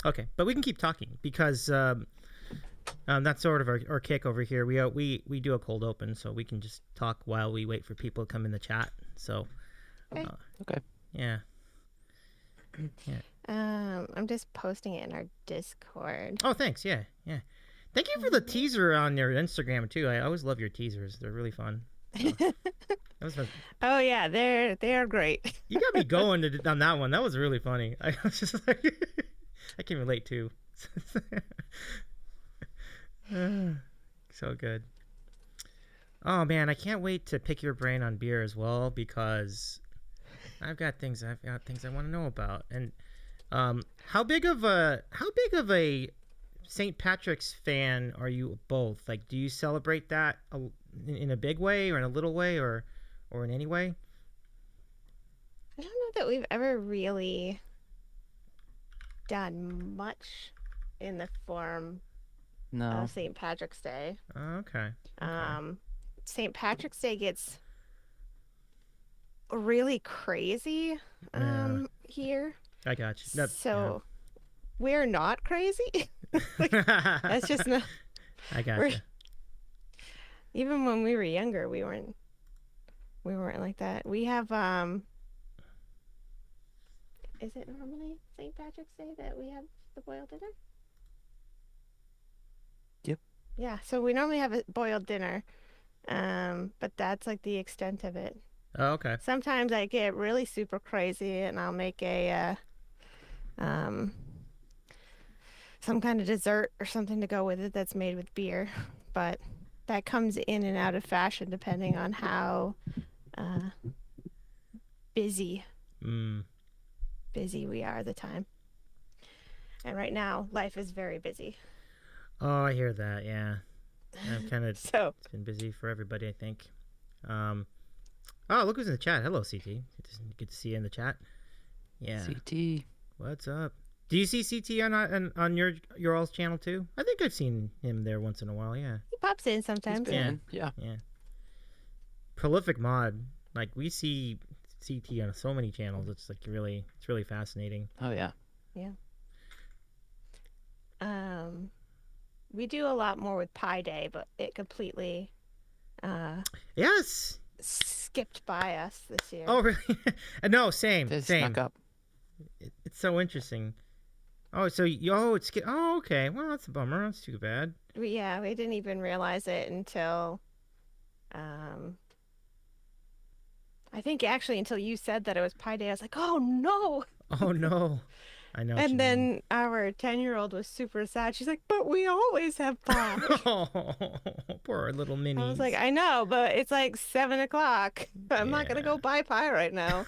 Okay, but we can keep talking because that's sort of our kick over here. We do a cold open, so we can just talk while we wait for people to come in the chat. So, Okay. Okay. Yeah. I'm just posting it in our Discord. Oh, thanks. Yeah. Thank you for the teaser on your Instagram too. I always love your teasers. They're really fun. That was fun. Oh yeah, they are great. You got me going on that one. That was really funny. I was just like, I can relate too. So good. Oh man, I can't wait to pick your brain on beer as well because I've got things I want to know about. And how big of a St. Patrick's fan are you both? Like, do you celebrate that in a big way or in a little way or in any way? I don't know that we've ever really done much in the form of St. Patrick's Day. Oh, okay. St. Patrick's Day gets really crazy here. I got you. So we're not crazy. That's just not. I got you. Even when we were younger, we weren't like that. We have is it normally St. Patrick's Day that we have the boiled dinner? Yep. Yeah, so we normally have a boiled dinner, but that's like the extent of it. Oh, okay. Sometimes I get really super crazy and I'll make a some kind of dessert or something to go with it that's made with beer, but that comes in and out of fashion depending on how busy we are at the time. And right now, life is very busy. Oh, I hear that. Yeah, I've kind of it's been busy for everybody, I think. Oh, look who's in the chat. Hello, CT. Good to see you in the chat. Yeah. CT. What's up? Do you see CT on your all's channel too? I think I've seen him there once in a while. Yeah. He pops in sometimes. Yeah. Prolific mod. Like we see CT on so many channels. It's like it's really fascinating. Oh yeah. Yeah. We do a lot more with Pi Day, but it completely skipped by us this year. Oh really? No, same. Snuck up. It's so interesting. Oh, so okay. Well, that's a bummer. That's too bad. We didn't even realize it until I think actually until you said that it was Pi Day. I was like, oh no. Oh no. I know. And then our 10-year-old was super sad. She's like, but we always have pie. Oh, poor little minis. I was like, I know, but it's like 7:00. I'm not gonna go buy pie right now.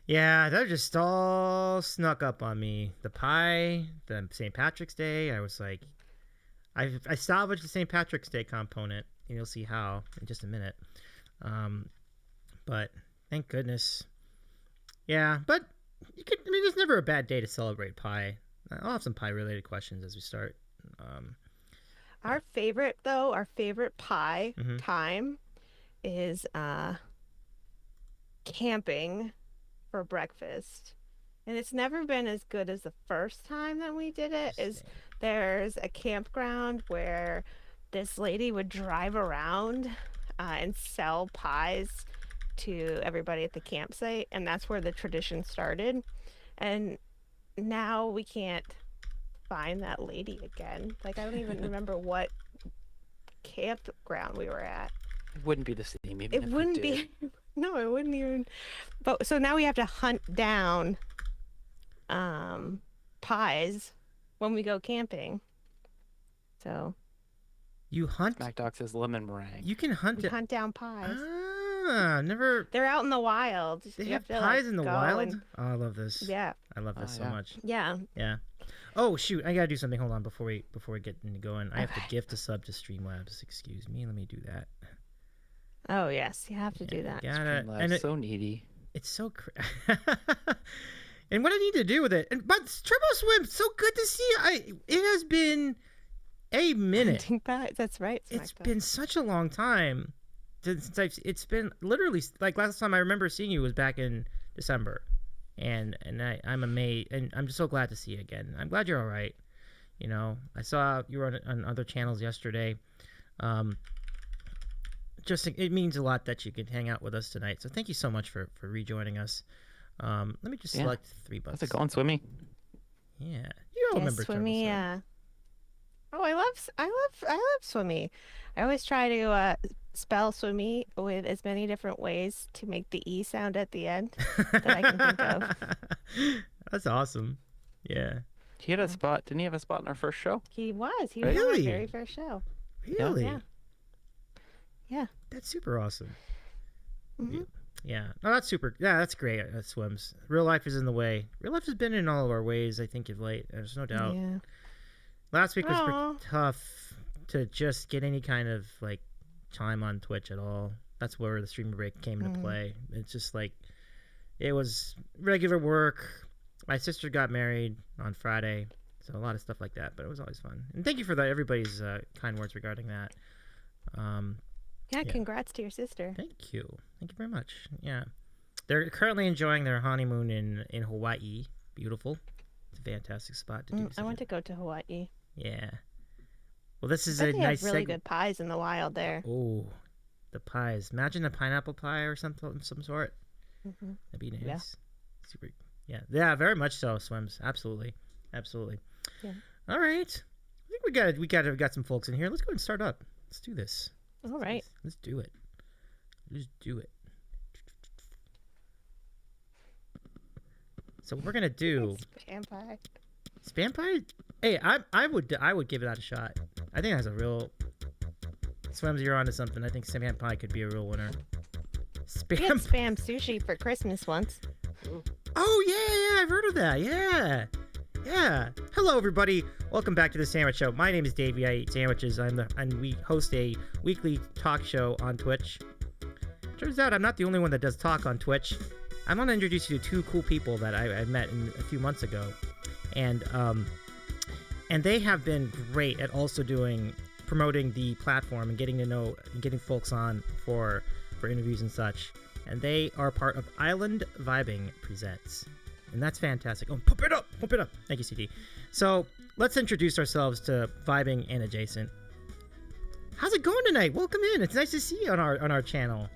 Yeah, they're just all snuck up on me. The pie, the St. Patrick's Day. I was like, I salvaged the St. Patrick's Day component, and you'll see how in just a minute. But thank goodness. Yeah, but there's never a bad day to celebrate pie. I'll have some pie-related questions as we start. Our favorite pie time is camping for breakfast. And it's never been as good as the first time that we did it. There's a campground where this lady would drive around and sell pies to everybody at the campsite, and that's where the tradition started. And now we can't find that lady again. Like, I don't even remember what campground we were at. It wouldn't be the same even it if wouldn't we did. be no, it wouldn't even. But so now we have to hunt down pies when we go camping. So you hunt. Smackdock says lemon meringue. You can hunt down pies. Never. They're out in the wild. They have pies in the wild. Oh, I love this. Yeah. I love this so much. Yeah. Yeah. Oh shoot! I gotta do something. Hold on, before we get into going, I have to gift a sub to Streamlabs. Excuse me. Let me do that. Oh yes, you have to do that. And it's so needy. It's so. And what I need to do with it, but Turbo Swim, so good to see. It has been a minute. That's right. It's been such a long time since it's been literally like last time I remember seeing you was back in December. and I'm amazed, and I'm just so glad to see you again. I'm glad you're all right. You know, I saw you were on other channels yesterday. Just it means a lot that you could hang out with us tonight. So thank you so much for rejoining us. Let me just select 3 bucks. How's it going, Swimmy? Yeah, you all remember Swimmy. Turtle Swim. Oh, I love Swimmy. I always try to spell Swimmy with as many different ways to make the E sound at the end that I can think of. That's awesome. Yeah. He had a spot. Didn't he have a spot in our first show? He was. He Really? was on our very first show. Really? Yeah. Yeah. That's super awesome. Mm-hmm. Yeah. No, that's super. Yeah, that's great. That swims. Real life is in the way. Real life has been in all of our ways, I think, of late. There's no doubt. Yeah. Last week was pretty tough to just get any kind of like time on Twitch at all. That's where the streamer break came into play. It's just like it was regular work. My sister got married on Friday, so a lot of stuff like that. But it was always fun. And thank you for everybody's kind words regarding that. Yeah, congrats to your sister. Thank you. Thank you very much. Yeah. They're currently enjoying their honeymoon in Hawaii. Beautiful. It's a fantastic spot to do. I want to go to Hawaii. Yeah. Well, this is I a bet they nice have really good pies in the wild there. Oh, the pies. Imagine a pineapple pie or something of some sort. Mm-hmm. That'd be nice. Yeah. Super. Yeah. Yeah, very much so, Swims. Absolutely. Absolutely. Yeah. All right. I think we got some folks in here. Let's go and start up. Let's do this. All right. Let's do it. Let's do it. So what we're gonna do Spam pie. Spam pie? Hey, I would give that a shot. I think that's a real Swims, you're onto something. I think spam pie could be a real winner. We had spam sushi for Christmas once. Oh yeah, I've heard of that. Yeah. Hello everybody. Welcome back to the Sandwich Show. My name is Davey. I eat sandwiches. And we host a weekly talk show on Twitch. Turns out I'm not the only one that does talk on Twitch. I want to introduce you to 2 cool people that I met a few months ago, and they have been great at also promoting the platform and getting to know and getting folks on for interviews and such. And they are part of Island Vibing Presents, and that's fantastic. Oh, pump it up! Thank you, CD. So let's introduce ourselves to Vibing and Adjacent. How's it going tonight? Welcome in. It's nice to see you on our channel.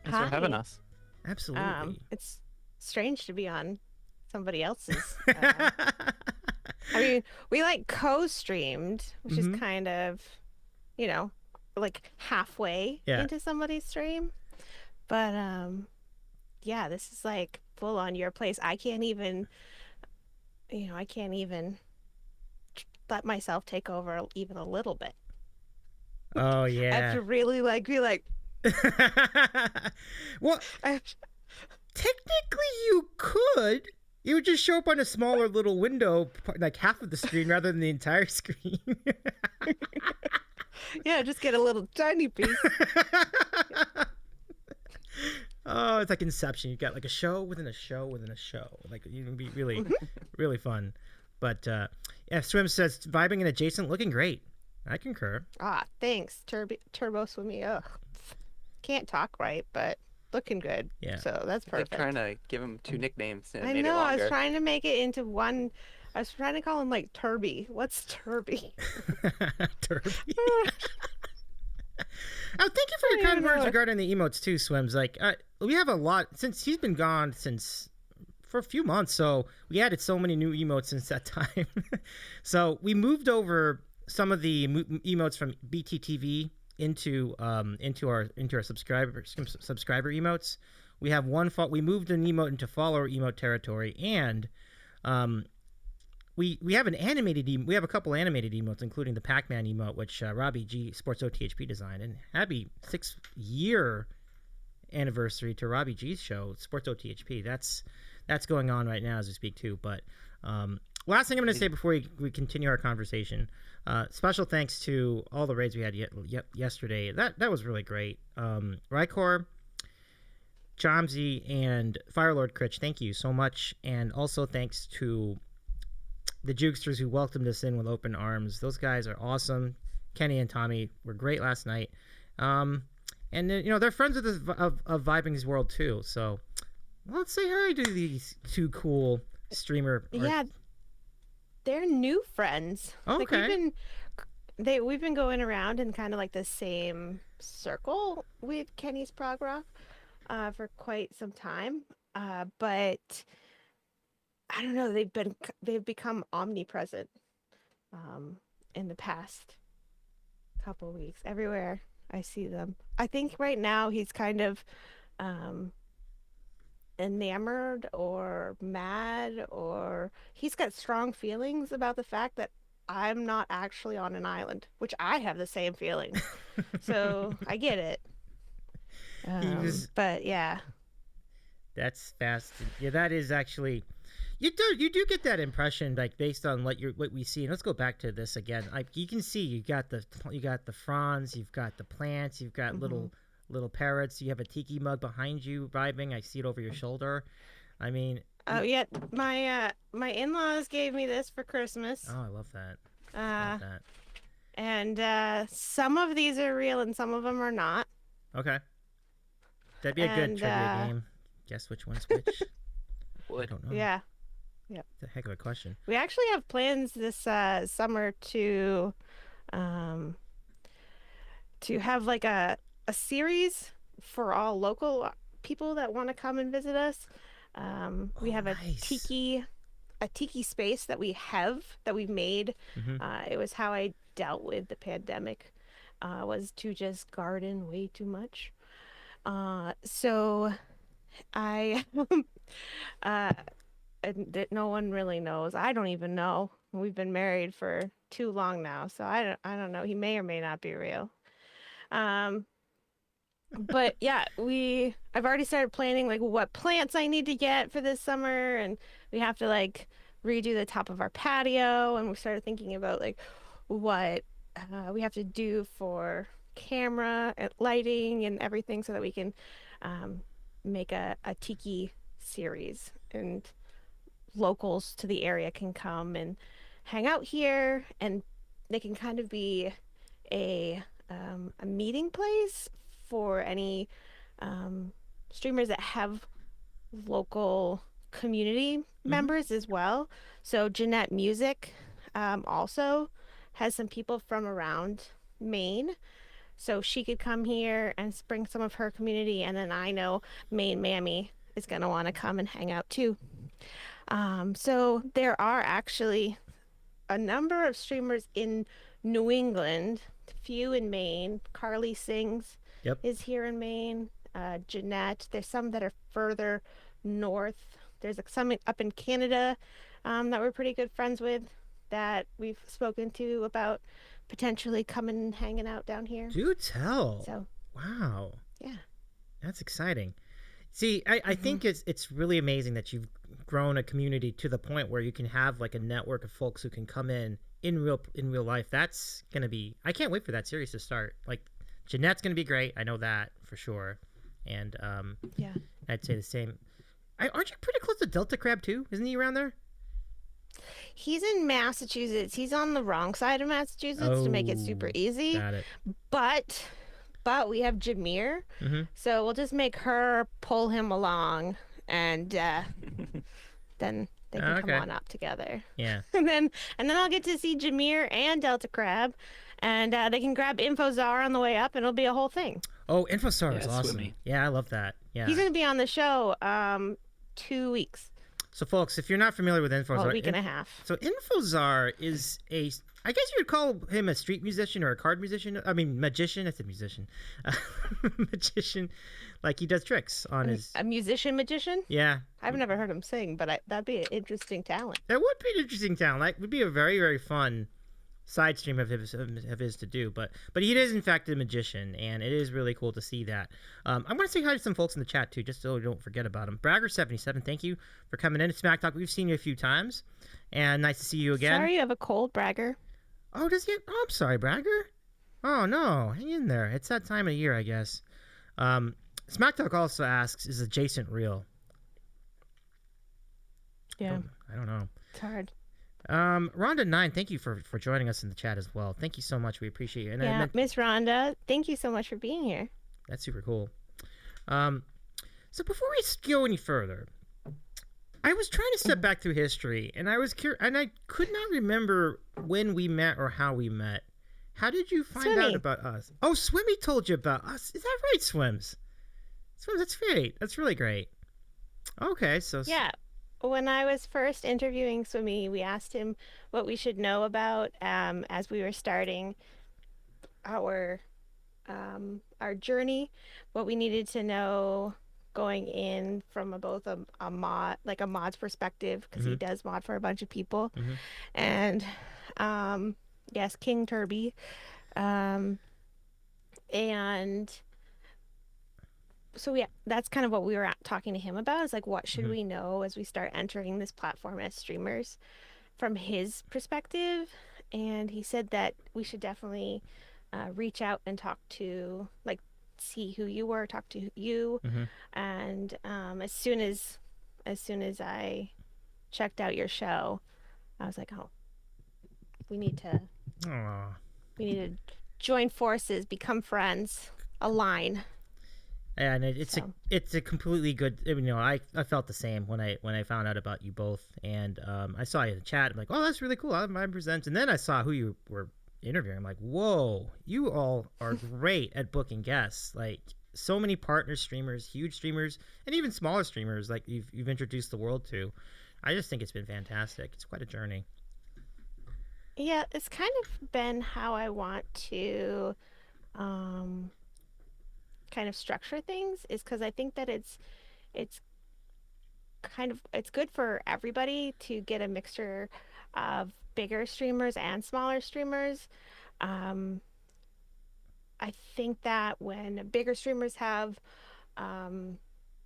Thanks for having us. Absolutely. It's strange to be on somebody else's. I mean, we like co-streamed, which is kind of, like halfway into somebody's stream. But yeah, this is like full on your place. I can't even let myself take over even a little bit. Oh yeah. I have to really be like. Well, technically you could. You would just show up on a smaller little window, like half of the screen rather than the entire screen. Yeah, just get a little tiny piece. Oh, it's like Inception. You got like a show within a show within a show. Like you can be really, really fun. But yeah, Swim says Vibing and Adjacent looking great. I concur. Thanks, Turbo Swimmy. Ugh. Can't talk right, but looking good. Yeah. So that's perfect. They're trying to give him 2 nicknames and I made know. it longer. I was trying to make it into one. I was trying to call him like Turby. What's Turby? Turby. Oh, thank you for your kind words regarding the emotes too, Swims. Like we have a lot since he's been gone for a few months, so we added so many new emotes since that time. So we moved over some of the emotes from BTTV into our subscriber emotes. We have we moved an emote into follower emote territory, and we have we have a couple animated emotes, including the Pac-Man emote, which Robbie G Sports OTHP designed. And happy 6-year anniversary to Robbie G's show, Sports OTHP. That's going on right now as we speak too. But last thing I'm going to say before we continue our conversation. Special thanks to all the raids we had yesterday. That was really great. Rykor, Chomsy, and Firelord Critch, thank you so much. And also thanks to the Jukesters who welcomed us in with open arms. Those guys are awesome. Kenny and Tommy were great last night. And they're friends of Vibing's World too. So Well, let's say hi to these two cool streamer. Yeah, they're new friends. Okay. Like we've been going around in kind of like the same circle with Kenny's prog rock for quite some time. But I don't know, they've become omnipresent in the past couple weeks. Everywhere I see them. I think right now he's kind of enamored or mad, or he's got strong feelings about the fact that I'm not actually on an island, which I have the same feelings. So I get it. But yeah. That's fast. Yeah, that is actually. You do get that impression, like based on what we see. And let's go back to this again. Like you can see, you got the fronds, you've got the plants, you've got little parrots. You have a tiki mug behind you, vibing. I see it over your shoulder. I mean. Oh yeah, my in-laws gave me this for Christmas. Oh, I love that. I love that. And some of these are real, and some of them are not. Okay. That'd be a good trivia game. Guess which one's which. I don't know. Yeah. Yep. It's a heck of a question. We actually have plans this summer to have like a series for all local people that want to come and visit us. We have nice. a tiki space that we made. It was how I dealt with the pandemic, was to just garden way too much. So I and no one really knows. I don't even know. We've been married for too long now, so I don't know. He may or may not be real. But yeah, I've already started planning like what plants I need to get for this summer, and we have to like redo the top of our patio, and we started thinking about like what we have to do for camera and lighting and everything so that we can make a tiki series, and locals to the area can come and hang out here, and they can kind of be a meeting place for any streamers that have local community members as well. So Jeanette Music also has some people from around Maine, so she could come here and bring some of her community, and then I know Maine Mammy is going to want to come and hang out too. So there are actually a number of streamers in New England, few in Maine. Carly Sings is here in Maine. Jeanette. There's some that are further north. There's some up in Canada that we're pretty good friends with, that we've spoken to about potentially coming and hanging out down here. Do tell. So wow. Yeah. That's exciting. See, I think it's really amazing that you've grown a community to the point where you can have like a network of folks who can come in real life. That's gonna be. I can't wait for that series to start. Like, Jeanette's gonna be great. I know that for sure. And yeah, I'd say the same. Aren't you pretty close to Delta Crab too? Isn't he around there? He's in Massachusetts. He's on the wrong side of Massachusetts to make it super easy. Got it. But we have Jameer, so we'll just make her pull him along, and then they can come on up together. Yeah. and then I'll get to see Jameer and Delta Crab, and they can grab InfoZar on the way up, and it'll be a whole thing. Oh, InfoZar is awesome. Swimmy. Yeah, I love that. Yeah. He's going to be on the show 2 weeks. So, folks, if you're not familiar with InfoZar, a week and a half. So, InfoZar is I guess you would call him a street musician or a card musician. I mean, magician. I said musician. Magician. Like, he does tricks on his... A musician magician? Yeah. I've never heard him sing, but that'd be an interesting talent. That would be an interesting talent. That would be a very, very fun side stream of his to do. But he is, in fact, a magician, and it is really cool to see that. I'm going to say hi to some folks in the chat, too, just so we don't forget about them. Bragger77, thank you for coming in to Smack Talk. We've seen you a few times, and nice to see you again. Sorry you have a cold, Bragger. Oh, does he? Oh, I'm sorry, Bragger. Oh, no. Hang in there. It's that time of year, I guess. Smack Talk also asks, is adjacent real? Yeah. I don't know. It's hard. Rhonda9, thank you for joining us in the chat as well. Thank you so much. We appreciate you. And Miss Rhonda, thank you so much for being here. That's super cool. So before we go any further, I was trying to step back through history, and I was and I could not remember when we met or how we met. How did you find out about us? Oh, Swimmy told you about us. Is that right, Swims? Swims, that's great. That's really great. Okay, so yeah. When I was first interviewing Swimmy, we asked him what we should know about as we were starting our journey, what we needed to know going in from both a mod, like a mod's perspective, because he does mod for a bunch of people, and yes, King Turby, and so yeah, that's kind of what we were talking to him about. Is like, what should we know as we start entering this platform as streamers, from his perspective? And he said that we should definitely reach out and talk to, like, see who you were, talk to you, and as soon as I checked out your show, I was like, oh, we need to join forces, become friends, align. And it's a completely good. I felt the same when I found out about you both, and I saw you in the chat. I'm like, oh, that's really cool. I present, and then I saw who you were interviewing. I'm like, whoa, you all are great at booking guests. Like, so many partner streamers, huge streamers, and even smaller streamers. Like you've introduced the world to. I just think it's been fantastic. It's quite a journey. Yeah, it's kind of been how I want to kind of structure things, is because I think that it's good for everybody to get a mixture of bigger streamers and smaller streamers. I think that when bigger streamers have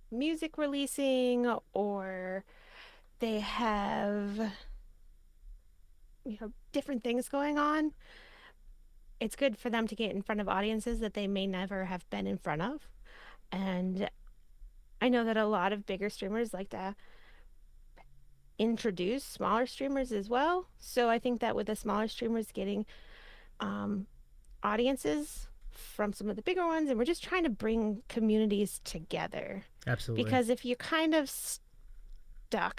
music releasing, or they have different things going on, it's good for them to get in front of audiences that they may never have been in front of. And I know that a lot of bigger streamers like to introduce smaller streamers as well. So I think that with the smaller streamers getting audiences from some of the bigger ones, and we're just trying to bring communities together. Absolutely. Because if you kind of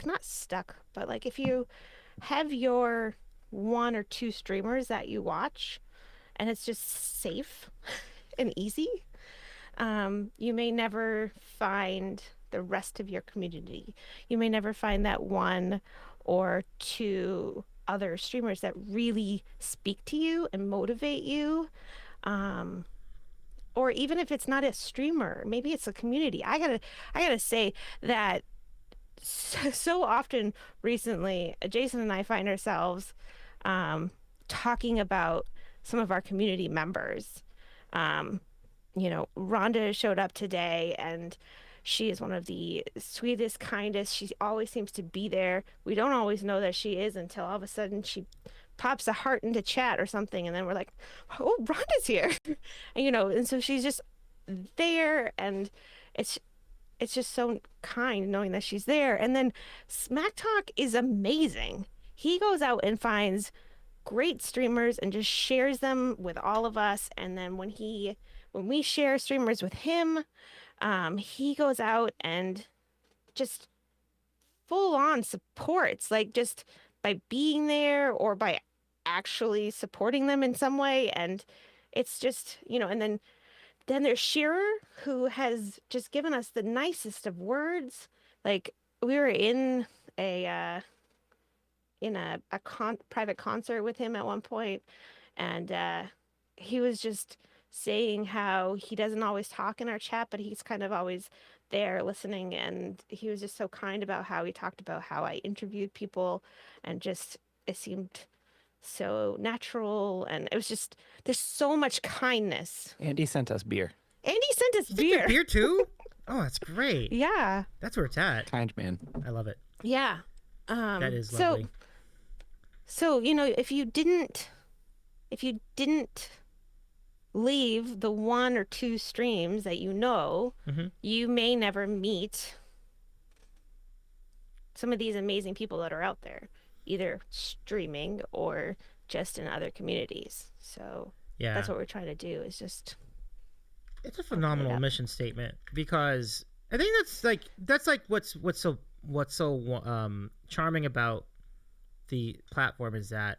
not stuck, but like if you have your one or two streamers that you watch and it's just safe and easy, you may never find the rest of your community. You may never find that one or two other streamers that really speak to you and motivate you. Or even if it's not a streamer, maybe it's a community. I gotta say that so often recently, Jason and I find ourselves talking about some of our community members. Rhonda showed up today, and she is one of the sweetest, kindest. She always seems to be there. We don't always know that she is until all of a sudden she pops a heart into chat or something, and then we're like, oh, Rhonda's here. And so she's just there, and it's just so kind knowing that she's there. And then Smack Talk is amazing. He goes out and finds great streamers and just shares them with all of us. And then when we share streamers with him, he goes out and just full on supports, like just by being there or by actually supporting them in some way. And it's just, and then there's Shearer, who has just given us the nicest of words. Like, we were in a private concert with him at one point, and he was just saying how he doesn't always talk in our chat, but he's kind of always there listening. And he was just so kind about how he talked about how I interviewed people, and just it seemed so natural, and it was just, there's so much kindness. Andy sent us beer. Andy sent us beer. Beer too? Oh, that's great. Yeah. That's where it's at. Kind man. I love it. Yeah. That is lovely. So, if you didn't leave the one or two streams that you may never meet some of these amazing people that are out there, either streaming or just in other communities. So that's what we're trying to do, is just... It's a phenomenal mission statement, because I think that's like what's so charming about the platform is that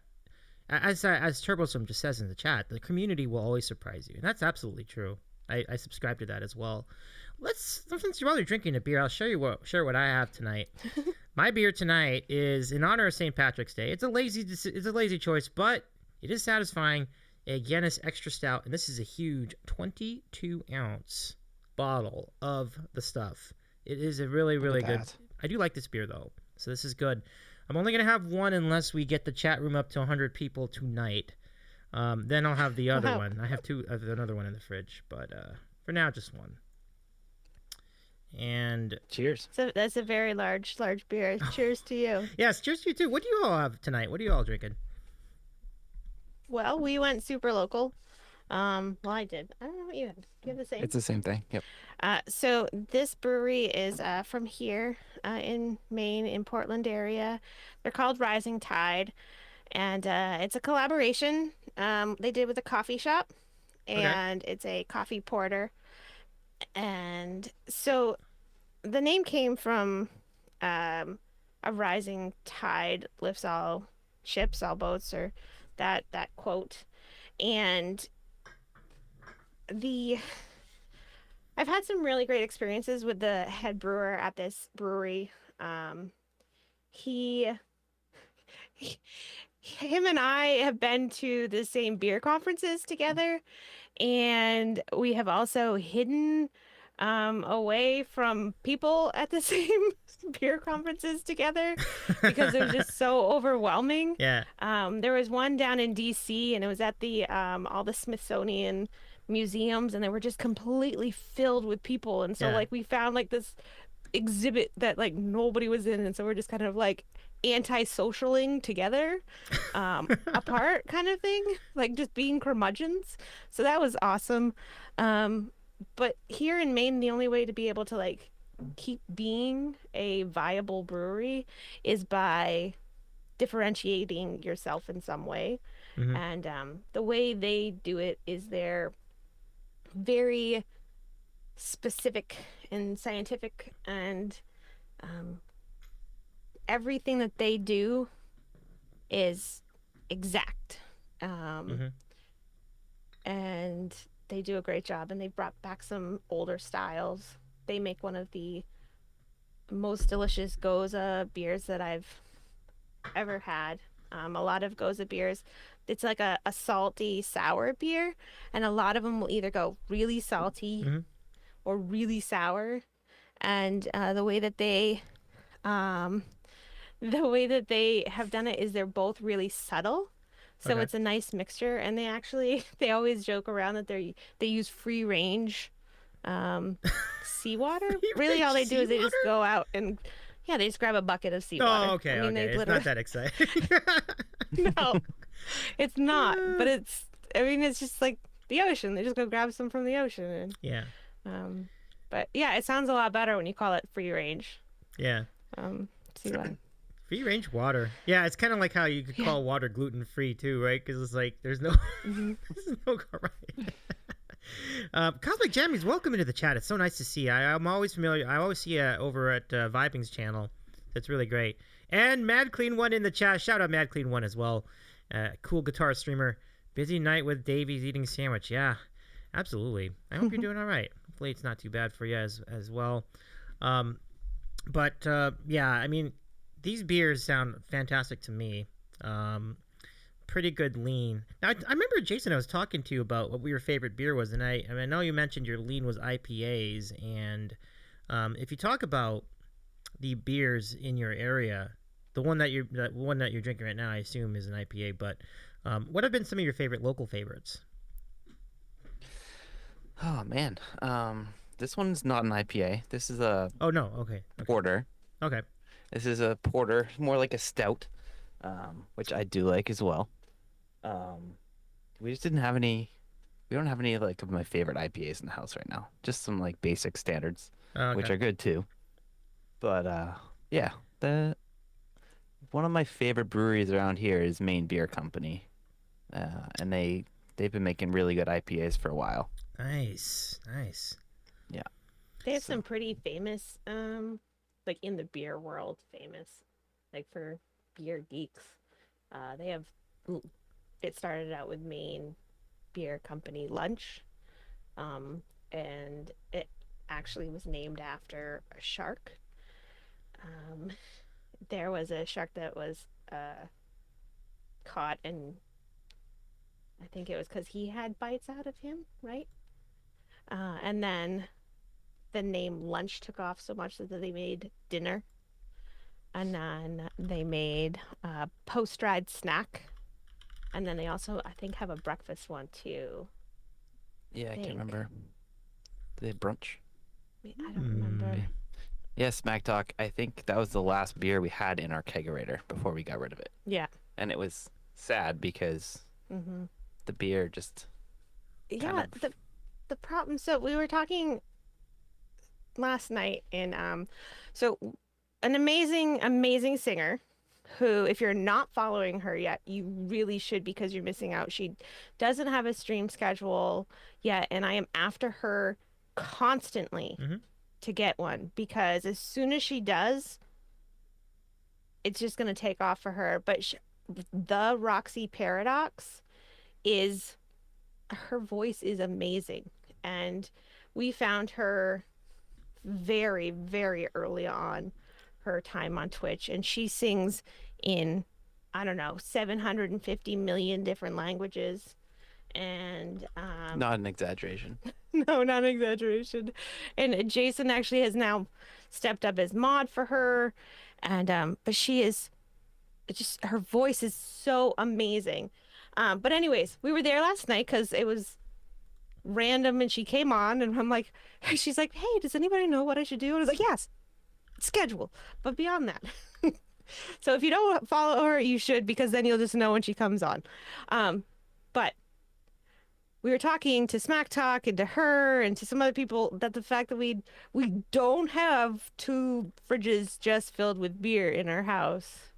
as TurboSum just says in the chat, the community will always surprise you, and that's absolutely true. I subscribe to that as well. Since you're drinking a beer, I'll share what I have tonight. My beer tonight is in honor of St. Patrick's Day. It's a lazy choice, but it is satisfying. A Guinness Extra Stout, and this is a huge 22-ounce bottle of the stuff. It is a really good. I do like this beer though, so this is good. I'm only gonna have one unless we get the chat room up to 100 people tonight. Then I'll have the other one. I have another one in the fridge, but for now, just one. And cheers. So that's a very large beer. Cheers to you. Yes, cheers to you too. What do you all have tonight? What are you all drinking? Well, we went super local. Well, I did. I don't know what you have. Do you have the same? It's the same thing. Yep. So this brewery is from here in Maine, in Portland area. They're called Rising Tide, and it's a collaboration they did with a coffee shop, and it's a coffee porter. And so the name came from a rising tide lifts all ships, all boats, or that quote. And I've had some really great experiences with the head brewer at this brewery. Him and I have been to the same beer conferences together, and we have also hidden away from people at the same beer conferences together because it was just so overwhelming. Yeah. There was one down in DC, and it was at the all the Smithsonian museums, and they were just completely filled with people. And so like we found like this exhibit that like nobody was in, and so we're just kind of like anti-socialing together apart kind of thing, like just being curmudgeons. So that was awesome. But here in Maine, the only way to be able to like keep being a viable brewery is by differentiating yourself in some way. And the way they do it is they're very specific and scientific, and everything that they do is exact. And they do a great job, and they brought back some older styles. They make one of the most delicious Goza beers that I've ever had. A lot of Goza beers, it's like a salty sour beer, and a lot of them will either go really salty or really sour. And the way that they have done it is they're both really subtle. So it's a nice mixture, and they always joke around that they use free range seawater. Really all they do is they just go out and they just grab a bucket of seawater. Oh, okay. I mean, it's not that exciting. No, it's not. But it's just like the ocean. They just go grab some from the ocean. And, but yeah, it sounds a lot better when you call it free range. Yeah. Seawater. Free range water. Yeah, it's kind of like how you could call water gluten free too, right? Because it's like there's no, there's no right. Cosmic Jammies, welcome into the chat. It's so nice to see you. I'm always familiar. I always see you over at Vibing's channel. That's really great. And Mad Clean One in the chat. Shout out Mad Clean One as well. Cool guitar streamer. Busy night with Davies eating sandwich. Yeah, absolutely. I hope you're doing all right. Hopefully it's not too bad for you as well. But yeah, I mean, these beers sound fantastic to me. Pretty good lean. Now, I remember, Jason, I was talking to you about what your favorite beer was, and I know you mentioned your lean was IPAs, and if you talk about the beers in your area, the one that you're drinking right now, I assume, is an IPA, but what have been some of your favorite local favorites? Oh, man. This one's not an IPA. This is a porter. Okay. This is a porter, more like a stout, which I do like as well. We just didn't have any. We don't have any like of my favorite IPAs in the house right now. Just some like basic standards, which are good too. But yeah, one of my favorite breweries around here is Maine Beer Company, and they've been making really good IPAs for a while. Nice. Yeah. They have So- some pretty famous, like in the beer world, famous, like for beer geeks. They have, it started out with Maine Beer Company Lunch, and it actually was named after a shark. Um, there was a shark that was caught, and I think it was because he had bites out of him, right? And then the name lunch took off so much that they made dinner, and then they made a post-ride snack, and then they also, I think, have a breakfast one too. Yeah, I think. can't remember. Did they brunch? I don't remember. Yeah, Smack Talk. I think that was the last beer we had in our kegerator before we got rid of it. Yeah. And it was sad because Mm-hmm. the beer just Yeah, the problem. So we were talking last night, and so an amazing singer, who, if you're not following her yet, you really should, because you're missing out. She doesn't have a stream schedule yet, and I am after her constantly to get one, because as soon as she does, it's just going to take off for her. But the Roxy Paradox is, her voice is amazing, and we found her very, very early on her time on Twitch, and she sings in, I don't know, 750 million different languages. And not an exaggeration. no, not an exaggeration. And Jason actually has now stepped up as mod for her, and but she is just, her voice is so amazing. But anyways, we were there last night because it was random, and she came on, and I'm like, she's like, hey, does anybody know what I should do? And I was like, yes, schedule. But beyond that, so if you don't follow her, you should, because then you'll just know when she comes on. But we were talking to Smack Talk and to her and to some other people that the fact that we don't have 2 fridges just filled with beer in our house,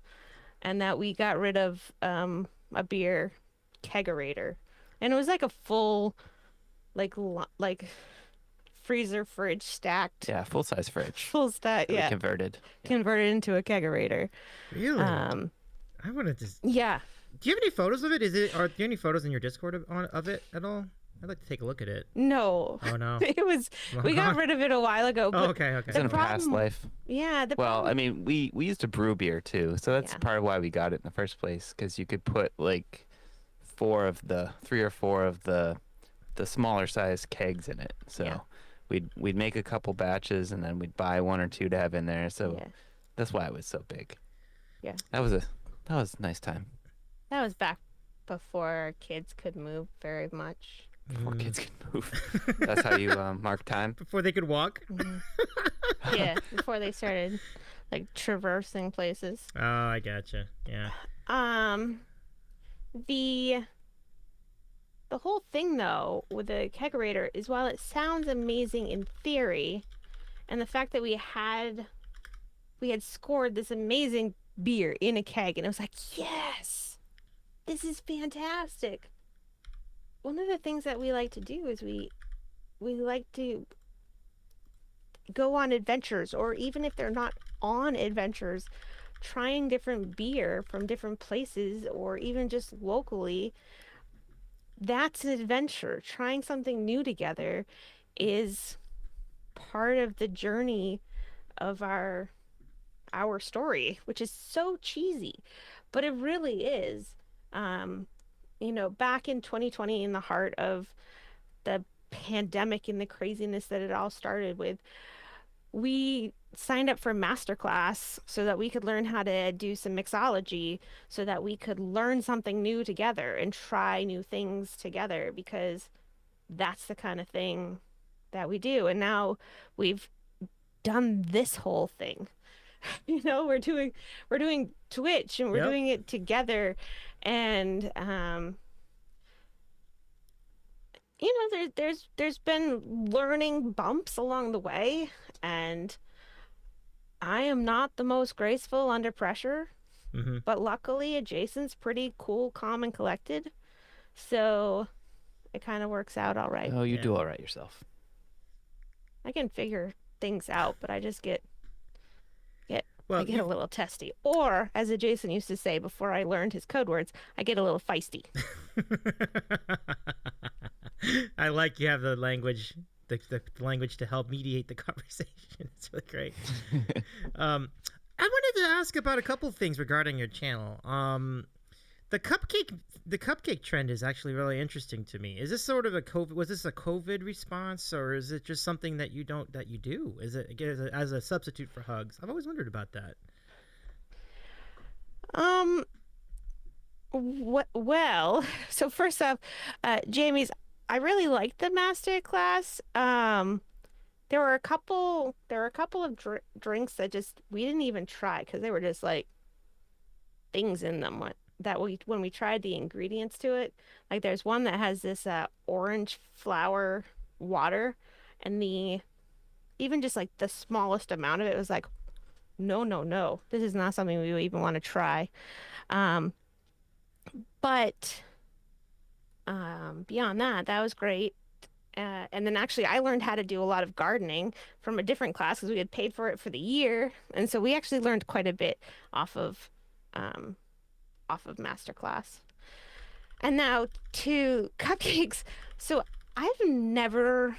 and that we got rid of a beer kegerator, and it was like a full like freezer fridge stacked. Yeah, full size fridge. Full stack. that we Yeah. converted. Converted into a kegerator. Really? I wanted to. Yeah. Do you have any photos of it? Are there any photos in your Discord of it at all? I'd like to take a look at it. No. Oh no. It was. We got rid of it a while ago. Oh, But okay. It's in a past problem- life. yeah. Well, I mean, we used to brew beer too, so that's Yeah. part of why we got it in the first place, because you could put like 3 or 4 of the smaller size kegs in it. So Yeah. we'd make a couple batches, and then we'd buy 1 or 2 to have in there. So Yeah. that's why it was so big. Yeah. That was a nice time. That was back before kids could move very much. Before kids could move. That's how you mark time. Before they could walk. Yeah. Before they started like traversing places. Oh, I gotcha. Yeah. The whole thing though with the kegerator is, while it sounds amazing in theory, and the fact that we had scored this amazing beer in a keg, and it was like, yes, this is fantastic. One of the things that we like to do is we like to go on adventures, or even if they're not on adventures, trying different beer from different places, or even just locally. That's an adventure. Trying something new together is part of the journey of our story, which is so cheesy, but it really is. Back in 2020, in the heart of the pandemic and the craziness that it all started with, we signed up for a masterclass so that we could learn how to do some mixology, so that we could learn something new together and try new things together, because that's the kind of thing that we do. And now we've done this whole thing. We're doing Twitch, and we're doing it together, and there's been learning bumps along the way, and I am not the most graceful under pressure, but luckily Jason's pretty cool, calm, and collected, so it kind of works out all right. Oh, you do all right yourself. I can figure things out, but I just get I Well, get a little testy. Or, as Jason used to say before I learned his code words, I get a little feisty. I like you have the language, the language to help mediate the conversation. It's really great. I wanted to ask about a couple of things regarding your channel. The cupcake trend is actually really interesting to me. Is this sort of was this a COVID response, or is it just something that you do? Is it as a substitute for hugs? I've always wondered about that. Well, so first off, Jamie's, I really liked the master class. There were a couple of drinks that just we didn't even try because they were just like things in them that when we tried the ingredients to it. Like there's one that has this orange flower water, and even just like the smallest amount of it was like, no, this is not something we would even want to try. But beyond that, that was great. And then actually I learned how to do a lot of gardening from a different class because we had paid for it for the year. And so we actually learned quite a bit off of masterclass. And now to cupcakes. So I've never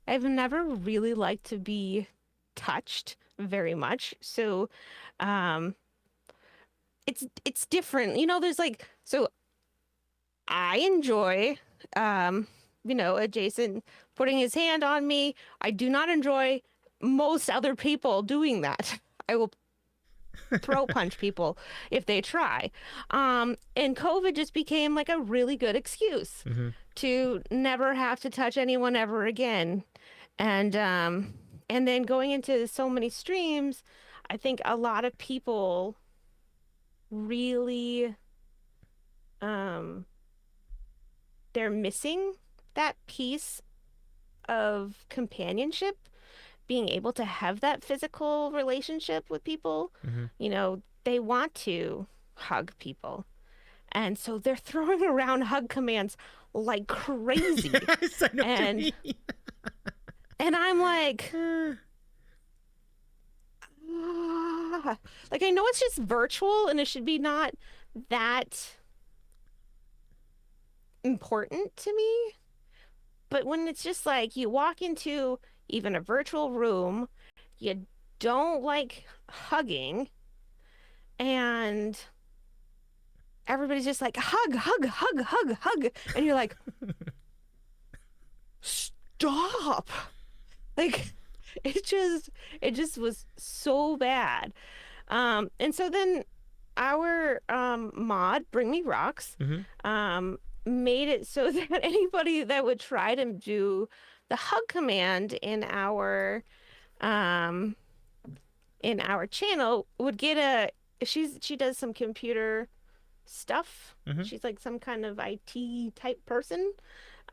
really liked to be touched very much. So it's different. There's like, so I enjoy Jason putting his hand on me. I do not enjoy most other people doing that. I will throat punch people if they try. And COVID just became like a really good excuse to never have to touch anyone ever again. And then going into so many streams, I think a lot of people really they're missing that piece of companionship, being able to have that physical relationship with people. They want to hug people, and so they're throwing around hug commands like crazy. Yes, I know what you mean. And I'm like, like I know it's just virtual and it should be not that important to me, but when it's just like you walk into even a virtual room, you don't like hugging, and everybody's just like hug, and you're like, stop. Like it just was so bad. And so then our mod Bring Me Rocks made it so that anybody that would try to do the hug command in our channel would get she does some computer stuff. She's like some kind of IT type person.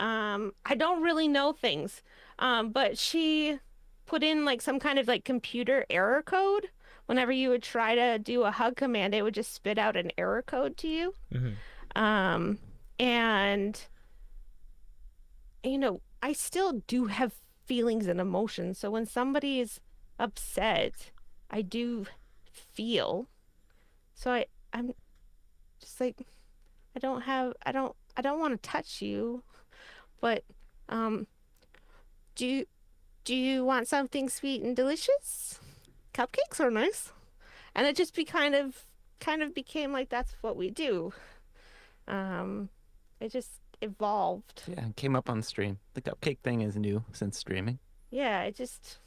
I don't really know things, but she put in like some kind of like computer error code. Whenever you would try to do a hug command, it would just spit out an error code to you. And I still do have feelings and emotions. So when somebody is upset, I do feel. So I'm just like, I don't want to touch you, but do you want something sweet and delicious? Cupcakes are nice. And it just kind of became like that's what we do. It just evolved. Yeah, it came up on stream. The cupcake thing is new since streaming. Yeah, it just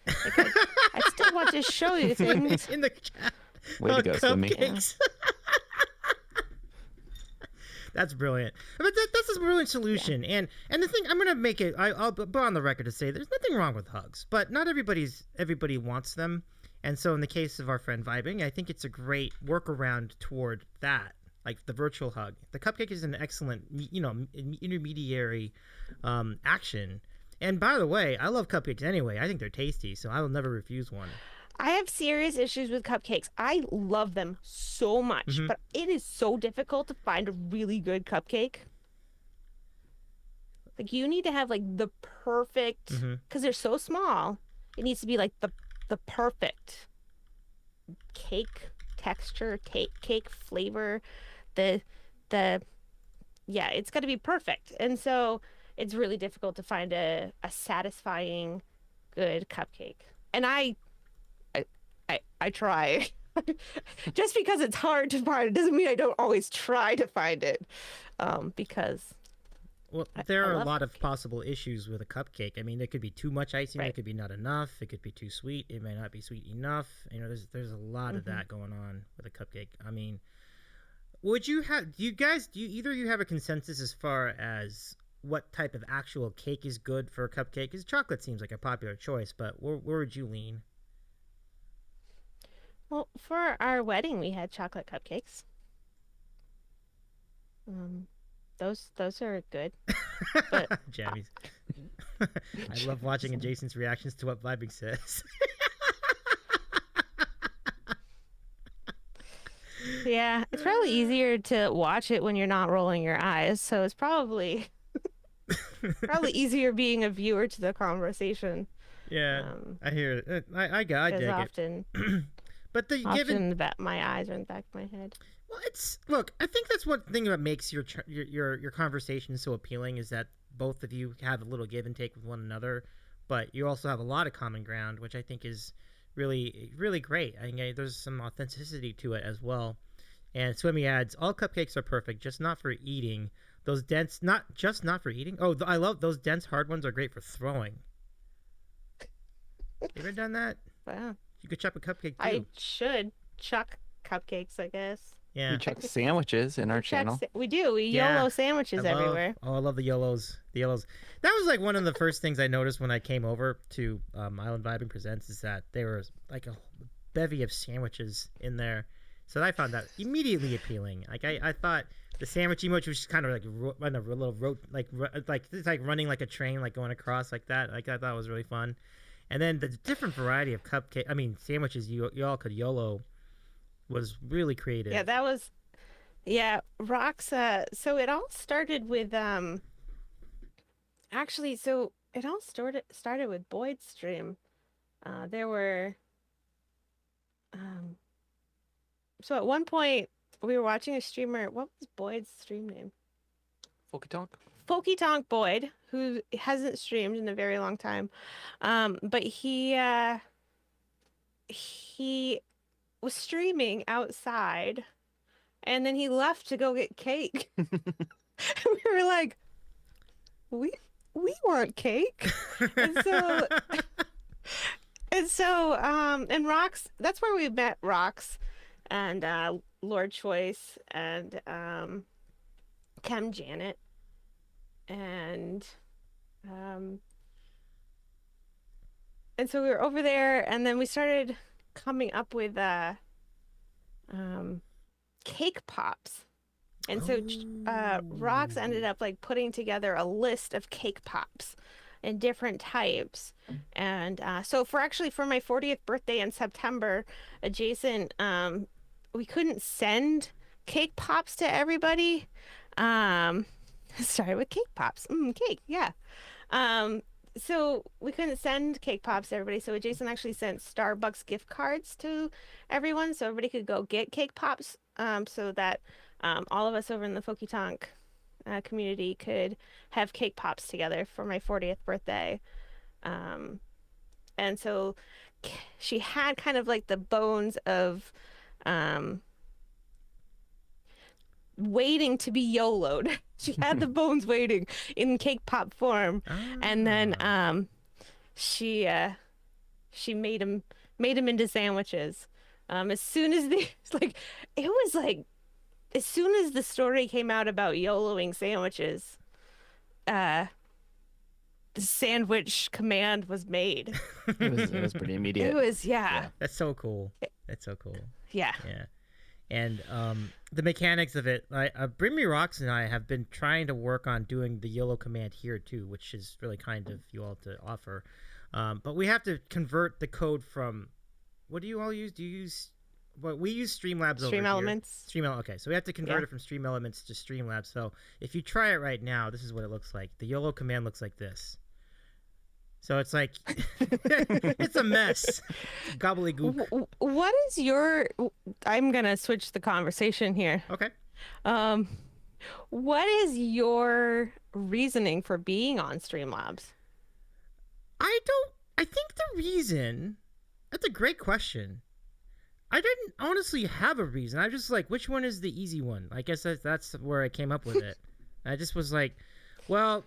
like, I still want to show you things. In the chat. Way to go, Slimmy. Cupcakes. That's brilliant. But that's a brilliant solution. Yeah. And the thing, I'm going to make it, I'll go on the record to say there's nothing wrong with hugs, but not everybody wants them. And so in the case of our friend Vibing, I think it's a great workaround toward that, like the virtual hug. The cupcake is an excellent, intermediary action. And by the way, I love cupcakes anyway. I think they're tasty, so I will never refuse one. I have serious issues with cupcakes. I love them so much, but it is so difficult to find a really good cupcake. Like you need to have like the perfect, because they're so small. It needs to be like the perfect cake texture, cake flavor, the yeah, it's got to be perfect. And so it's really difficult to find a satisfying good cupcake. And I try. Just because it's hard to find it doesn't mean I don't always try to find it. Because Well, there I are a love lot of possible issues with a cupcake. I mean, it could be too much icing, Right. it could be not enough, it could be too sweet, it may not be sweet enough. You know, there's a lot of that going on with a cupcake. I mean, would you have? Do you either of you have a consensus as far as what type of actual cake is good for a cupcake? Because chocolate seems like a popular choice, but where would you lean? Well, for our wedding, we had chocolate cupcakes. Those are good. But Jammies. I love watching Jason's reactions to what Vibing says. yeah, it's probably easier to watch it when you're not rolling your eyes. So it's probably easier being a viewer to the conversation. Yeah, I hear it. I dig it. Often, But often my eyes are in the back of my head. Well, look. I think that's one thing that makes your conversation so appealing is that both of you have a little give and take with one another, but you also have a lot of common ground, which I think is really really great. I think there's some authenticity to it as well. And Swimmy adds, all cupcakes are perfect, just not for eating. Those dense, not for eating. Oh, I love those dense hard ones are great for throwing. You ever done that? Wow. You could chuck a cupcake too. I should chuck cupcakes, I guess. Yeah. We chuck sandwiches in our channel. We do. We YOLO sandwiches everywhere. Oh, I love the YOLOs. The YOLOs. That was like one of the first things I noticed when I came over to Island Vibing Presents is that there was like a bevy of sandwiches in there. So I found that immediately appealing. Like I thought the sandwich emoji was just kind of like run a little road, like it's like running like a train, like going across like that. Like I thought it was really fun. And then the different variety of sandwiches you all could YOLO was really creative. Yeah, that was, Rocks. So it all started with, actually, so it all started with Boyd's stream. There were, so at one point we were watching a streamer. What was Boyd's stream name? Folky Tonk? Folky Tonk Boyd, who hasn't streamed in a very long time. But he was streaming outside and then he left to go get cake. We were like, we want cake. And Rox, that's where we met Rox and Lord Choice and Chem Janet and so we were over there and then we started coming up with cake pops. And so Rox ended up like putting together a list of cake pops in different types. And so for my 40th birthday in September, adjacent, we couldn't send cake pops to everybody. Started with cake pops. Cake, yeah. So we couldn't send cake pops to everybody. So Jason actually sent Starbucks gift cards to everyone so everybody could go get cake pops so that all of us over in the Folky Tonk community could have cake pops together for my 40th birthday. And so she had kind of like the bones of waiting to be YOLO'd. She had the bones waiting in cake pop form. And then she made them into sandwiches. As soon as as soon as the story came out about YOLOing sandwiches, the sandwich command was made. It was pretty immediate. It was, yeah. That's so cool. That's so cool. Yeah. Yeah. And the mechanics of it, Bring Me Rocks and I have been trying to work on doing the YOLO command here too, which is really kind of you all to offer. But we have to convert the code from, what do you all use? Do you use but we use Streamlabs over Stream here. Elements. Okay, so we have to convert it from Stream Elements to Streamlabs. So if you try it right now, this is what it looks like. The YOLO command looks like this. So it's like, it's a mess. Gobbledygook. What is your, I'm going to switch the conversation here. Okay. What is your reasoning for being on Streamlabs? I think the reason, that's a great question. I didn't honestly have a reason. I just like, which one is the easy one? I guess that's where I came up with it. I just was like, well,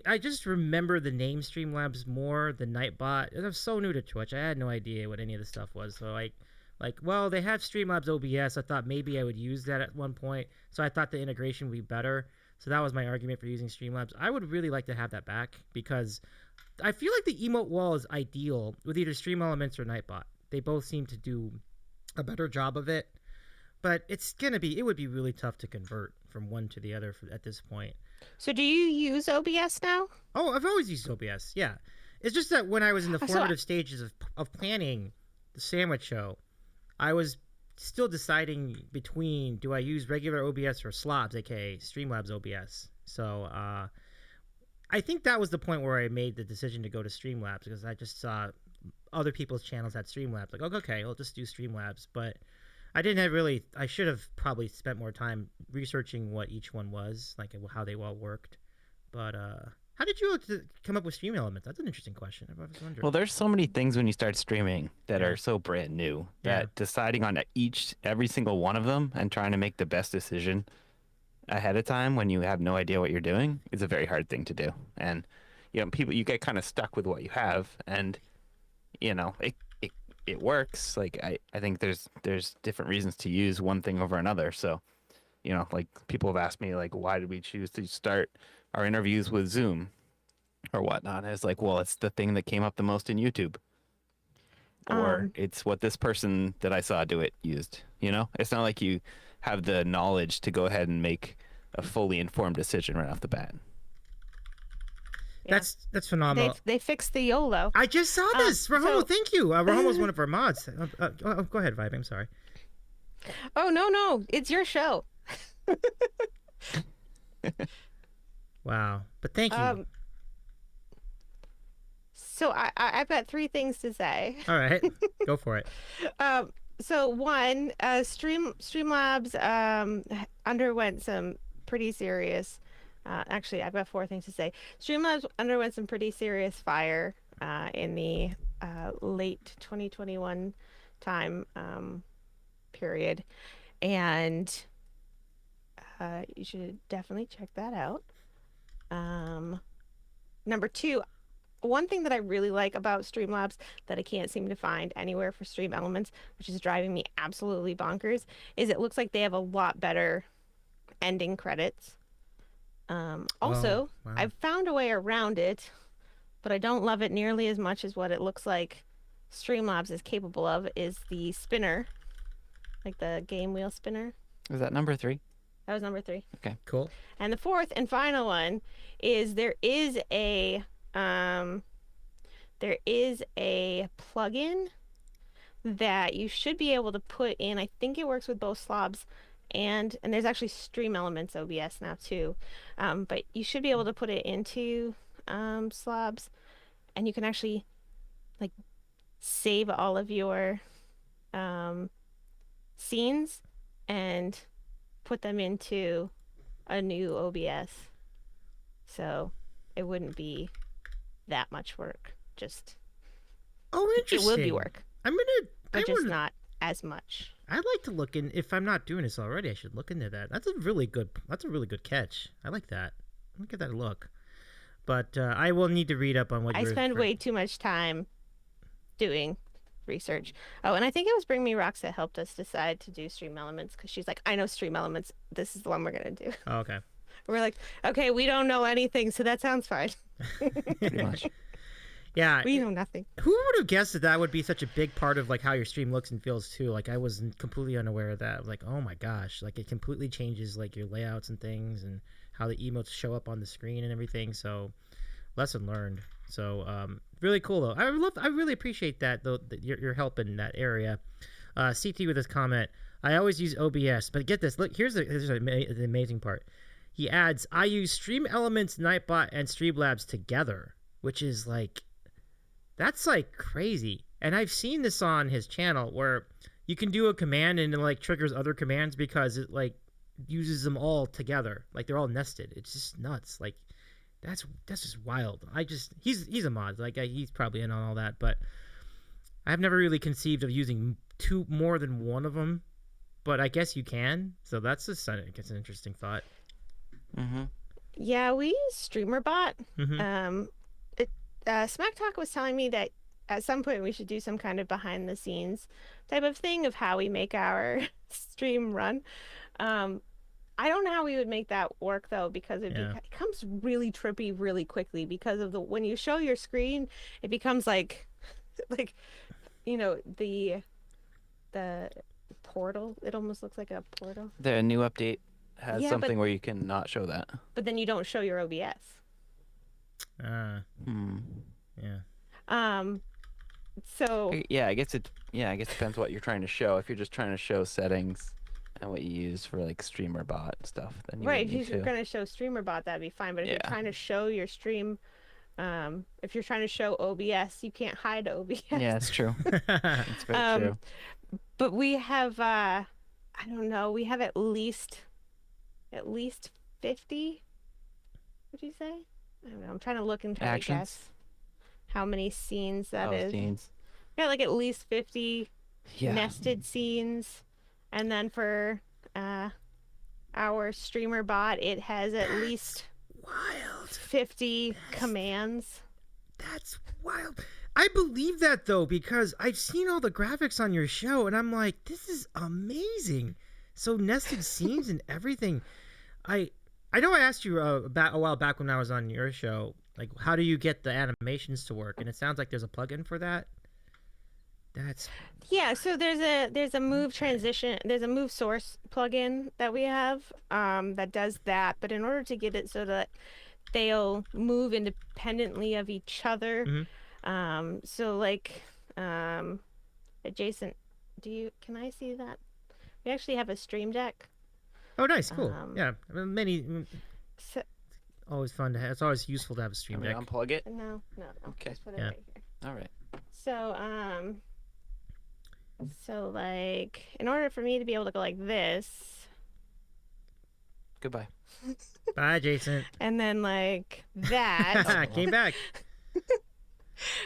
I just remember the name Streamlabs more than Nightbot. I was so new to Twitch. I had no idea what any of the stuff was. So well, they have Streamlabs OBS. I thought maybe I would use that at one point. So I thought the integration would be better. So that was my argument for using Streamlabs. I would really like to have that back because I feel like the emote wall is ideal with either Stream Elements or Nightbot. They both seem to do a better job of it. But it would be really tough to convert from one to the other at this point. So do you use OBS now? Oh, I've always used OBS, yeah. It's just that when I was in the formative stages of planning the sandwich show, I was still deciding between do I use regular OBS or Slobs, aka Streamlabs OBS. So I think that was the point where I made the decision to go to Streamlabs because I just saw other people's channels had Streamlabs. Like, okay, I'll just do Streamlabs. But I should have probably spent more time researching what each one was, like how they all worked. But how did you come up with Stream Elements? That's an interesting question. I was wondering. Well, there's so many things when you start streaming that are so brand new that deciding on every single one of them and trying to make the best decision ahead of time when you have no idea what you're doing is a very hard thing to do. And you get kind of stuck with what you have, and it works. Like I think there's different reasons to use one thing over another. So, like people have asked me like, why did we choose to start our interviews with Zoom or whatnot? And it's like, well, it's the thing that came up the most in YouTube, or it's what this person that I saw do it used. It's not like you have the knowledge to go ahead and make a fully informed decision right off the bat. Yeah. That's phenomenal. They fixed the YOLO. I just saw this. Rahomo, thank you. Rahomo's one of our mods. Go ahead, Vibe. I'm sorry. Oh, no. It's your show. Wow. But thank you. So I've got 3 things to say. All right. Go for it. So one, Streamlabs underwent some pretty serious... actually, I've got 4 things to say. Streamlabs underwent some pretty serious fire in the late 2021 time period. And you should definitely check that out. Number 2, one thing that I really like about Streamlabs that I can't seem to find anywhere for Stream Elements, which is driving me absolutely bonkers, is it looks like they have a lot better ending credits. Also, wow. I've found a way around it, but I don't love it nearly as much as what it looks like Streamlabs is capable of, is the spinner, like the game wheel spinner. Is that number 3? That was number 3. Okay, cool. And the 4th and final one is there is a plugin that you should be able to put in. I think it works with both Slobs and there's actually Stream Elements OBS now too. But you should be able to put it into Slobs, and you can actually like save all of your scenes and put them into a new OBS. So it wouldn't be that much work. Just interesting. It will be work. But just wanna, not as much. I'd like to look in. If I'm not doing this already, I should look into that. That's a really good catch. I like that. Look at that look. But I will need to read up on what I spend way too much time doing research. Oh, and I think it was Bring Me Rocks that helped us decide to do Stream Elements, because she's like, I know Stream Elements. This is the one we're gonna do. Oh, okay. We're like, okay, we don't know anything, so that sounds fine. Pretty much. Yeah. We know nothing. Who would have guessed that would be such a big part of like how your stream looks and feels too? Like I was completely unaware of that. Like, oh my gosh, like it completely changes like your layouts and things and how the emotes show up on the screen and everything. So lesson learned. So really cool though. I really appreciate that though, that your help in that area. CT with his comment. I always use OBS, but get this. Look, here's the amazing part. He adds, I use Stream Elements, Nightbot, and Streamlabs together, which is like, that's like crazy. And I've seen this on his channel where you can do a command and it like triggers other commands because it like uses them all together. Like they're all nested. It's just nuts. Like that's just wild. He's a mod. Like he's probably in on all that, but I've never really conceived of using more than one of them. But I guess you can. So that's just an interesting thought. Mm-hmm. Yeah, we use StreamerBot. Mm-hmm. Smack Talk was telling me that at some point we should do some kind of behind the scenes type of thing of how we make our stream run. I don't know how we would make that work though, because it becomes really trippy really quickly because of when you show your screen, it becomes like the portal. It almost looks like a portal. The new update has something where you can not show that. But then you don't show your OBS. Yeah. So I guess it depends what you're trying to show. If you're just trying to show settings and what you use for like StreamerBot stuff, then you right. If you're going to show StreamerBot, that'd be fine. But if you're trying to show your stream, if you're trying to show OBS, you can't hide OBS. Yeah, that's true. That's very true. But we have I don't know. We have at least 50. Would you say? I don't know. I'm trying to look and try to guess how many scenes that is. Scenes. Yeah, like at least 50 nested scenes. And then for our streamer bot, it has at least wild 50 commands. That's wild. I believe that though, because I've seen all the graphics on your show and I'm like, this is amazing. So nested scenes and everything. I know I asked you about a while back when I was on your show, like how do you get the animations to work? And it sounds like there's a plugin for that. So there's a move transition, there's a move source plugin that we have that does that, but in order to get it so that they'll move independently of each other, so like adjacent, can I see that? We actually have a stream deck. Oh, nice, cool. Always fun to have. It's always useful to have a stream deck. Unplug it. No. Okay. Just put it right here. All right. So like in order for me to be able to go like this. Goodbye. Bye, Jason. And then like that. Came back.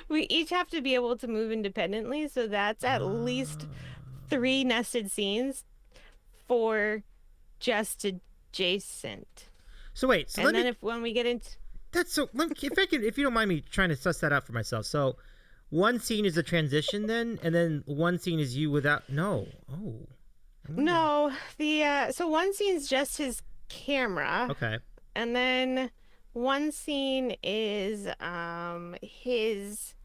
We each have to be able to move independently, so that's at least 3 nested scenes for just adjacent. So wait, when we get into that's so. If you don't mind me trying to suss that out for myself. So, one scene is a transition, then, and then one scene is you without. No. Oh. No. So one scene is just his camera. Okay. And then one scene is his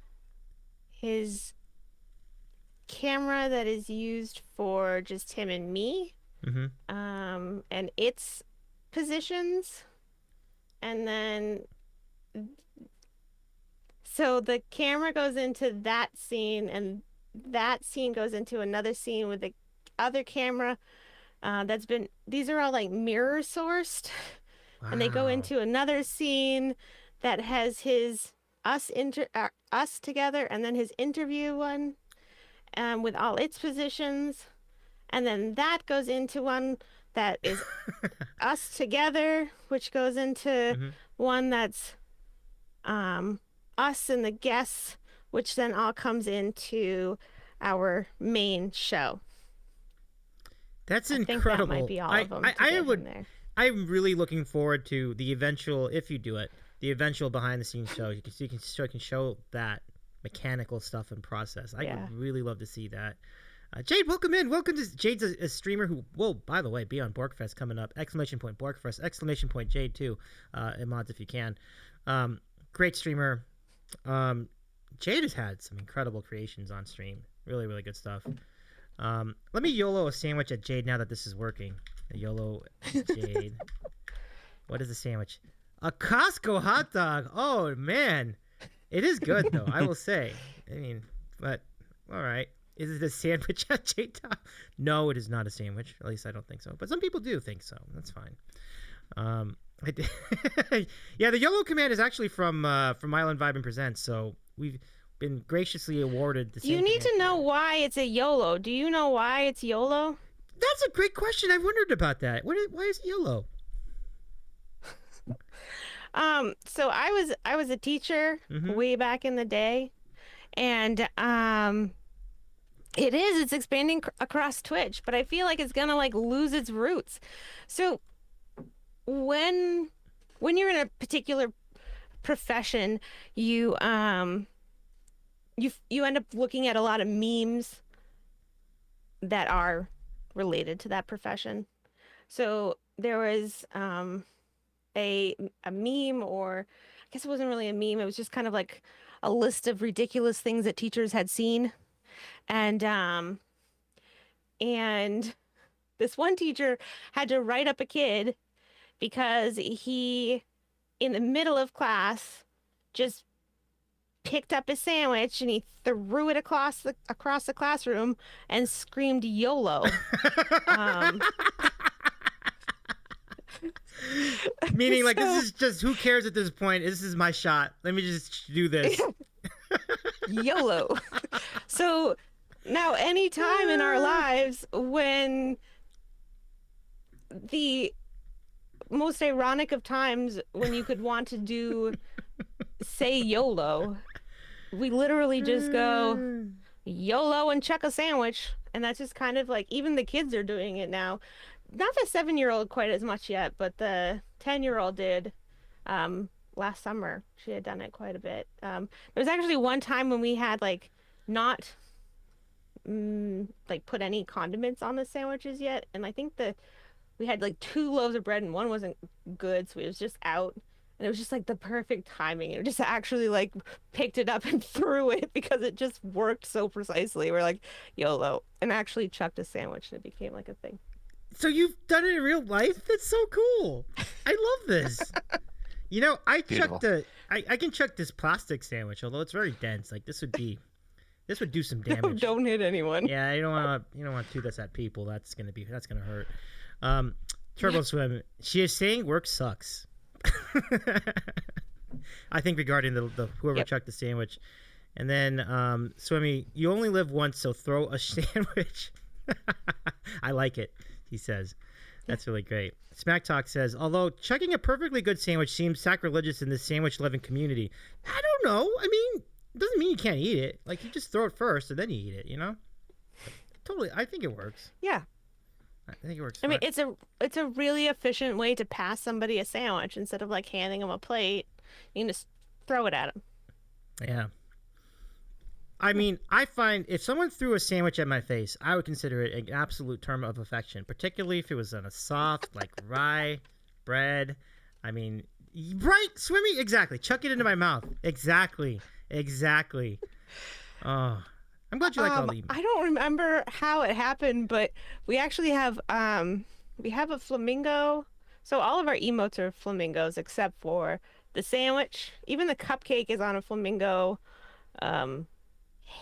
camera that is used for just him and me. And its positions, and then so the camera goes into that scene, and that scene goes into another scene with the other camera these are all like mirror sourced. Wow. And they go into another scene that has us together, and then his interview one with all its positions. And then that goes into one that is us together, which goes into one that's us and the guests, which then all comes into our main show. That's incredible. I think that might be all of them. I'm really looking forward to the eventual, if you do it, the eventual behind the scenes show. You can show that mechanical stuff and process. I would really love to see that. Jade, welcome in. Welcome to Jade's a streamer who will, by the way, be on Borkfest coming up. ! Borkfest! ! Jade too. In mods if you can. Great streamer. Jade has had some incredible creations on stream. Really, really good stuff. Let me YOLO a sandwich at Jade now that this is working. A YOLO Jade. What is the sandwich? A Costco hot dog. Oh man, it is good though. I will say. I mean, but all right. Is it a sandwich at J-Top? No, it is not a sandwich. At least I don't think so. But some people do think so. That's fine. Yeah, the YOLO command is actually from Island Vibe and Presents. So we've been graciously awarded the same You need command. to know why it's a YOLO. Do you know why it's YOLO? That's a great question. I wondered about that. Why is it YOLO? So I was a teacher way back in the day, and it's expanding across Twitch, but I feel like it's gonna like lose its roots. So when you're in a particular profession, you end up looking at a lot of memes that are related to that profession. So there was a meme, or I guess it wasn't really a meme, it was just kind of like a list of ridiculous things that teachers had seen. And this one teacher had to write up a kid because he, in the middle of class, just picked up his sandwich and he threw it across the classroom and screamed YOLO. Meaning, like, this is just, who cares at this point? This is my shot. Let me just do this. YOLO. So now, any time in our lives when the most ironic of times when you could want to say YOLO, we literally just go YOLO and chuck a sandwich. And that's just kind of like, even the kids are doing it now. Not the 7-year-old quite as much yet, but the 10-year-old did last summer. She had done it quite a bit. There was actually one time when we had like not like put any condiments on the sandwiches yet, and I think we had like 2 loaves of bread and one wasn't good, so it was just out, and it was just like the perfect timing. It just actually like picked it up and threw it because it just worked so precisely. We're like YOLO, and actually chucked a sandwich, and it became like a thing. So you've done it in real life? That's so cool. I love this. You know, I can chuck this plastic sandwich, although it's very dense. Like this would do some damage. Don't hit anyone. Yeah, you don't want to do this at people. That's gonna hurt. Turbo Swim, she is saying work sucks. I think regarding the whoever chucked the sandwich. And then Swimmy, you only live once, so throw a sandwich. I like it, he says. That's really great. Smack Talk says, although chucking a perfectly good sandwich seems sacrilegious in this sandwich-loving community, I don't know. I mean, it doesn't mean you can't eat it. Like, you just throw it first and then you eat it, you know? Totally. I think it works. Yeah. I think it works. I mean, it's a really efficient way to pass somebody a sandwich instead of like handing them a plate. You can just throw it at them. Yeah. I mean, I find if someone threw a sandwich at my face, I would consider it an absolute term of affection, particularly if it was on a soft, like rye bread. I mean, right, Swimmy? Exactly. Chuck it into my mouth. Exactly. Oh, I'm glad you like all the... I don't remember how it happened, but we actually have a flamingo. So all of our emotes are flamingos except for the sandwich. Even the cupcake is on a flamingo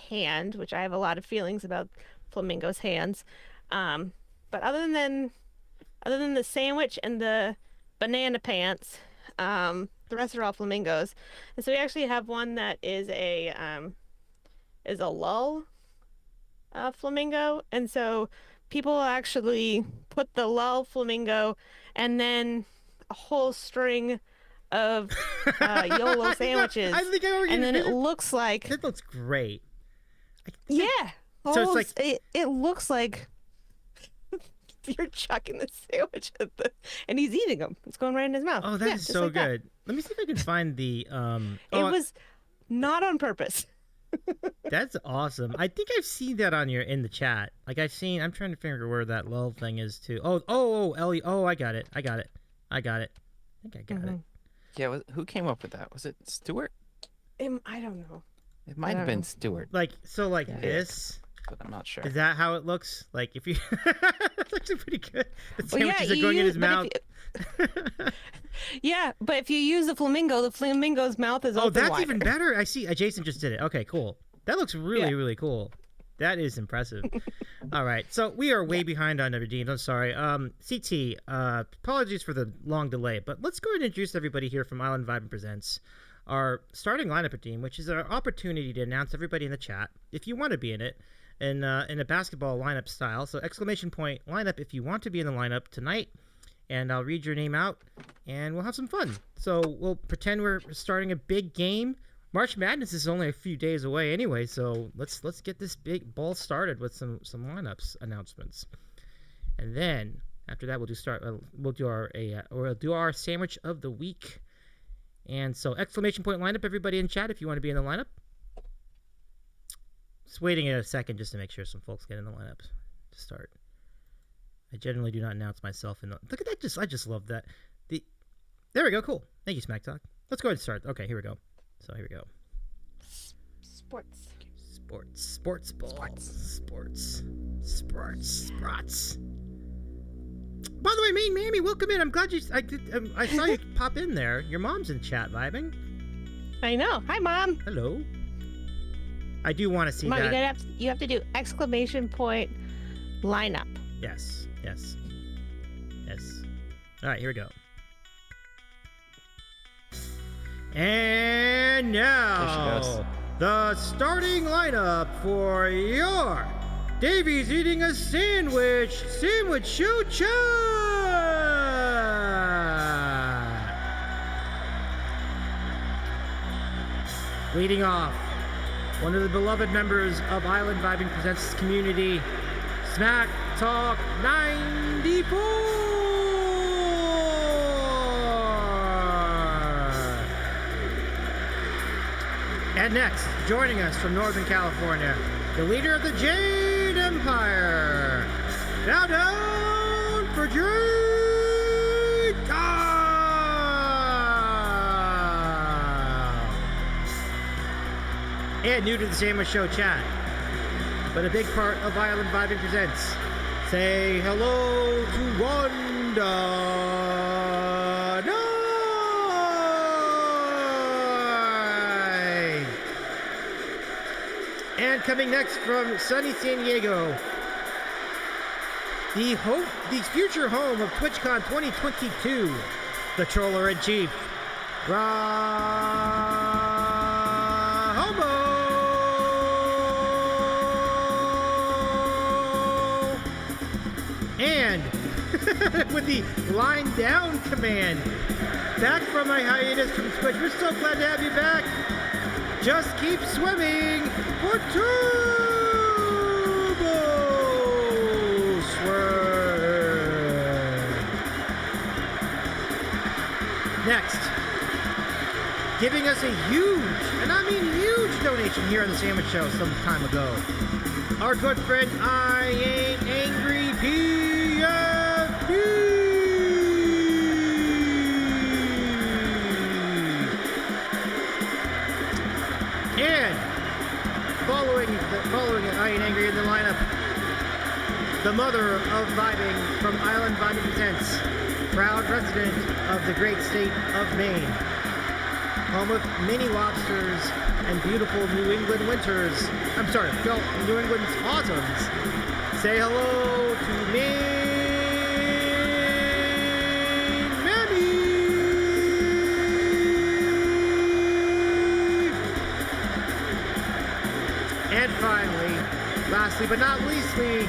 hand, which I have a lot of feelings about flamingos' hands. But other than the sandwich and the banana pants, the rest are all flamingos. And so we actually have one that is a lull flamingo, and so people actually put the lull flamingo and then a whole string of YOLO sandwiches. And then it looks like... It looks great. Yeah. So it's like... It looks like you're chucking the sandwich at and he's eating them. It's going right in his mouth. Oh, that is so like good. That. Let me see if I can find the... It was not on purpose. That's awesome. I think I've seen that in the chat. Like I'm trying to figure where that lull thing is too. Oh, Ellie. Oh, I got it. I think I got it. Yeah, who came up with that? Was it Stuart? I don't know. It might have been Stuart. This. But I'm not sure. Is that how it looks? Like if you... That's actually pretty good. The sandwiches are going in his mouth. Yeah, but if you use the flamingo's mouth is open that's wider. even better. I see. Jason just did it. Okay, cool. That looks really, really cool. That is impressive. All right, so we are way behind on the redeems. I'm sorry. CT, apologies for the long delay, but let's go ahead and introduce everybody here from Island Vibe Presents, our starting lineup redeem, which is our opportunity to announce everybody in the chat if you want to be in it, in a basketball lineup style. So exclamation point lineup if you want to be in the lineup tonight, and I'll read your name out, and we'll have some fun. So we'll pretend we're starting a big game. March Madness is only a few days away anyway, so let's get this big ball started with some lineups announcements, and then after that we'll do our sandwich of the week. And so exclamation point lineup, everybody in chat, if you want to be in the lineup. Just waiting a second just to make sure some folks get in the lineup to start. I generally do not announce myself in the. Look at that! I just love that. There we go. Cool. Thank you, Smack Talk. Let's go ahead and start. Okay, here we go. So here we go. Sports ball. Sports. By the way, Maine Mammy, welcome in. I'm glad I saw you pop in there. Your mom's in chat vibing. I know. Hi, Mom. Hello. I do want to see Mom, that. you have to do exclamation point lineup. Yes. All right, here we go. And now, the starting lineup for your Davey's Eating a Sandwich Show Chat. Leading off, one of the beloved members of Island Vibing Presents community, Smack Talk 94. And next, joining us from Northern California, the leader of the Jade Empire. Now down for Jade Town. And new to the Sandwich Show chat, but a big part of Island Vibing Presents. Say hello to Wanda. No! And coming next from sunny San Diego, the future home of TwitchCon 2022, the Troller-in-Chief, Homo. And with the line down command, back from my hiatus from Twitch, we're so glad to have you back. Just keep swimming for Turbo Swerve. Next, giving us a huge, and I mean huge, donation here on the Sandwich Show some time ago, our good friend I Ain't Angry PFP. And following I Ain't Angry in the lineup, the mother of vibing from Island Vibing Presents, proud resident of the great state of Maine, home of many lobsters and beautiful New England winters. New England's autumns. Say hello to Maine Mammy. And finally, lastly but not leastly,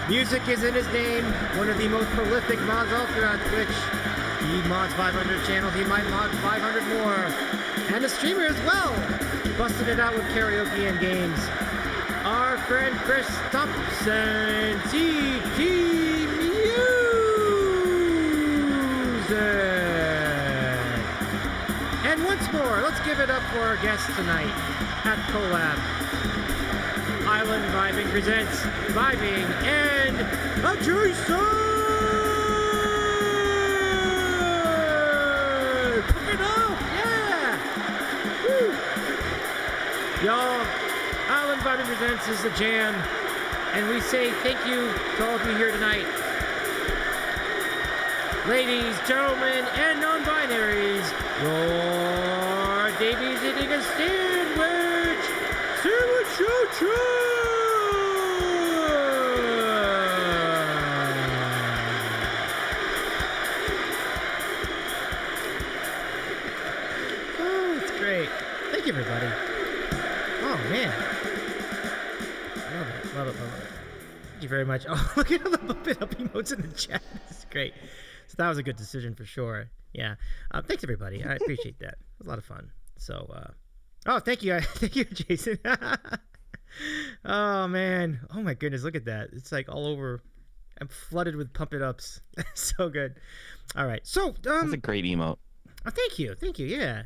music is in his name, one of the most prolific mods out there on Twitch. He mods 500 channels, he might mod 500 more. And a streamer as well, busting it out with karaoke and games. Our friend Chris Thompson, CT Music. And once more, let's give it up for our guest tonight at Collab. Island Vibing Presents Vibing and Adjacent! Pick it up! Yeah! Woo! Y'all, Island Vibing Presents is the jam, and we say thank you to all of you here tonight. Ladies, gentlemen, and non-binaries, your Davey's Eating a Sandwich Oh, it's great. Thank you, everybody. Oh, man. Love it, love it, love it. Thank you very much. Oh, look at all the bump it up emotes in the chat. This is great. So that was a good decision for sure. Yeah. Thanks, everybody. I appreciate that. It was a lot of fun. So, oh, thank you. Thank you, Jason. Oh, man. Oh, my goodness. Look at that. It's like all over. I'm flooded with pump it ups. So good. All right. So, That's a great emote. oh, thank you. Thank you. Yeah.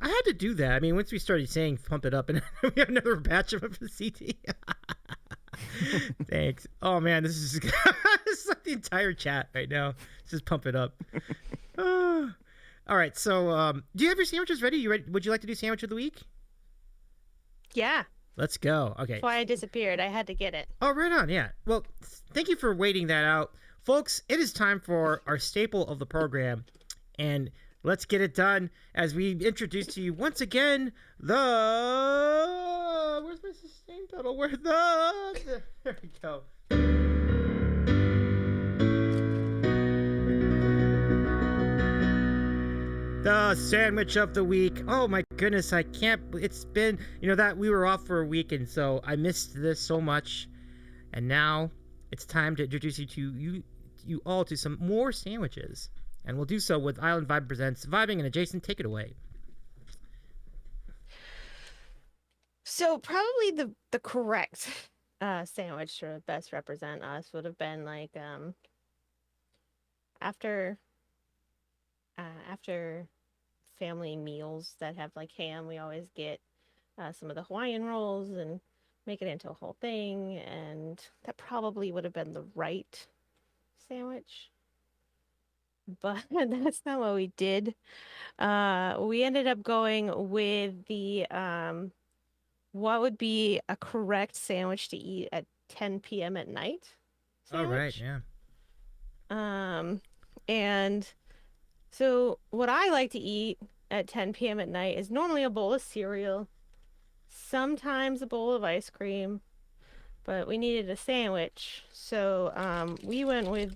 I had to do that. I mean, once we started saying pump it up, and we have another batch of it for CD. Thanks. Oh, man. This is this is like the entire chat right now. Just pump it up. Oh. All right. So, do you have your sandwiches ready? You ready? Would you like to do sandwich of the week? Yeah. Let's go. Okay. That's why I disappeared. I had to get it. Oh, right on. Yeah. Well, thank you for waiting that out. Folks, it is time for our staple of the program. And let's get it done as we introduce to you once again the... Where's my sustain pedal? Where the... There we go. The sandwich of the week. Oh my goodness, I can't. It's been, that we were off for a week, and so I missed this so much. And now it's time to introduce you all to some more sandwiches. And we'll do so with Island Vibe Presents Vibing and Adjacent. Take it away. So probably the correct sandwich to best represent us would have been like after family meals that have like ham, we always get some of the Hawaiian rolls and make it into a whole thing, and that probably would have been the right sandwich, but that's not what we did. We ended up going with the what would be a correct sandwich to eat at 10 p.m. at night sandwich. All right, yeah. And so what I like to eat at 10 p.m. at night is normally a bowl of cereal, sometimes a bowl of ice cream, but we needed a sandwich. So we went with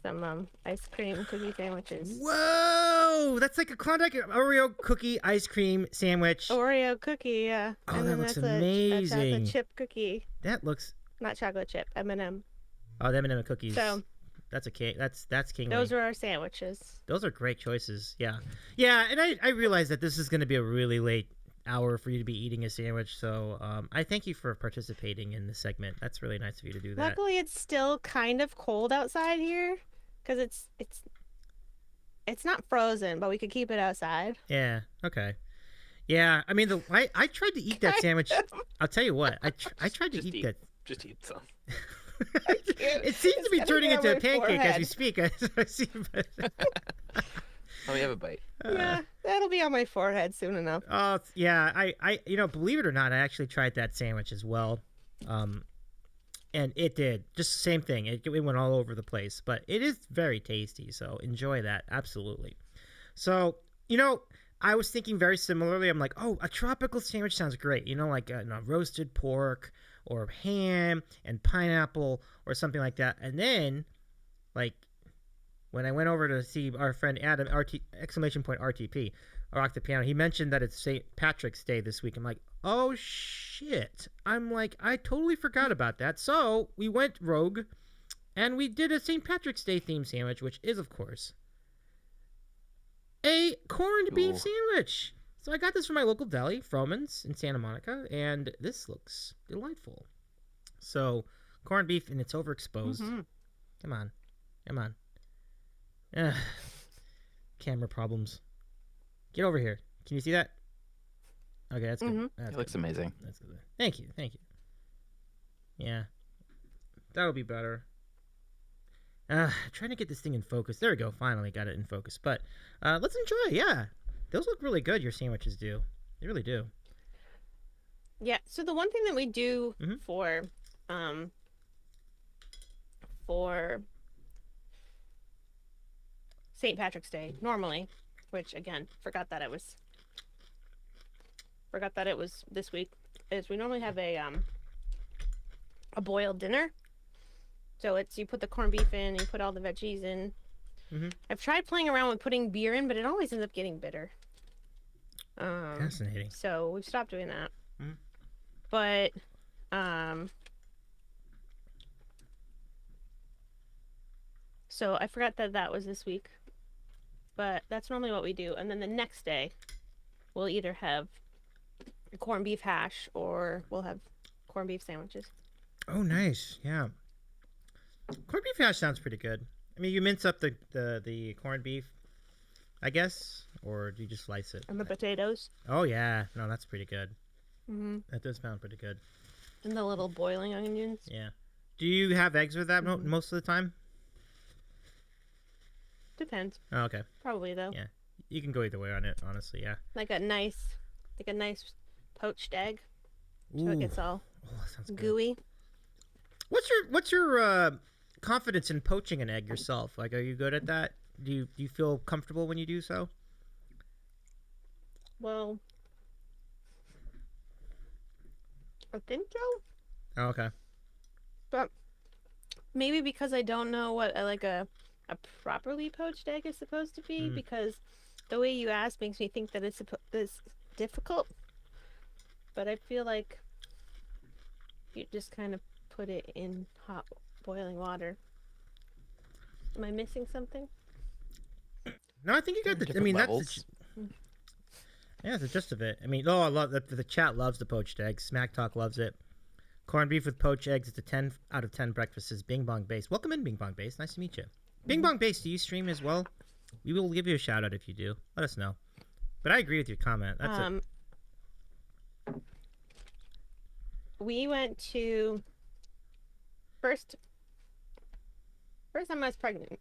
some ice cream cookie sandwiches. Whoa! That's like a Klondike Oreo cookie ice cream sandwich. Oreo cookie, yeah. Oh, and that then looks that's amazing. a chocolate chip cookie. That looks... Not chocolate chip, M&M. Oh, the M&M cookies. So that's a cake. That's kingly. those are our sandwiches. Those are great choices. Yeah. Yeah, and I realize that this is going to be a really late hour for you to be eating a sandwich, so I thank you for participating in this segment. That's really nice of you to do that. Luckily, it's still kind of cold outside here because it's not frozen, but we could keep it outside. Yeah. Okay. Yeah. I mean, I tried to eat that sandwich. I'll tell you what. I tried to eat that. Just eat some. It seems to be turning into a pancake as we speak. I see. Let me have a bite. Yeah, that'll be on my forehead soon enough. Oh, yeah. I believe it or not, I actually tried that sandwich as well. And it did. Just the same thing. It went all over the place. But it is very tasty, so enjoy that. Absolutely. So, I was thinking very similarly. I'm like, oh, a tropical sandwich sounds great. Like roasted pork or ham and pineapple or something like that. And then, like, when I went over to see our friend Adam, !RTP, Rock the Piano, he mentioned that it's St. Patrick's Day this week. I'm like, oh, shit. I'm like, I totally forgot about that. So we went rogue, and we did a St. Patrick's Day themed sandwich, which is, of course, a corned beef sandwich. So I got this from my local deli, Froman's in Santa Monica, and this looks delightful. So, corned beef, and it's overexposed. Mm-hmm. Come on. Ugh. Camera problems. Get over here. Can you see that? Okay, that's good. Mm-hmm. It looks amazing. That's good. Thank you. Yeah. That'll be better. Trying to get this thing in focus. There we go. Finally got it in focus. But let's enjoy. Yeah. Those look really good, your sandwiches do. They really do. Yeah. So the one thing that we do for St. Patrick's Day normally, which again, forgot that I was forgot that it was this week, is we normally have a boiled dinner. So it's you put the corned beef in, you put all the veggies in. Mm-hmm. I've tried playing around with putting beer in, but it always ends up getting bitter. Fascinating. So we've stopped doing that. Mm. But so I forgot that was this week. But that's normally what we do. And then the next day, we'll either have a corned beef hash or we'll have corned beef sandwiches. Oh, nice. Yeah. Corned beef hash sounds pretty good. I mean, you mince up the corned beef, I guess, or do you just slice it? And the potatoes. Oh, yeah. No, that's pretty good. Mm-hmm. That does sound pretty good. And the little boiling onions. Yeah. Do you have eggs with that most of the time? Depends. Oh, okay. Probably, though. Yeah. You can go either way on it, honestly, yeah. Like a nice poached egg. Ooh. So it gets all that sounds good. gooey. What's your confidence in poaching an egg yourself? Like, are you good at that? Do you feel comfortable when you do so? Well, I think so. Oh, okay. But maybe because I don't know what a properly poached egg is supposed to be, because the way you ask makes me think that it's difficult. But I feel like you just kind of put it in hot boiling water. Am I missing something? No, I think you got the. I mean, that's the gist of it. I mean, I love the chat loves the poached eggs. Smack Talk loves it. Corned beef with poached eggs. It's a 10 out of 10 breakfast. Is Bing Bong Base. Welcome in, Bing Bong Base. Nice to meet you. Bing Bong Base, do you stream as well? We will give you a shout out if you do. Let us know. But I agree with your comment. That's it. We went to first time I was pregnant.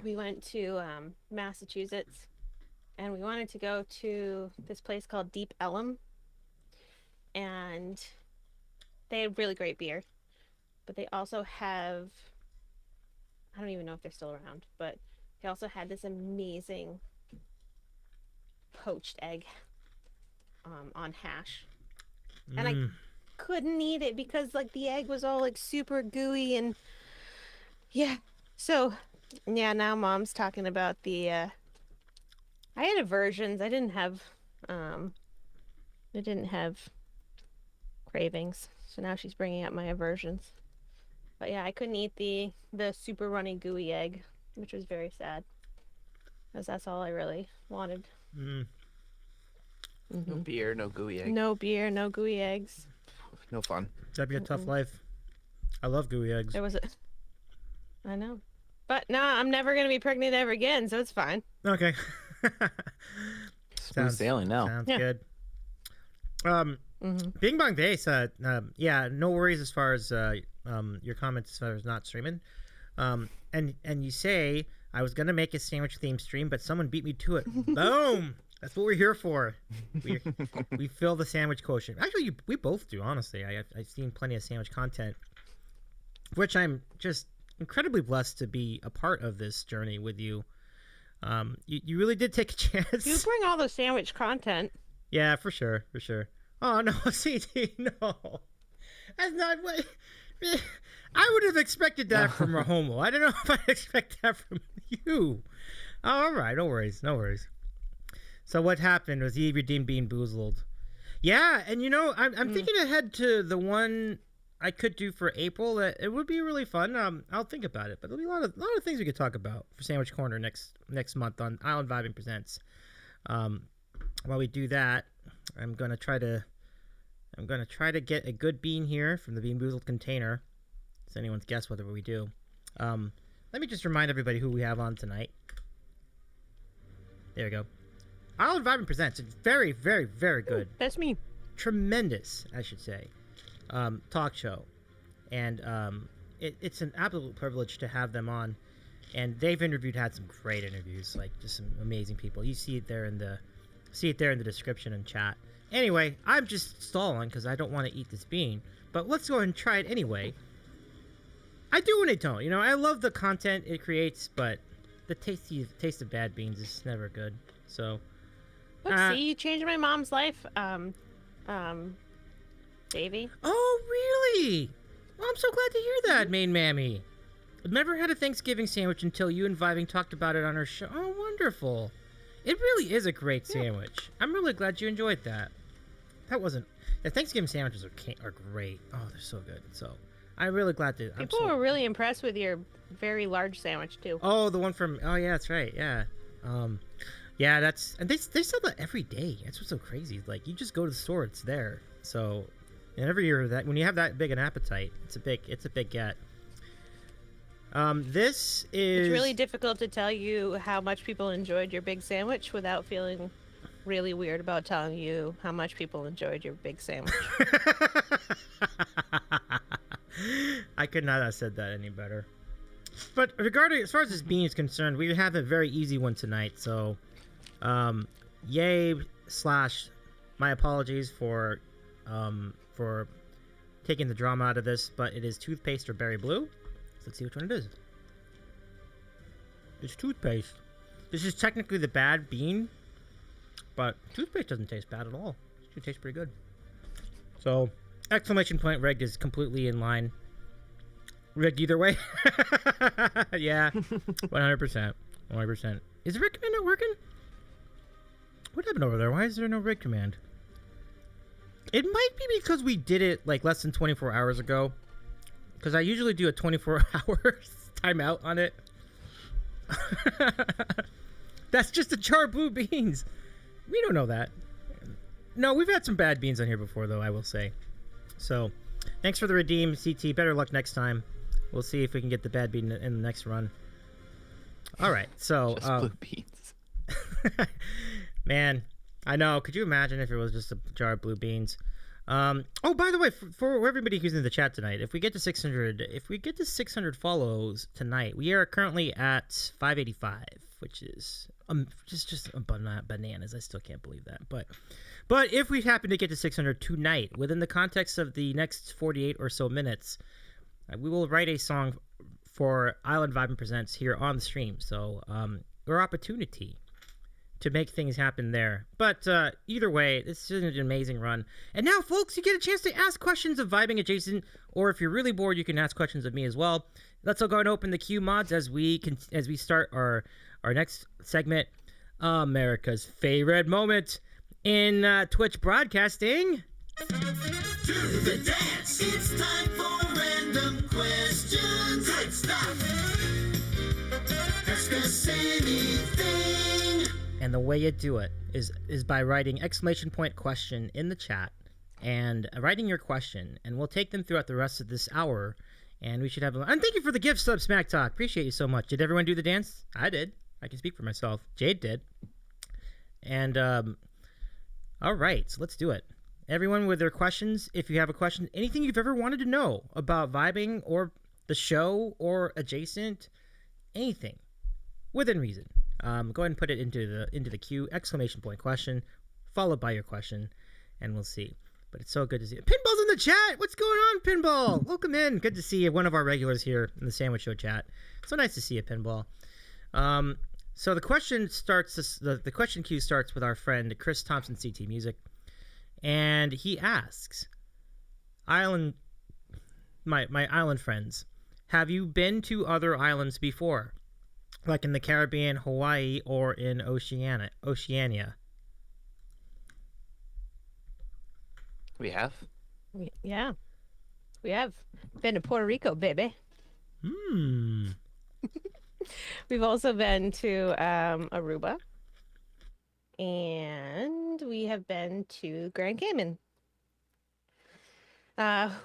We went to Massachusetts, and we wanted to go to this place called Deep Ellum, and they had really great beer, but they also have, I don't even know if they're still around, but they also had this amazing poached egg on hash, and I couldn't eat it because like the egg was all like super gooey, and so now Mom's talking about the I had aversions. I didn't have cravings, so now she's bringing up my aversions. But yeah, I couldn't eat the super runny gooey egg, which was very sad, because that's all I really wanted. No beer, no gooey egg. No beer, no gooey eggs. No fun. That'd be a tough life. I love gooey eggs. I know. But no, I'm never going to be pregnant ever again, so it's fine. Okay. Smooth sailing now. Sounds good. Bing Bong Base, no worries as far as your comments as far as not streaming. And you say, I was going to make a sandwich themed stream, but someone beat me to it. Boom! That's what we're here for. We fill the sandwich quotient. Actually, we both do, honestly. I've seen plenty of sandwich content, which I'm just incredibly blessed to be a part of this journey with you. You really did take a chance. You bring all the sandwich content. Yeah, for sure. Oh, no, CD, no. That's not what... I would have expected that from Rahomo. I don't know if I'd expect that from you. Oh, all right, no worries. So what happened was he redeemed Bean Boozled. Yeah, and I'm thinking ahead to the one I could do for April. That it would be really fun. I'll think about it, but there'll be a lot of things we could talk about for Sandwich Corner next month on Island Vibing Presents. While we do that, I'm gonna try to get a good bean here from the Bean Boozled container. It's anyone's guess whether we do. Let me just remind everybody who we have on tonight. There we go. Island Vibing Presents. It's very, very, very good. That's me. Tremendous, I should say. Talk show. And it's an absolute privilege to have them on. And they've had some great interviews, like just some amazing people. You see it there in the description and chat. Anyway, I'm just stalling because I don't want to eat this bean. But let's go ahead and try it anyway. I do and I don't. I love the content it creates, but the taste of bad beans is never good. So, Look, see, you changed my mom's life. Davy. Oh, really? Well, I'm so glad to hear that, Maine Mammy. I've never had a Thanksgiving sandwich until you and Vibing talked about it on our show. Oh, wonderful. It really is a great sandwich. I'm really glad you enjoyed that. That wasn't... The Thanksgiving sandwiches are great. Oh, they're so good. So, I'm really glad to... People were really impressed with your very large sandwich, too. Oh, the one from... Oh, yeah, that's right. Yeah. Yeah, that's... And they sell that every day. That's what's so crazy. Like, you just go to the store, it's there. So, and every year, that when you have that big an appetite, it's a big get. This is... It's really difficult to tell you how much people enjoyed your big sandwich without feeling really weird about telling you how much people enjoyed your big sandwich. I could not have said that any better. But regarding, as far as this bean is concerned, we have a very easy one tonight. So, yay / my apologies for taking the drama out of this, but it is toothpaste or berry blue. So let's see which one it is. It's toothpaste. This is technically the bad bean, but toothpaste doesn't taste bad at all. It tastes pretty good. So, exclamation point rigged is completely in line. Rigged either way. Yeah, 100%. 100%. Is the rig command not working? What happened over there? Why is there no rig command? It might be because we did it like less than 24 hours ago. Because I usually do a 24-hour timeout on it. That's just the jar blue beans. We don't know that. No, we've had some bad beans on here before, though, I will say. So, thanks for the redeem, CT. Better luck next time. We'll see if we can get the bad bean in the next run. All right, so... Just blue beans. Man, I know. Could you imagine if it was just a jar of blue beans? Oh, by the way, for everybody who's in the chat tonight, if we get to 600 follows tonight, we are currently at 585, which is just bananas. I still can't believe that. But if we happen to get to 600 tonight, within the context of the next 48 or so minutes, we will write a song for Island Vibin' Presents here on the stream. So, our opportunity to make things happen there. But either way, this is an amazing run. And now, folks, you get a chance to ask questions of Vibing Adjacent, or if you're really bored, you can ask questions of me as well. Let's all go and open the queue mods as we start our next segment, America's favorite moment in Twitch broadcasting. Do the dance. It's time for random questions. Good stuff. Ask us anything. And the way you do it is by writing exclamation point question in the chat and writing your question, and we'll take them throughout the rest of this hour. And we should have. And thank you for the gift sub, Smack Talk. Appreciate you so much. Did everyone do the dance? I did. I can speak for myself. Jade did. And all right, so let's do it. Everyone with their questions, if you have a question, anything you've ever wanted to know about vibing or the show or adjacent, anything within reason. Go ahead and put it into the queue, exclamation point question, followed by your question, and we'll see. But it's so good to see you. Pinball's in the chat. What's going on, Pinball? Welcome in. Good to see you. One of our regulars here in the Sandwich Show chat. So nice to see you, Pinball. So the question starts. The question queue starts with our friend Chris Thompson, CT Music, and he asks, my island friends, have you been to other islands before? Like in the Caribbean, Hawaii, or in Oceania? We have. Yeah. We have been to Puerto Rico, baby. We've also been to Aruba. And we have been to Grand Cayman.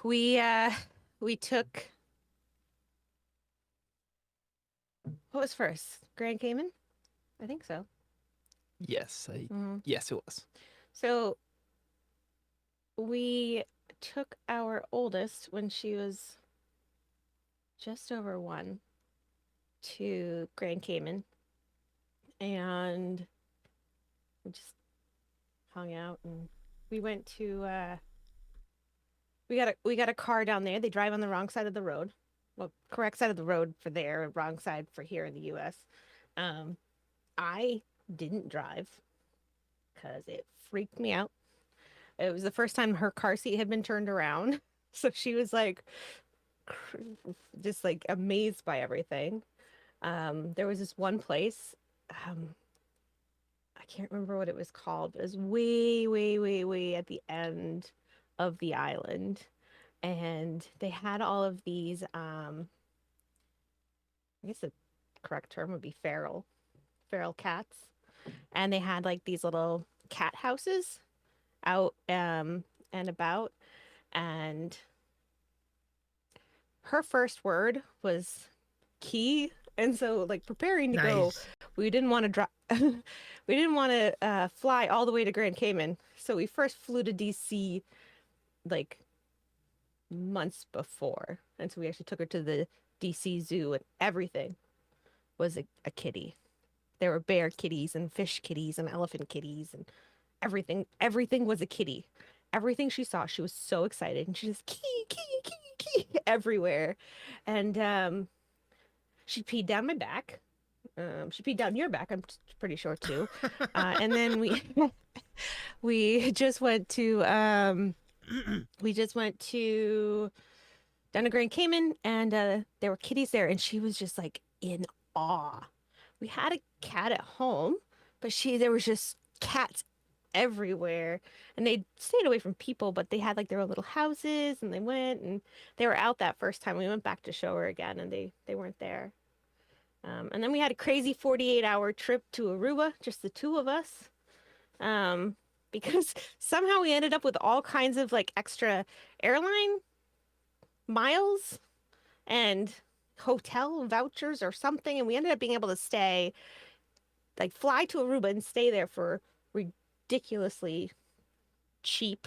We took... What was first? Grand Cayman? I think so. Yes. Yes, it was. So we took our oldest when she was just over 1 to Grand Cayman, and we just hung out, and we went to we got a car down there. They drive on the wrong side of the road. Well, correct side of the road for there, wrong side for here in the US. I didn't drive because it freaked me out. It was the first time her car seat had been turned around. So she was like, just like amazed by everything. There was this one place, I can't remember what it was called, but it was way, way, way, way at the end of the island. And they had all of these, I guess the correct term would be feral cats. And they had like these little cat houses out and about. And her first word was key. And so like preparing to go, Nice. we didn't want to drop we didn't want to fly all the way to Grand Cayman. So we first flew to DC like months before. And so we actually took her to the DC zoo, and everything was a kitty. There were bear kitties and fish kitties and elephant kitties and everything. Everything was a kitty. Everything she saw, she was so excited, and she just key everywhere. And she peed down my back. She peed down your back, I'm pretty sure too. And then we just went to down to Grand Cayman, and there were kitties there, and she was just like in awe. We had a cat at home, but there was just cats everywhere, and they stayed away from people, but they had like their own little houses, and they went, and they were out that first time. We went back to show her again, and they weren't there. And then we had a crazy 48-hour trip to Aruba, just the two of us, because somehow we ended up with all kinds of like extra airline miles and hotel vouchers or something, and we ended up being able to fly to Aruba and stay there for ridiculously cheap.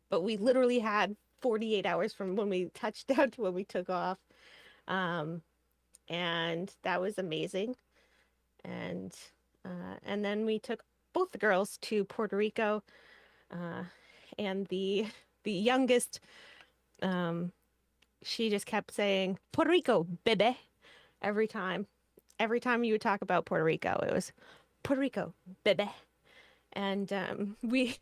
But we literally had 48 hours from when we touched down to when we took off. And that was amazing. And then we took both the girls to Puerto Rico, and the youngest, she just kept saying Puerto Rico, baby, every time you would talk about Puerto Rico, it was Puerto Rico, baby. And we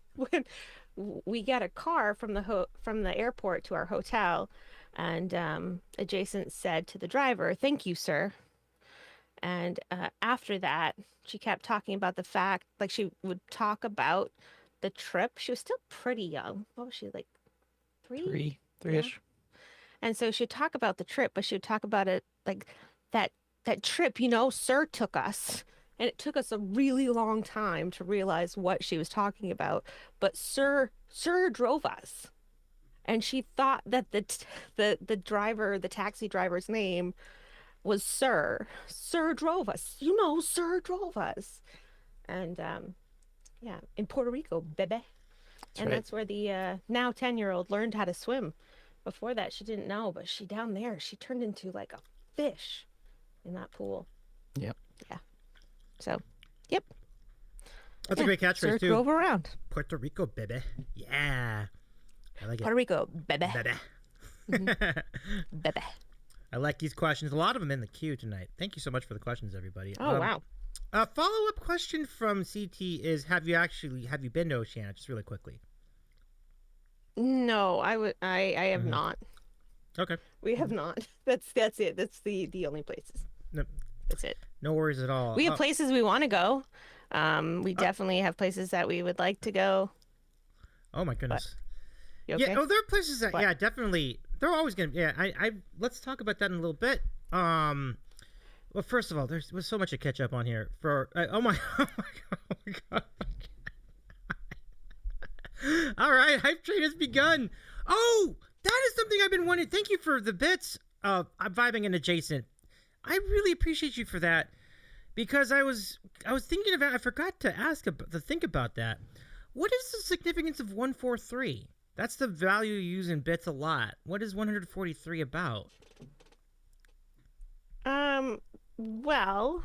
got a car from the airport to our hotel. And Adjacent said to the driver, "Thank you, sir." And after that, she kept talking about the fact, like she would talk about the trip. She was still pretty young. What was she, like 3? Three-ish. And so she'd talk about the trip, but she would talk about it like that trip, sir took us. And it took us a really long time to realize what she was talking about. But sir drove us. And she thought that the driver, the taxi driver's name was Sir. Sir drove us. Sir drove us. And yeah, in Puerto Rico, baby. That's where the now 10-year-old learned how to swim. Before that, she didn't know, but she turned into like a fish in that pool. Yep. Yeah. So, yep. That's a great catchphrase Sir too. drove around. Puerto Rico, baby. Yeah. I like it. Puerto Rico, baby. Baby. Baby. I like these questions. A lot of them in the queue tonight. Thank you so much for the questions, everybody. Oh, wow. A follow-up question from CT is: Have you been to Oceania? Just really quickly. No, I have not. Okay. We have not. That's it. That's the only places. No, That's it. no worries at all. We have places we want to go. We definitely have places that we would like to go. Oh my goodness. You okay? Yeah. Oh, there are places that. What? Yeah, definitely. They're always gonna. Yeah. I. Let's talk about that in a little bit. Well, first of all, there was so much to catch up on here. Oh my god. All right, hype train has begun. Oh, that is something I've been wanting. Thank you for the bits. I'm vibing and Adjacent. I really appreciate you for that, because I was thinking about. I forgot to think about that. What is the significance of 143? That's the value you use in bits a lot. What is 143 about? Well,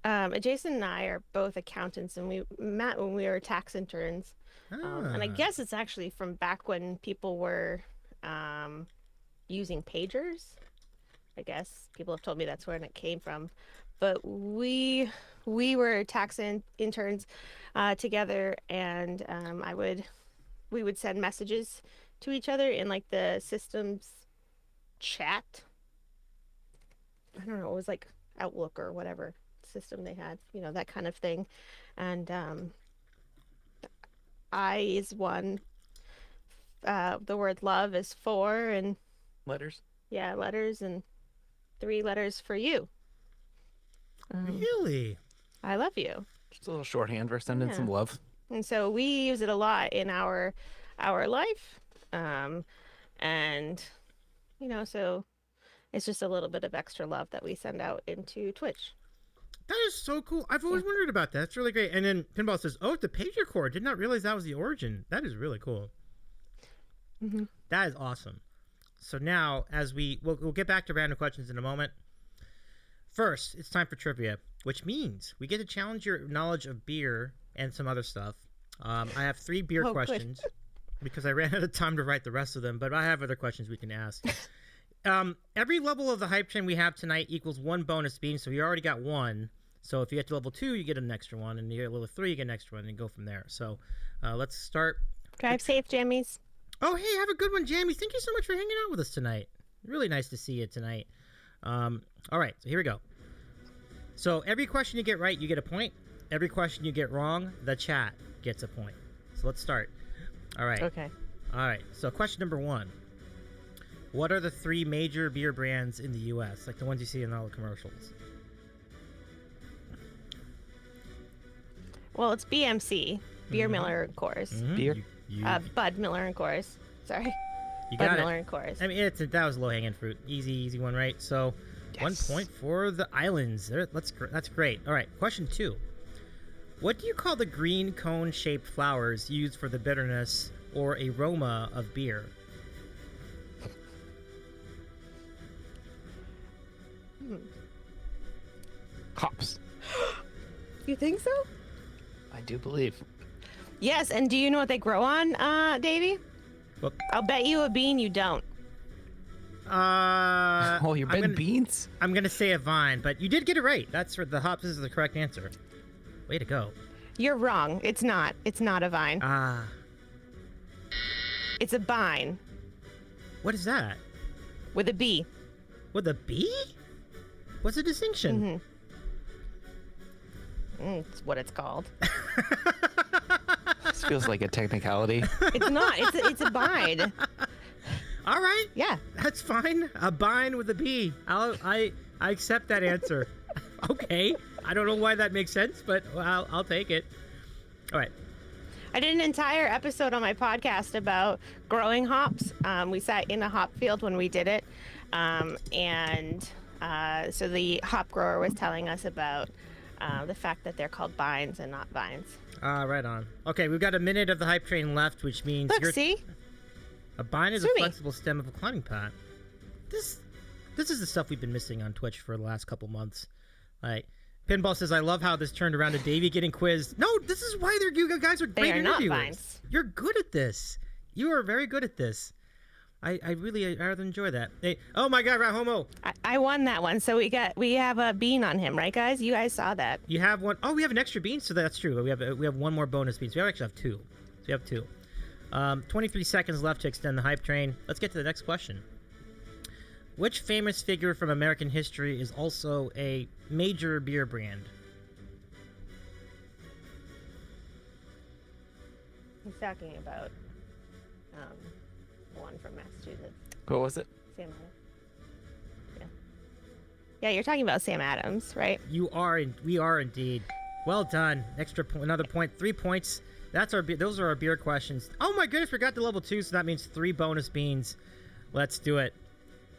Adjacent and I are both accountants, and we met when we were tax interns. And I guess it's actually from back when people were using pagers. I guess people have told me that's where it came from. But we were tax interns together, and I would we would send messages to each other in like the system's chat. I don't know, it was like Outlook or whatever system they had, that kind of thing. And I is 1. The word love is 4, and Letters. yeah, letters, and 3 letters for you. Really? I love you. Just a little shorthand for sending Yeah. some love. And so we use it a lot in our life. And so it's just a little bit of extra love that we send out into Twitch. That is so cool. I've always wondered about that. That's really great. And then Pinball says, "Oh, it's the pager cord. Did not realize that was the origin." That is really cool. Mm-hmm. That is awesome. So now, as we'll get back to random questions in a moment. First, it's time for trivia, which means we get to challenge your knowledge of beer and some other stuff. I have 3 beer questions because I ran out of time to write the rest of them, but I have other questions we can ask. Every level of the hype train we have tonight equals 1 bonus bean, so you already got 1. So if you get to level 2, you get an extra 1, and you get level 3, you get an extra 1, and go from there. So let's start. Drive safe, Jammies. Oh, hey, have a good one, Jamie. Thank you so much for hanging out with us tonight. Really nice to see you tonight. All right, so here we go. So every question you get right, you get a point. Every question you get wrong, the chat gets a point. So let's start. All right. Okay. All right. So question number 1. What are the 3 major beer brands in the U.S., like the ones you see in all the commercials? Well, it's BMC, Beer Miller and Coors. Mhm. Beer? Bud Miller and Coors. Sorry. You Bud got Miller it. and Coors. I mean, that was low-hanging fruit. Easy one, right? So 1 point for the islands. That's great. All right. Question 2. What do you call the green cone-shaped flowers used for the bitterness or aroma of beer? Hops. You think so? I do believe. Yes, and do you know what they grow on, Davey? Well, I'll bet you a bean you don't. Oh, you're betting beans? I'm gonna say a vine, but you did get it right. That's for the hops is the correct answer. Way to go. You're wrong. It's not. It's not a vine. Ah, It's a vine what is that? with a B. With a B? What's the distinction? It's what it's called. This feels like a technicality. It's not. It's a vine. All right, Yeah. that's fine. A vine with a B. I accept that answer. Okay, I don't know why that makes sense, but I'll take it. All right. I did an entire episode on my podcast about growing hops. We sat in a hop field when we did it. So the hop grower was telling us about the fact that they're called vines and not vines. Right on. Okay, we've got a minute of the hype train left, which means Look, see? a vine is Sue a me. flexible stem of a climbing plant. This is the stuff we've been missing on Twitch for the last couple months. Like, Pinball says, I love how this turned around to Davey getting quizzed. No, this is why you guys are great They are not interviewers. vines. You're good at this. You are very good at this. I rather enjoy that. Hey, oh my God, Rahomo. I won that one. So we have a bean on him, right, guys? You guys saw that. You have one. Oh, we have an extra bean, so that's true. We have 1 more bonus bean. So we actually have 2. So we have 2. 23 seconds left to extend the hype train. Let's get to the next question. Which famous figure from American history is also a major beer brand? He's talking about one from Massachusetts. What was it? Sam Adams. Yeah. Yeah, you're talking about Sam Adams, right? We are indeed. Well done. Another point. 3 points. Those are our beer questions. Oh my goodness, we got to level 2, so that means 3 bonus beans. Let's do it.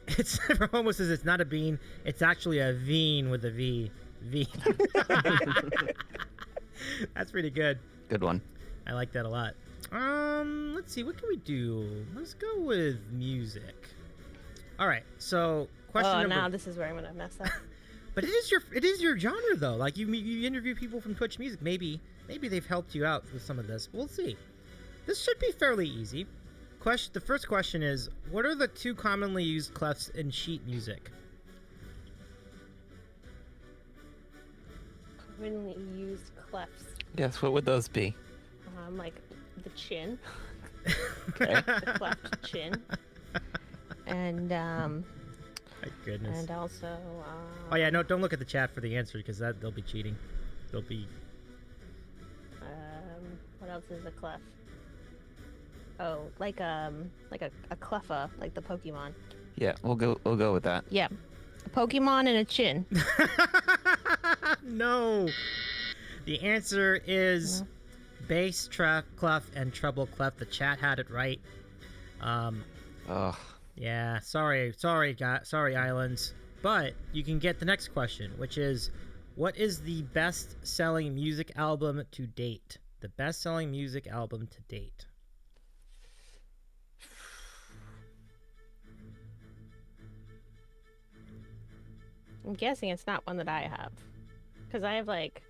It's almost says it's not a bean. It's actually a veen with a V. V. That's pretty good. Good one. I like that a lot. Let's see. What can we do? Let's go with music. All right. So question number. Now this is where I'm gonna mess up. But it is your genre though. Like you interview people from Twitch Music. Maybe they've helped you out with some of this. We'll see. This should be fairly easy. The first question is, what are the 2 commonly used clefs in sheet music? Commonly used clefs, Yes, what would those be? like the chin. Okay. the cleft chin, and My goodness. and also. Oh yeah, no, don't look at the chat for the answer because they'll be cheating. They'll be. What else is a clef? Oh, like a cleffa, like the Pokemon. Yeah, we'll go with that. Yeah, a Pokemon and a chin. No. The answer is bass clef and treble clef. The chat had it right. Ugh. Yeah, sorry, islands. But you can get the next question, which is, what is the best-selling music album to date? The best-selling music album to date. I'm guessing it's not one that I have, because I have like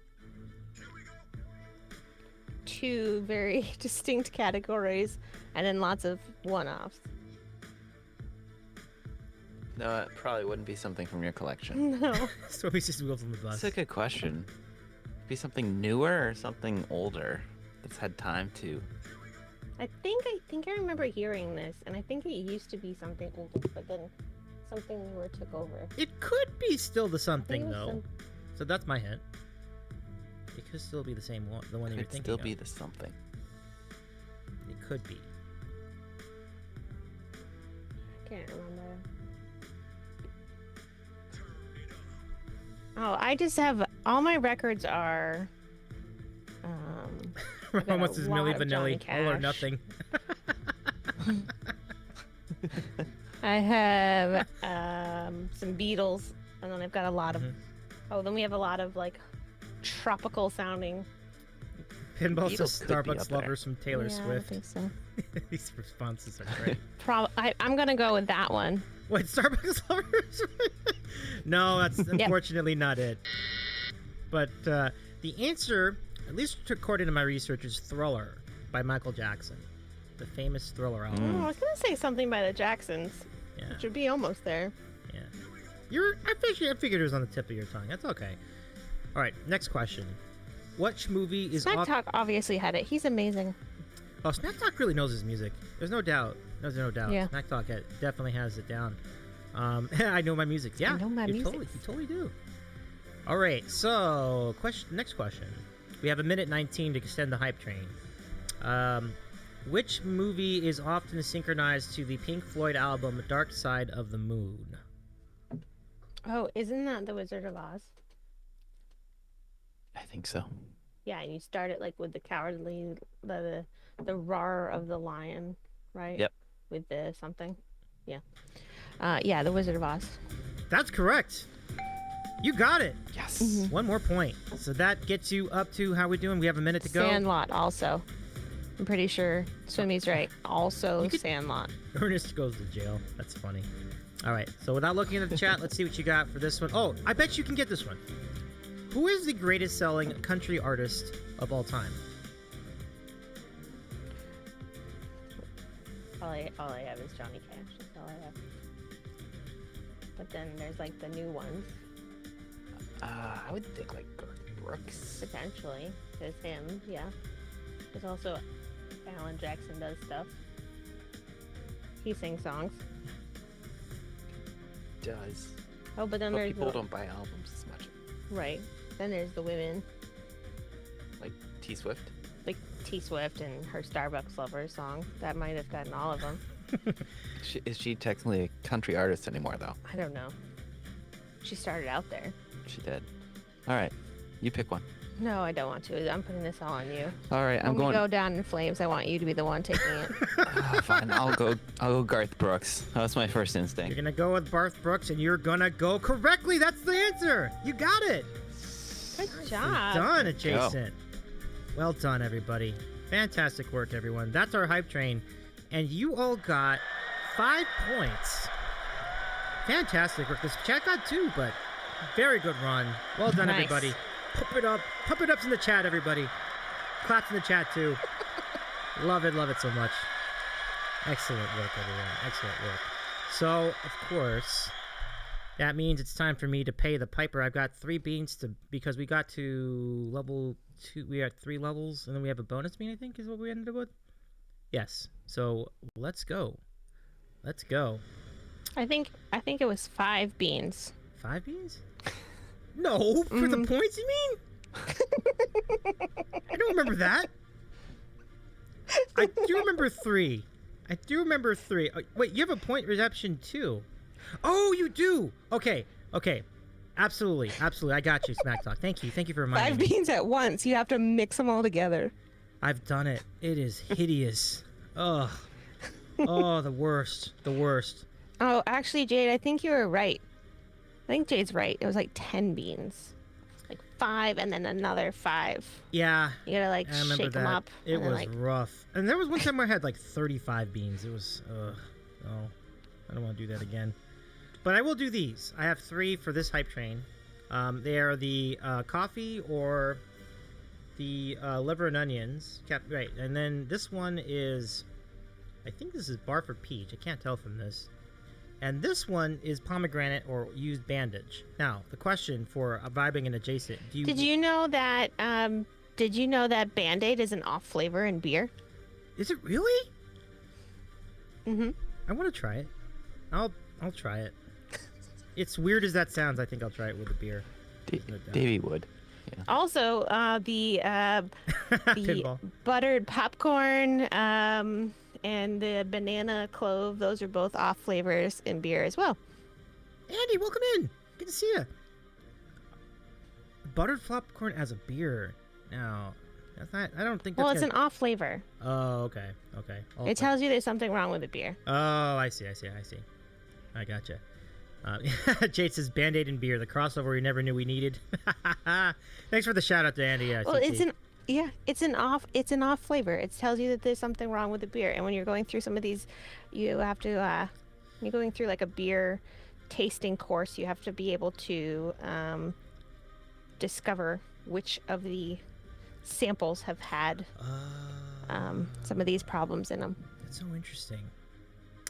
2 very distinct categories, and then lots of one-offs. No, it probably wouldn't be something from your collection. No. So we just wheels on the bus. That's a good question. Be something newer or something older that's had time to. I think I remember hearing this, and I think it used to be something older, but then something newer took over. It could be still the I think something it was though. So that's my hint. It could still be the same one, the one that you're Could thinking still of. be the something. It could be. I can't remember. Oh, I just have all my records are. got Ramos a is lot Milli of Johnny Vanilli, all or Cash. nothing. I have some Beatles, and then I've got a lot of. Oh, then we have a lot of like tropical sounding. Pinball Beatles says could be up Starbucks there. lovers from Taylor Yeah, Swift. I think so. These responses are great. I'm gonna go with that one. What, Starbucks lovers? No, that's unfortunately not it. But the answer, at least according to my research, is Thriller by Michael Jackson. The famous Thriller album. Oh, I was gonna say something by the Jacksons, Yeah, which would be almost there. yeah. I figured it was on the tip of your tongue. That's okay. All right, next question. Which movie is Snack off... Talk obviously had it. He's amazing. Oh, Snack Talk really knows his music. There's no doubt. There's no doubt. Yeah. Snack Talk definitely has it down. I know my music. Yeah, know my you music. totally do. All right, so next question. We have 1:19 to extend the hype train. Which movie is often synchronized to the Pink Floyd album Dark Side of the Moon? Oh, isn't that The Wizard of Oz? I think so. Yeah, and you start it like with the cowardly, the roar of the lion, right? Yep. With the something. Yeah. Yeah, The Wizard of Oz. That's correct. You got it. Yes. Mm-hmm. One more point. So that gets you up to how we doing? We have a minute to go. Sandlot also. I'm pretty sure Swimmy's right. Also Sandlot. Ernest goes to jail. That's funny. All right. So without looking at the chat, let's see what you got for this one. Oh, I bet you can get this one. Who is the greatest selling country artist of all time? All I have is Johnny Cash. That's all I have. But then there's like the new ones, I would think like Garth Brooks. potentially. There's him, yeah. There's also Alan Jackson does stuff. He sings songs. Does. Oh, but then But there's people the, don't buy albums as much. right. Then there's the women, Like T Swift. like T Swift and her Starbucks Lover song. That might have gotten all of them. Is she technically a country artist anymore though? I don't know. She started out there. She did. All right, you pick one. No, I don't want to. I'm putting this all on you. All right, I'm When going. we go down in flames, I want you to be the one taking it. Fine, I'll go Garth Brooks. That's my first You're instinct. gonna go with Garth Brooks, and you're gonna go correctly. That's the answer. You got it. Good Nicely job. done, adjacent. Well done, everybody. Fantastic work, everyone. That's our hype train, and you all got 5 points. Fantastic work. This chat got 2, but very good run. Well done, Nice. everybody. Pump it up. Pump it up in the chat, everybody. Claps in the chat too. Love it so much. Excellent work, everyone. Excellent work. So, of course, that means it's time for me to pay the piper. I've got 3 beans because we got to level 2. We are at 3 levels, and then we have a bonus bean, I think, is what we ended up with. Yes. So let's go. Let's go. I think it was 5 beans. 5 beans? No, for the points you mean? I don't remember that. I do remember 3. Wait, you have a point reception too. Oh, you do. Okay. Absolutely. I got you, Smack Talk. Thank you for reminding 5 me. beans at once. You have to mix them all together. I've done it. It is hideous. Ugh. Oh, the worst. Oh, actually, Jade, I think you were right. I think Jade's right. It was like 10 beans. Like 5 and then another 5. Yeah. You gotta like I remember shake them that. up. It and then, was like, rough. And there was one time where I had like 35 beans. It was, no, I don't want to do that again. But I will do these. I have 3 for this hype train. They are the coffee or the liver and onions. Right. And then this one is, I think this is Barford Peach. I can't tell from this. And this one is pomegranate or used bandage. Now, the question for vibing and adjacent. Did you know that Band-Aid is an off flavor in beer? Is it really? Mm-hmm. I want to try it. I'll try it. It's weird as that sounds. I think I'll try it with a beer. No doubt. Davey would. Yeah. Also, the Pinball. buttered popcorn and the banana clove, those are both off flavors in beer as well. Andy, welcome in. Good to see you. Buttered popcorn as a beer. Now, that's not. I don't think that's. Well, it's an off flavor. Oh, okay. It tells you there's something wrong with the beer. Oh, I see. I gotcha. Jade says Band-Aid and beer, the crossover we never knew we needed. Thanks for the shout out to Andy. Well, CT. it's an off flavor. It tells you that there's something wrong with the beer. And when you're going through some of these, you have to you're going through like a beer tasting course, you have to be able to discover which of the samples have had some of these problems in them. That's so interesting.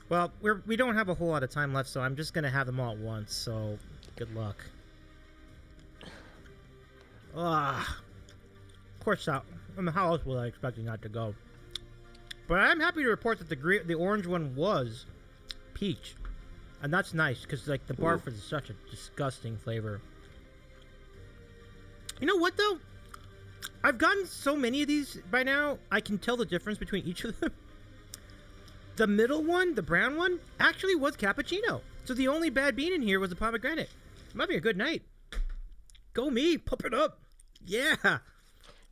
Well, we don't have a whole lot of time left, so I'm just gonna have them all at once. So, good luck. Of course not. I mean, how else was I expecting that to go? But I'm happy to report that the orange one was peach, and that's nice because like the Barford is such a disgusting flavor. You know what though? I've gotten so many of these by now. I can tell the difference between each of them. The middle one, the brown one, actually was cappuccino. So the only bad bean in here was the pomegranate. It might be a good night. Go me, pump it up. Yeah.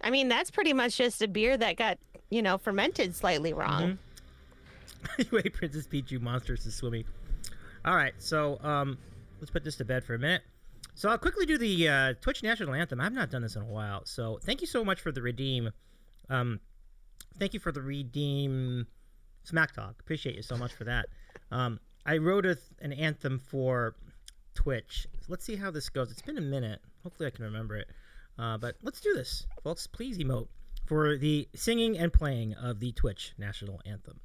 I mean, that's pretty much just a beer that got, fermented slightly wrong. Mm-hmm. Wait, Princess Peach, you monsters is swimming. All right, so let's put this to bed for a minute. So I'll quickly do the Twitch National Anthem. I've not done this in a while. So thank you so much for the redeem. Thank you for the redeem Smack Talk. Appreciate you so much for that. I wrote an anthem for Twitch. Let's see how this goes. It's been a minute. Hopefully I can remember it. But let's do this. Folks, please emote for the singing and playing of the Twitch National Anthem.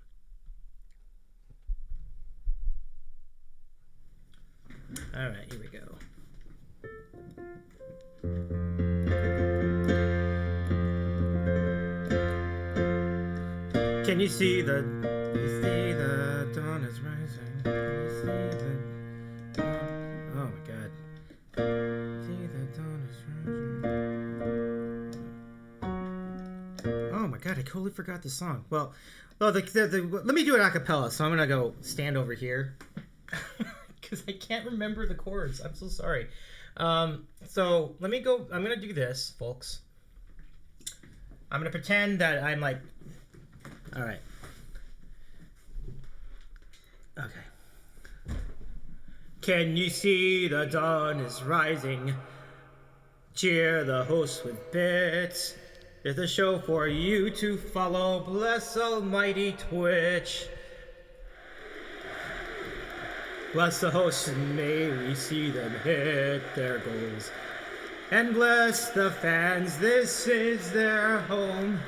All right, here we go. Can you see the dawn is rising? Can you see the dawn? Oh my God. See the dawn is rising. Oh my God, I totally forgot the song. Well, let me do it a cappella. So I'm gonna go stand over here because I can't remember the chords. I'm so sorry. So let me go. I'm gonna do this, folks. I'm gonna pretend that I'm like. All right. Okay. Can you see the dawn is rising? Cheer the host with bits. There's a show for you to follow. Bless almighty Twitch. Bless the hosts and may we see them hit their goals. And bless the fans, this is their home.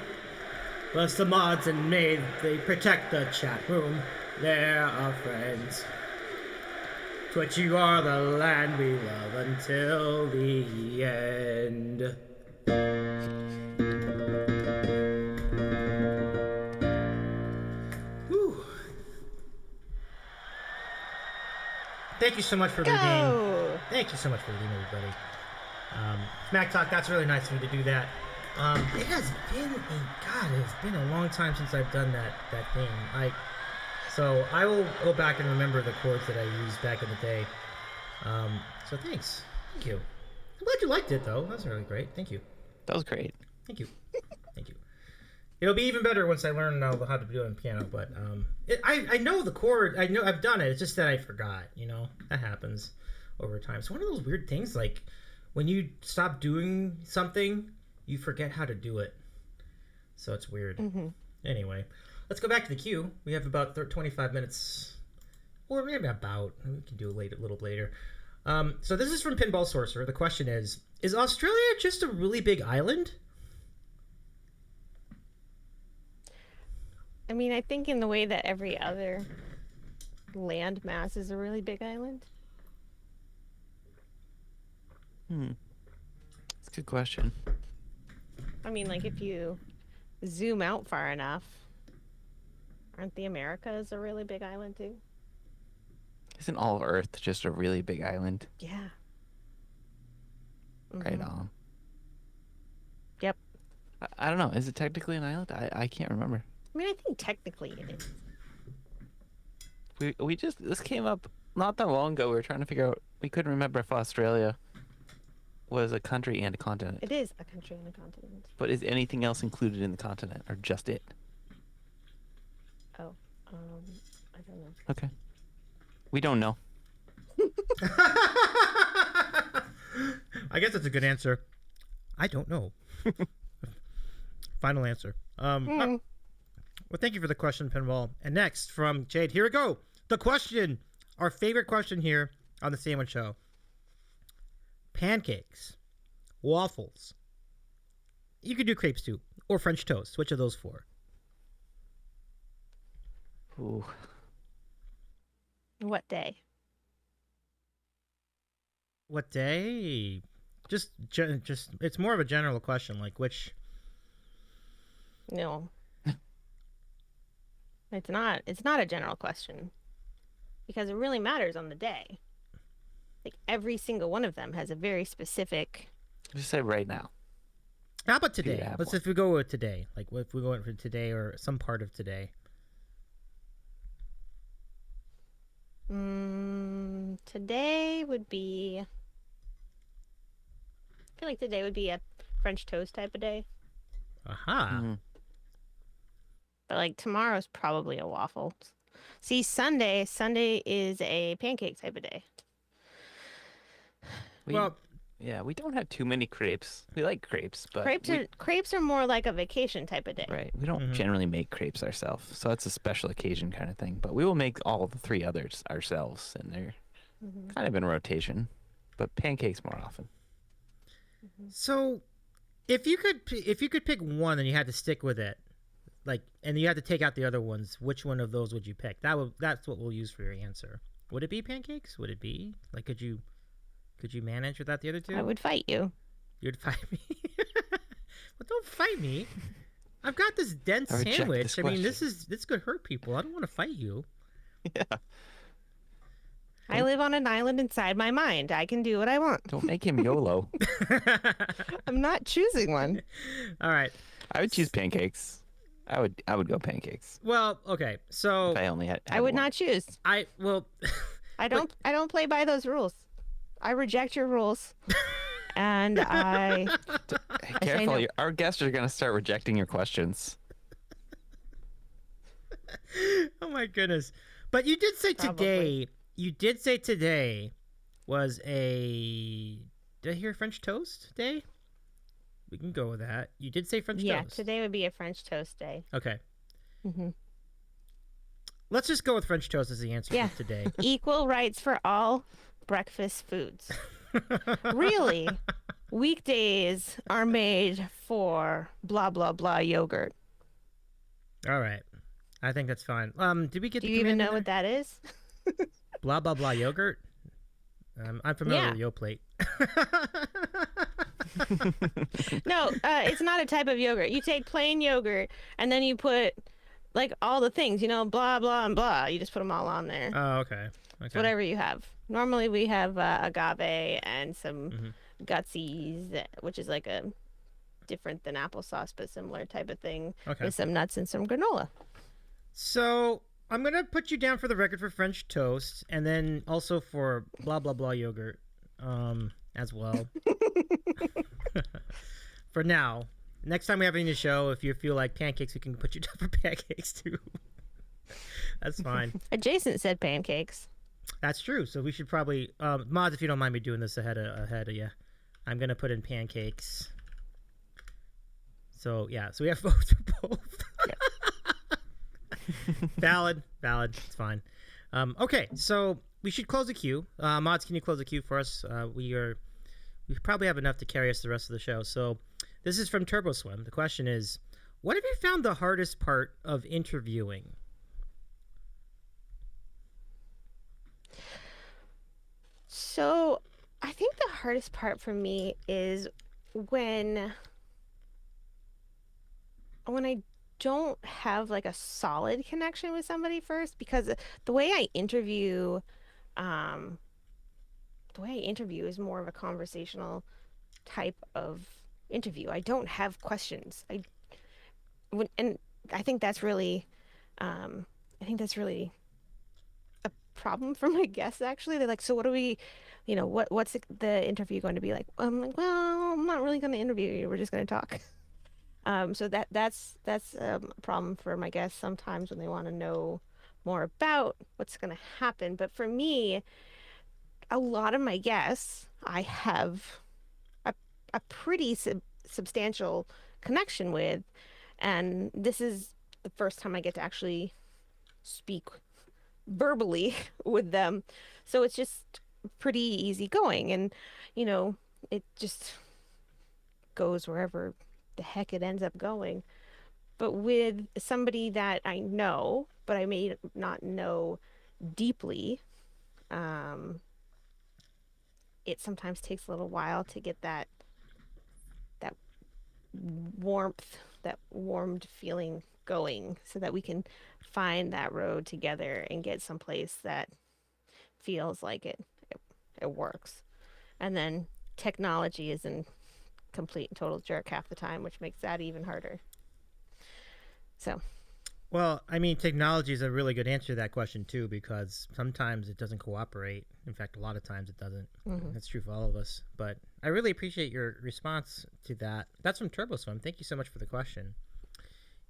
Bless the mods and may they protect the chat room. They're our friends. Twitch, you are the land we love until the end. Thank you so much for reading. Go! Thank you so much for reading, everybody. Smack Talk, that's really nice of you to do that. It has been a long time since I've done that thing. So I will go back and remember the chords that I used back in the day. So thanks. Thank you. I'm glad you liked it, though. That's really great. Thank you. That was great. Thank you. Thank you. It'll be even better once I learn how to do it on piano. But I know the chord. I know I've done it. It's just that I forgot. That happens over time. It's one of those weird things. Like when you stop doing something, you forget how to do it. So it's weird. Mm-hmm. Anyway, let's go back to the queue. We have about 25 minutes, or maybe about. We can do a little later. So this is from Pinball Sorcerer. The question is Australia just a really big island? I mean, I think in the way that every other land mass is a really big island. That's a good question. I mean, like if you zoom out far enough, aren't the Americas a really big island too? Isn't all of Earth just a really big island? Yeah. Right on. Yep. I don't know. Is it technically an island? I can't remember. I mean, I think technically it is. This came up not that long ago. We were trying to figure out. We couldn't remember if Australia was a country and a continent. It is a country and a continent. But is anything else included in the continent, or just it? Oh, I don't know. Okay. We don't know. I guess that's a good answer. I don't know. Final answer. Well, thank you for the question, Pinball. And next from Jade, here we go. The question, our favorite question here on the Sandwich Show. Pancakes, waffles. You could do crepes too, or French toast. Which of those four? Ooh. What day? What day? Just it's more of a general question, like which. No. It's not a general question. Because it really matters on the day. Like every single one of them has a very specific. Just say right now. How about today? Let's if we go with today. Like if we go for today or some part of today. Today would be. I feel like today would be a French toast type of day. Aha. But like tomorrow's probably a waffle. See, Sunday is a pancake type of day. We don't have too many crepes. We like crepes, but crepes are more like a vacation type of day. Right. We don't generally make crepes ourselves, so that's a special occasion kind of thing. But we will make all the three others ourselves, and they're kind of in rotation. But pancakes more often. So, if you could pick one and you had to stick with it, and you had to take out the other ones, which one of those would you pick? That's what we'll use for your answer. Would it be pancakes? Would it be could you manage without the other two? I would fight you. You'd fight me? Well, don't fight me. I've got this dense sandwich. I mean, this could hurt people. I don't want to fight you. Yeah. I live on an island inside my mind. I can do what I want. Don't make him YOLO. I'm not choosing one. All right. I would choose pancakes. I would go pancakes. Well, okay. So if I only had I would one. not choose. I don't play by those rules. I reject your rules. And I Careful, no. Our guests are going to start rejecting your questions. Oh my goodness. But you did say today. You did say today was a. Did I hear French toast day? We can go with that. You did say French toast. Yeah, today would be a French toast day. Okay. Mm-hmm. Let's just go with French toast as the answer for today. Equal rights for all breakfast foods. Really, weekdays are made for blah blah blah yogurt. All right, I think that's fine. Did we get? Do you even know what that is? Blah blah blah yogurt. I'm familiar with Yoplait. No, it's not a type of yogurt. You take plain yogurt and then you put like all the things, blah blah and blah. You just put them all on there. Oh, okay. It's Okay. whatever you have. Normally we have agave and some Hmm. gutsies, which is like a different than applesauce, but similar type of thing, Okay. with some nuts and some granola. So I'm gonna put you down for the record for French toast, and then also for blah blah blah yogurt, as well. For now. Next time we have any show, if you feel like pancakes, we can put you down for pancakes too. That's fine. Adjacent said pancakes. That's true. So we should probably, mods, if you don't mind me doing this ahead of you, I'm gonna put in pancakes. So yeah, so we have votes for both. Valid. It's fine. Okay, so we should close the queue. Mods, can you close the queue for us? We probably have enough to carry us the rest of the show. So this is from Turbo Swim. The question is, what have you found the hardest part of interviewing? So I think the hardest part for me is when I don't have like a solid connection with somebody first, because the way I interview um is more of a conversational type of interview. I don't have questions. And I think that's really a problem for my guests. Actually, they're like, so what do we, what's the interview going to be like? I'm like, well, I'm not really going to interview you, we're just going to talk. So that's a problem for my guests sometimes when they want to know more about what's going to happen. But for me, a lot of my guests, I have a pretty substantial connection with, and this is the first time I get to actually speak verbally with them. So it's just pretty easy going, and it just goes wherever the heck it ends up going. But with somebody that I know, but I may not know deeply, it sometimes takes a little while to get that warmth, that warmed feeling going, so that we can find that road together and get someplace that feels like it works. And then technology is in complete and total jerk half the time, which makes that even harder. So Well, I mean, technology is a really good answer to that question too, because sometimes it doesn't cooperate. In fact, a lot of times it doesn't. That's true for all of us. But I really appreciate your response to that. That's from TurboSwim. Thank you so much for the question.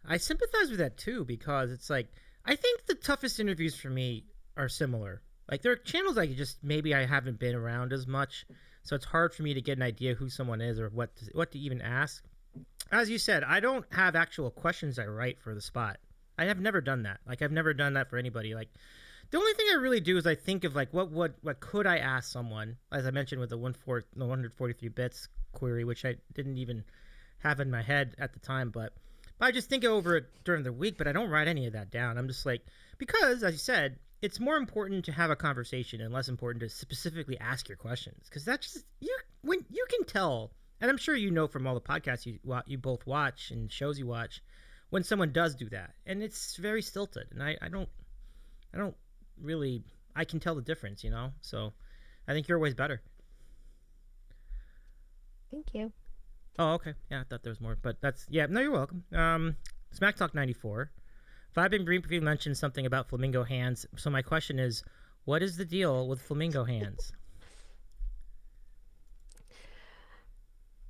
I sympathize with that too, because it's like, I think the toughest interviews for me are similar. Like, there are channels maybe I haven't been around as much, so it's hard for me to get an idea who someone is or what to even ask. As you said, I don't have actual questions I write for the spot. I have never done that. Like, I've never done that for anybody. Like, the only thing I really do is I think of, like, what could I ask someone, as I mentioned with the 143 bits query, which I didn't even have in my head at the time, but I just think over it during the week, but I don't write any of that down. I'm just like, because, as you said, it's more important to have a conversation and less important to specifically ask your questions, because that's just, when you can tell, and I'm sure you know from all the podcasts you both watch and shows you watch, when someone does do that, and it's very stilted, and I don't really, I can tell the difference, so I think your way's better. thank you. Oh, okay. Yeah, I thought there was more, but no, you're welcome. Smack Talk 94. Vibe and briefly mentioned something about flamingo hands, so my question is, what is the deal with flamingo hands?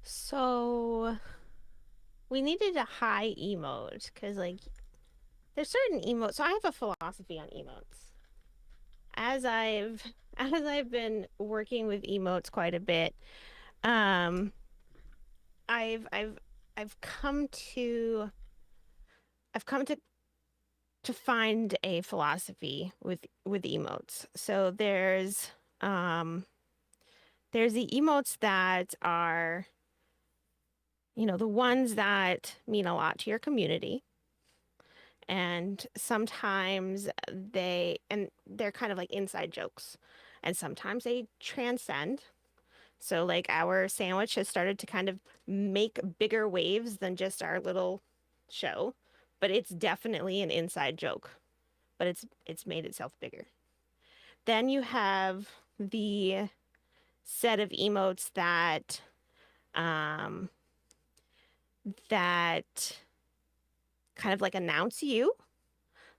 So we needed a high emote, because like there's certain emotes. So I have a philosophy on emotes. As I've been working with emotes quite a bit, I've come to find a philosophy with emotes. So there's the emotes that are, the ones that mean a lot to your community, and sometimes they're kind of like inside jokes, and sometimes they transcend. So like our sandwich has started to kind of make bigger waves than just our little show, but it's definitely an inside joke, but it's made itself bigger. Then you have the set of emotes that that kind of like announce you.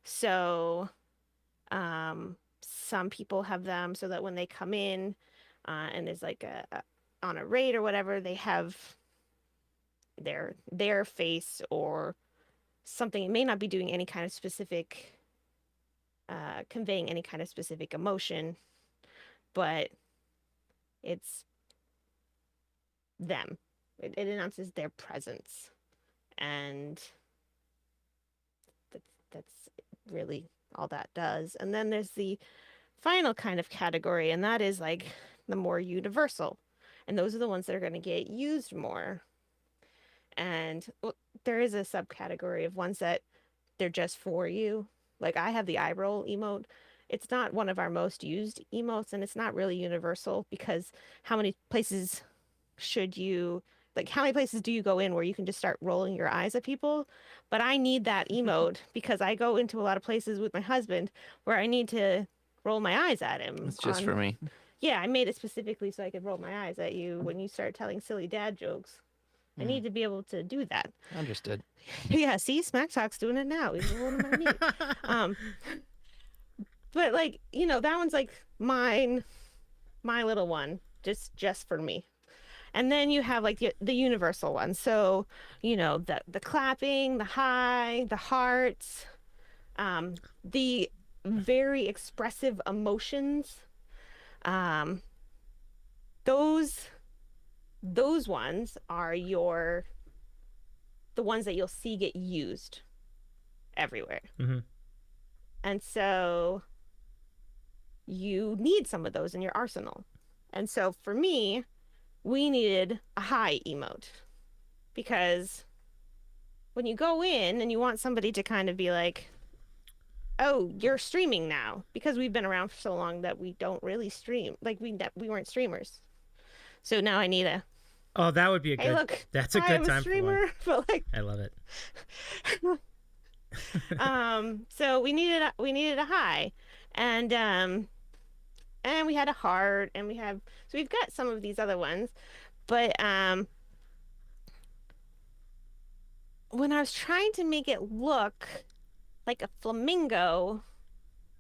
So some people have them so that when they come in and there's like a on a raid or whatever, they have their face or something. It may not be doing any kind of specific conveying any kind of specific emotion, but it's them. It announces their presence, and that's really all that does. And then there's the final kind of category, and that is like the more universal, and those are the ones that are going to get used more. And well, there is a subcategory of ones that they're just for you. Like I have the eye roll emote. It's not one of our most used emotes, and it's not really universal because how many places should you, like how many places do you go in where you can just start rolling your eyes at people? But I need that emote because I go into a lot of places with my husband where I need to roll my eyes at him. It's just for me. Yeah, I made it specifically so I could roll my eyes at you when you start telling silly dad jokes. I need to be able to do that. Understood. Yeah, see, Smack Talk's doing it now. He's rolling my meat. But like, you know, that one's like my little one, just for me. And then you have like the universal one. So, you know, the clapping, the high, the hearts, the very expressive emotions. Those ones are the ones that you'll see get used everywhere. Mm-hmm. And so you need some of those in your arsenal. And so for me, we needed a high emote because when you go in and you want somebody to kind of be like, oh, you're streaming now, because we've been around for so long that we don't really stream. Like we weren't streamers. So now I need a, Oh, that would be a hey, good. look, That's a I good am a time streamer, for one. but like, I love it. so we needed a high, and we had a heart, and we've got some of these other ones, but when I was trying to make it look like a flamingo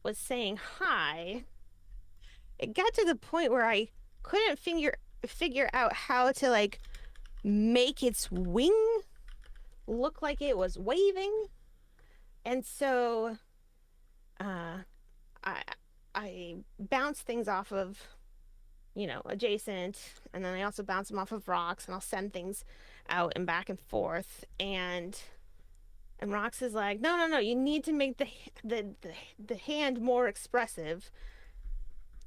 was saying hi, it got to the point where I couldn't figure out how to like make its wing look like it was waving. And so I bounce things off of, you know, adjacent, and then I also bounce them off of rocks, and I'll send things out and back and forth, and Rox is like, no, you need to make the hand more expressive,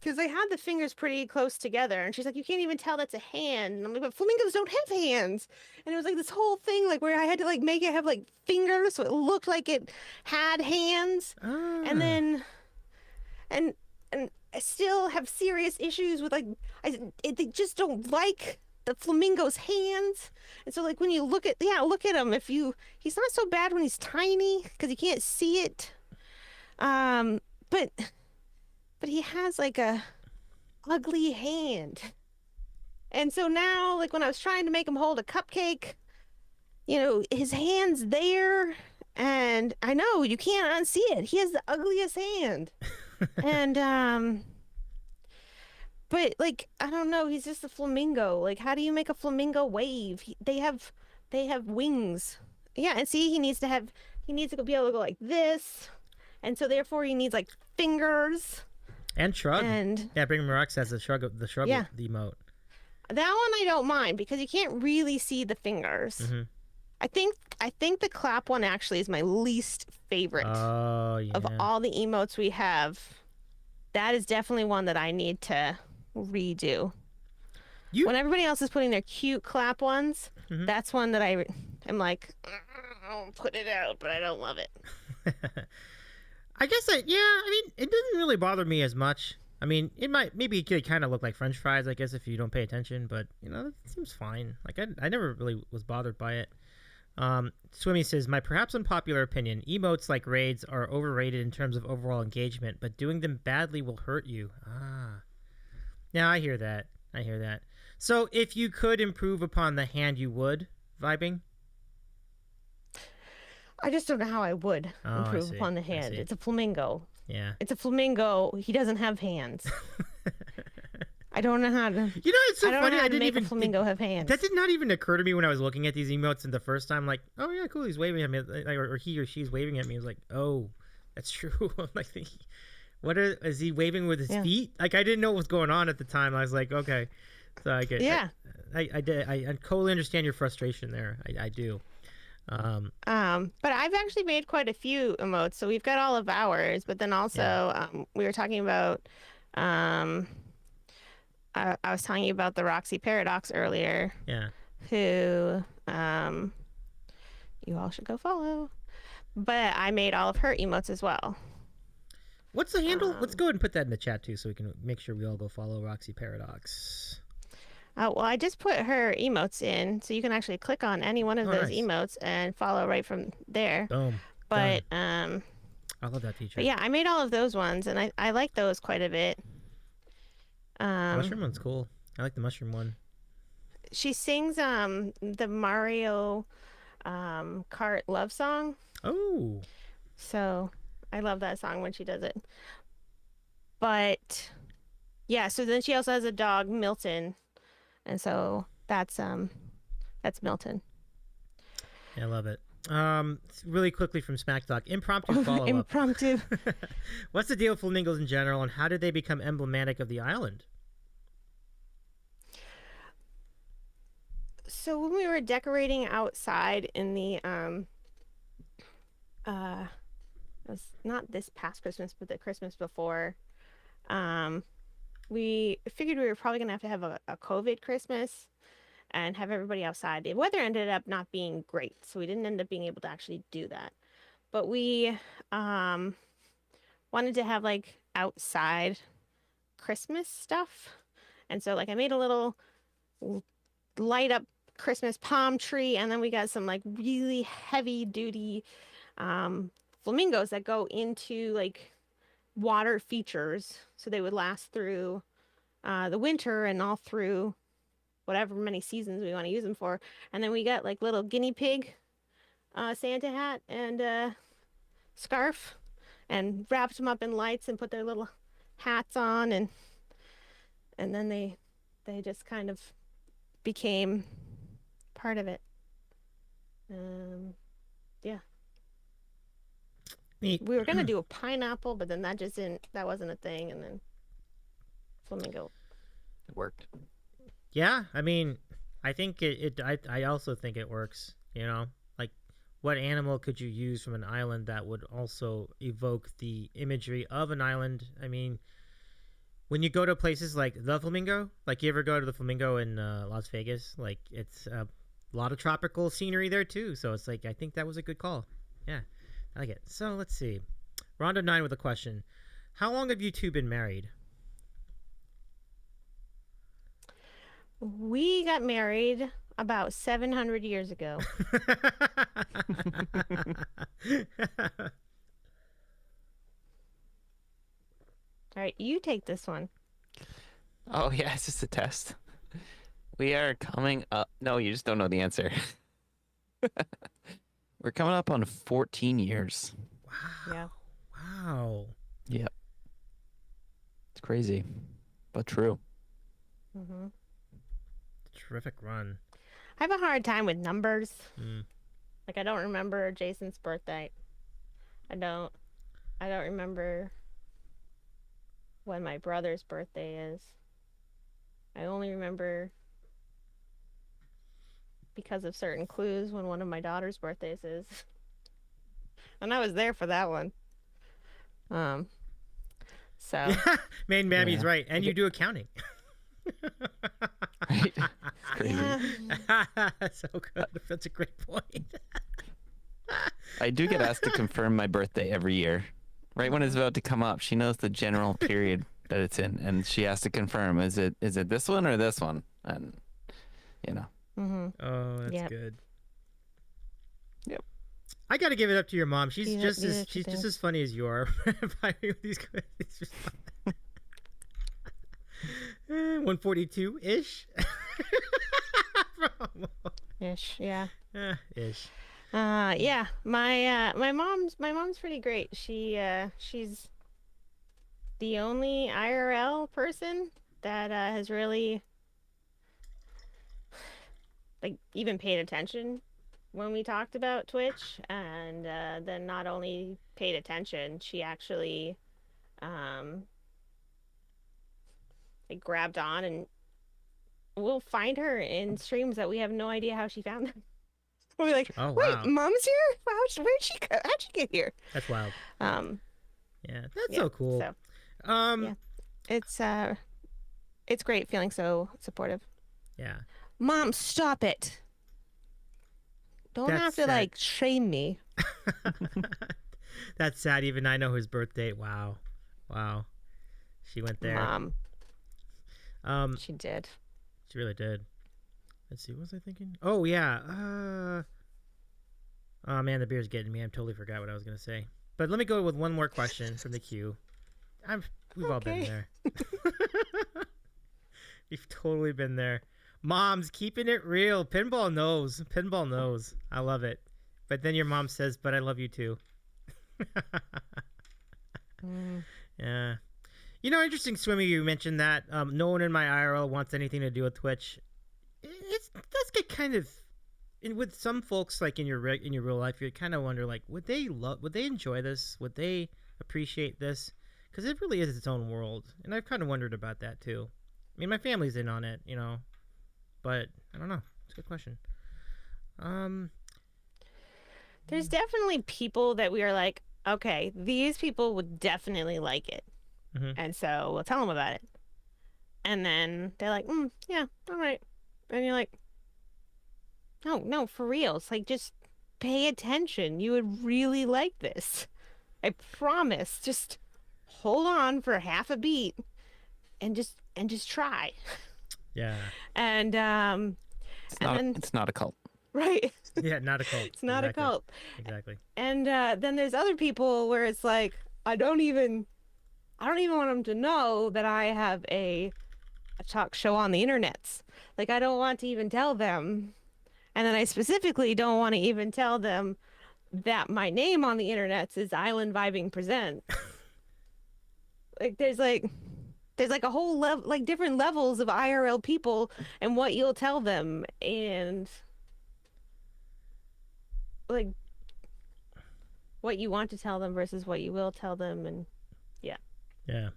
because I had the fingers pretty close together, and she's like, you can't even tell that's a hand. And I'm like, but flamingos don't have hands. And it was like this whole thing, like where I had to like make it have like fingers so it looked like it had hands. And then and I still have serious issues with like they just don't like the flamingo's hands. And so like when you look at him, he's not so bad when he's tiny because you can't see it. But he has like a ugly hand. And so now, like when I was trying to make him hold a cupcake, you know, his hand's there, and I know you can't unsee it. He has the ugliest hand. And but like I don't know, he's just a flamingo. Like how do you make a flamingo wave? They have wings. Yeah, and see, he needs to be able to go like this. And so therefore he needs like fingers. And shrug. And yeah, Bring Rocks has the shrug Yeah. the emote. that one I don't mind because you can't really see the fingers. Mm-hmm. I think the clap one actually is my least favorite Oh, yeah. of all the emotes we have. That is definitely one that I need to redo. When everybody else is putting their cute clap ones, Mhm. that's one that I am like, I'll put it out, but I don't love it. I guess I mean, it doesn't really bother me as much. I mean, maybe it could kind of look like French fries, I guess, if you don't pay attention, but, you know, it seems fine. Like, I never really was bothered by it. Swimmy says, my perhaps unpopular opinion, emotes like raids are overrated in terms of overall engagement, but doing them badly will hurt you. Yeah, I hear that. So if you could improve upon the hand, you would? Vibing? I just don't know how I would improve see. upon the I hand. see. It's a flamingo. Yeah. It's a flamingo. He doesn't have hands. I don't know how to. You know, it's so I don't funny. know how I to didn't make even a flamingo have hands. That did not even occur to me when I was looking at these emotes the first time. Like, oh yeah, cool. He's waving at me, or he or she's waving at me. I was like, oh, that's true. I'm like, is he waving with his feet? Like, I didn't know what was going on at the time. I was like, okay, so I get. Yeah. I totally understand your frustration there. I do. But I've actually made quite a few emotes, so we've got all of ours. But then also, we were talking about, I was telling you about the Roxy Paradox earlier. Yeah. Who, you all should go follow. But I made all of her emotes as well. What's the handle? Let's go ahead and put that in the chat too, so we can make sure we all go follow Roxy Paradox. Well, I just put her emotes in, so you can actually click on any one of those emotes and follow right from there. Boom. But I love that feature. But yeah, I made all of those ones, and I like those quite a bit. The mushroom one's cool. I like the mushroom one. She sings the Mario Kart love song. Oh. So I love that song when she does it. But yeah, so then she also has a dog, Milton. And so that's Milton. Yeah, I love it. Really quickly from Smack Talk, impromptu follow-up. Impromptu. What's the deal with flamingos in general, and how did they become emblematic of the island? So when we were decorating outside in the it was not this past Christmas, but the Christmas before, we figured we were probably gonna have a COVID Christmas and have everybody outside. The weather ended up not being great, so we didn't end up being able to actually do that. But we wanted to have like outside Christmas stuff. And so like I made a little light up Christmas palm tree, and then we got some like really heavy duty flamingos that go into like water features, so they would last through the winter and all through whatever many seasons we want to use them for. And then we got like little guinea pig Santa hat and scarf, and wrapped them up in lights and put their little hats on, and then they just kind of became part of it. Yeah. Neat. We were gonna do a pineapple, but then that wasn't a thing, and then flamingo. It worked. Yeah, I mean, I think I also think it works. You know, like what animal could you use from an island that would also evoke the imagery of an island? I mean, when you go to places like the Flamingo, like you ever go to the Flamingo in Las Vegas, like it's a lot of tropical scenery there too. So it's like, I think that was a good call. Yeah, I like it. So let's see. Rondo 9 with a question. How long have you two been married? We got married about 700 years ago. All right, you take this one. Oh yeah, it's just a test. We are coming up. No, you just don't know the answer. We're coming up on 14 years. Wow. Yeah. Wow. Yep. It's crazy, but true. Mm-hmm. Terrific run. I have a hard time with numbers. Mm. Like, I don't remember Jason's birthday. I don't remember when my brother's birthday is. I only remember because of certain clues when one of my daughter's birthdays is. And I was there for that one. So Maine Mammy's right. And you do accounting. Right? It's crazy. So good. That's a great point. I do get asked to confirm my birthday every year. Right when it's about to come up, she knows the general period that it's in, and she has to confirm, is it this one or this one? And, you know. Mm-hmm. Oh, that's Yep. good. I got to give it up to your mom. She's You know- just you know as what she she's just thinks. as funny as you are. Finding these questions. 142 ish. Ish, yeah. Ish. Yeah. My mom's pretty great. She's the only IRL person that has really like even paid attention when we talked about Twitch, and then not only paid attention, she actually like grabbed on, and we'll find her in streams that we have no idea how she found them. We're like, Oh, wait, wow. Mom's here? How'd she get here? That's wild. Um, Yeah, that's yeah, so cool. so Yeah. it's great feeling so supportive. Yeah. Mom, stop it. Don't That's have to sad. like shame me. That's sad. Even I know his birthday. Wow. Wow. She went there. Mom, she did. She really did. Let's see. What was I thinking? Oh yeah. Oh man, the beer's getting me. I totally forgot what I was gonna say. But let me go with one more question from the queue. We've all been Okay. there. We've totally been there. Mom's keeping it real. Pinball knows. Pinball knows. I love it. But then your mom says, "But I love you too." Yeah. You know, interesting, Swimmy. You mentioned that no one in my IRL wants anything to do with Twitch. Does get kind of, and with some folks like in your real life, you kind of wonder like, would they enjoy this? Would they appreciate this? Because it really is its own world, and I've kind of wondered about that too. I mean, my family's in on it, you know, but I don't know. It's a good question. There's definitely people that we are like, okay, these people would definitely like it. Mhm. And so we'll tell them about it. And then they're like, yeah, all right. And you're like, no, for real. It's like, just pay attention. You would really like this. I promise. Just hold on for half a beat and just try. Yeah. And then- It's not a cult. right. Yeah. Not a cult. It's not Exactly. a cult. Exactly. And then there's other people where it's like, I don't even want them to know that I have a talk show on the internets. Like, I don't want to even tell them. And then I specifically don't want to even tell them that my name on the internets is Island Vibing Present. Like, there's like a whole level, like different levels of IRL people and what you'll tell them, and like what you want to tell them versus what you will tell them. And Yeah.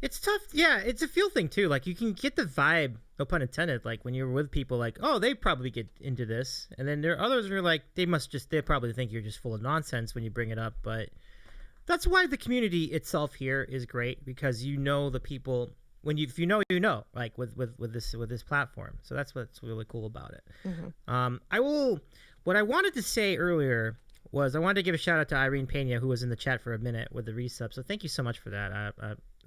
It's tough. Yeah, it's a feel thing too. Like you can get the vibe, no pun intended, like when you're with people like, oh, they probably get into this. And then there are others who are like, they probably think you're just full of nonsense when you bring it up. But that's why the community itself here is great, because you know the people if you know, like with this platform. So that's what's really cool about it. What I wanted to say earlier was I wanted to give a shout out to Irene Pena, who was in the chat for a minute with the resub. So thank you so much for that,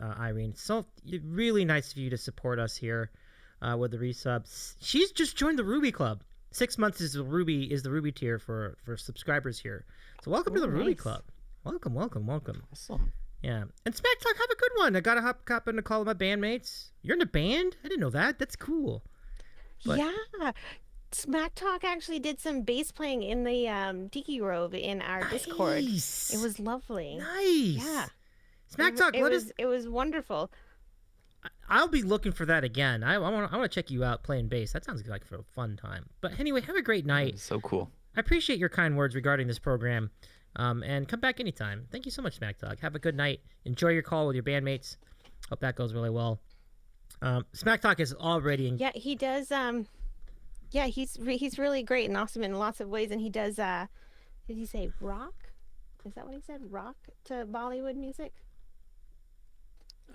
Irene. So really nice of you to support us here with the resubs. She's just joined the Ruby Club. 6 months is the Ruby tier for subscribers here. So welcome to the Ruby nice. Club. Welcome. Awesome. Yeah. And Smack Talk, have a good one. I got to hop in to call my bandmates. You're in a band? I didn't know that. That's cool. But- yeah, Smack Talk actually did some bass playing in the Tiki Grove in our Discord. Nice. It was lovely. Nice. Yeah. Smack Talk, It was wonderful. I'll be looking for that again. I want to check you out playing bass. That sounds like a fun time. But anyway, have a great night. So cool. I appreciate your kind words regarding this program. And come back anytime. Thank you so much, Smack Talk. Have a good night. Enjoy your call with your bandmates. Hope that goes really well. Smack Talk is already in. Yeah, he does. Yeah, he's really great and awesome in lots of ways. And he does. Did he say rock? Is that what he said? Rock to Bollywood music?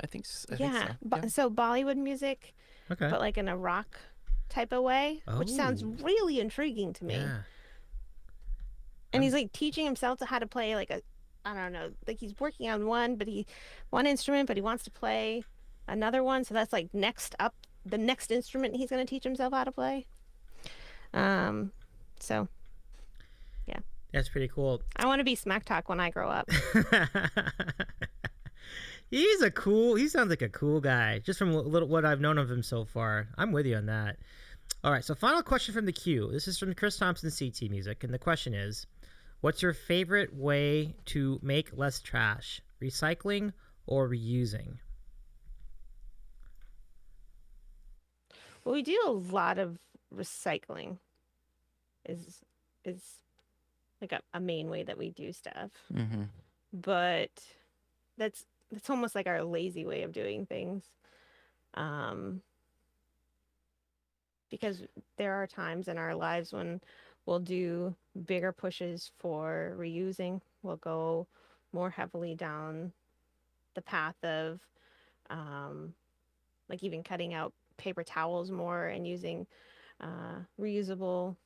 I think so. Yeah. Yeah. So Bollywood music, Okay. but like in a rock type of way, which sounds Oh. really intriguing to me. Yeah. And he's like teaching himself to how to play like I don't know, like he's working on one instrument, but he wants to play another one. So that's like the next instrument he's going to teach himself how to play. So That's pretty cool. I want to be Smack Talk when I grow up. He sounds like a cool guy, just from what I've known of him so far. I'm with you on that. All right, so final question from the queue. This is from Chris Thompson, CT Music, and the question is, what's your favorite way to make less trash? Recycling or reusing? Well, we do a lot of recycling. Is like a main way that we do stuff. Mm-hmm. But that's almost like our lazy way of doing things. Because there are times in our lives when we'll do bigger pushes for reusing. We'll go more heavily down the path of like even cutting out paper towels more and using reusable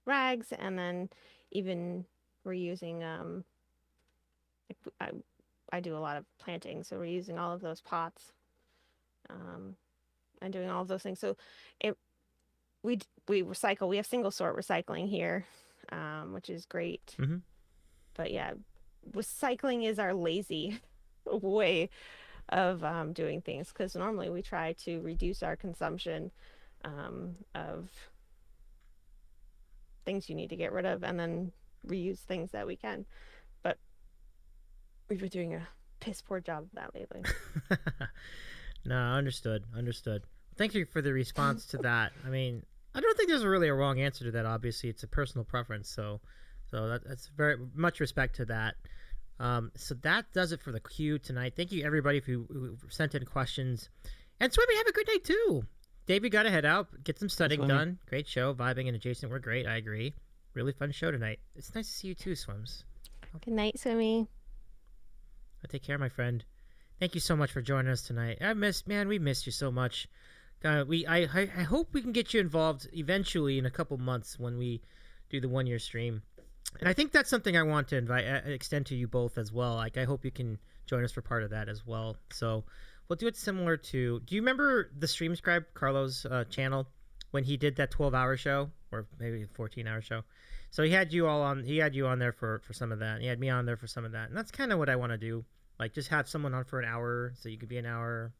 rags, and then even reusing like I do a lot of planting, so reusing all of those pots and doing all of those things. So we recycle. We have single sort recycling here, which is great. Mm-hmm. But yeah, recycling is our lazy way of doing things, because normally we try to reduce our consumption of things you need to get rid of, and then reuse things that we can. But we've been doing a piss poor job of that lately. No, understood. Thank you for the response to that. I mean, I don't think there's really a wrong answer to that. Obviously, it's a personal preference, so that's very much respect to that. So that does it for the queue tonight. Thank you everybody who sent in questions, and Swimmy, have a good night too. Dave, you gotta head out, get some studying done. Great show, vibing and adjacent were great. I agree. Really fun show tonight. It's nice to see you too, Swims. Good night, Swimmy. Take care, my friend. Thank you so much for joining us tonight. We missed you so much. I hope we can get you involved eventually in a couple months when we do the 1 year stream. And I think that's something I want to extend to you both as well. Like, I hope you can join us for part of that as well. So we'll do it similar to, do you remember the Streamscribe Carlos channel when he did that 12-hour show, or maybe a 14-hour show? So he had you on there for some of that. He had me on there for some of that. And that's kind of what I want to do. Like, just have someone on for an hour, so you could be an hour,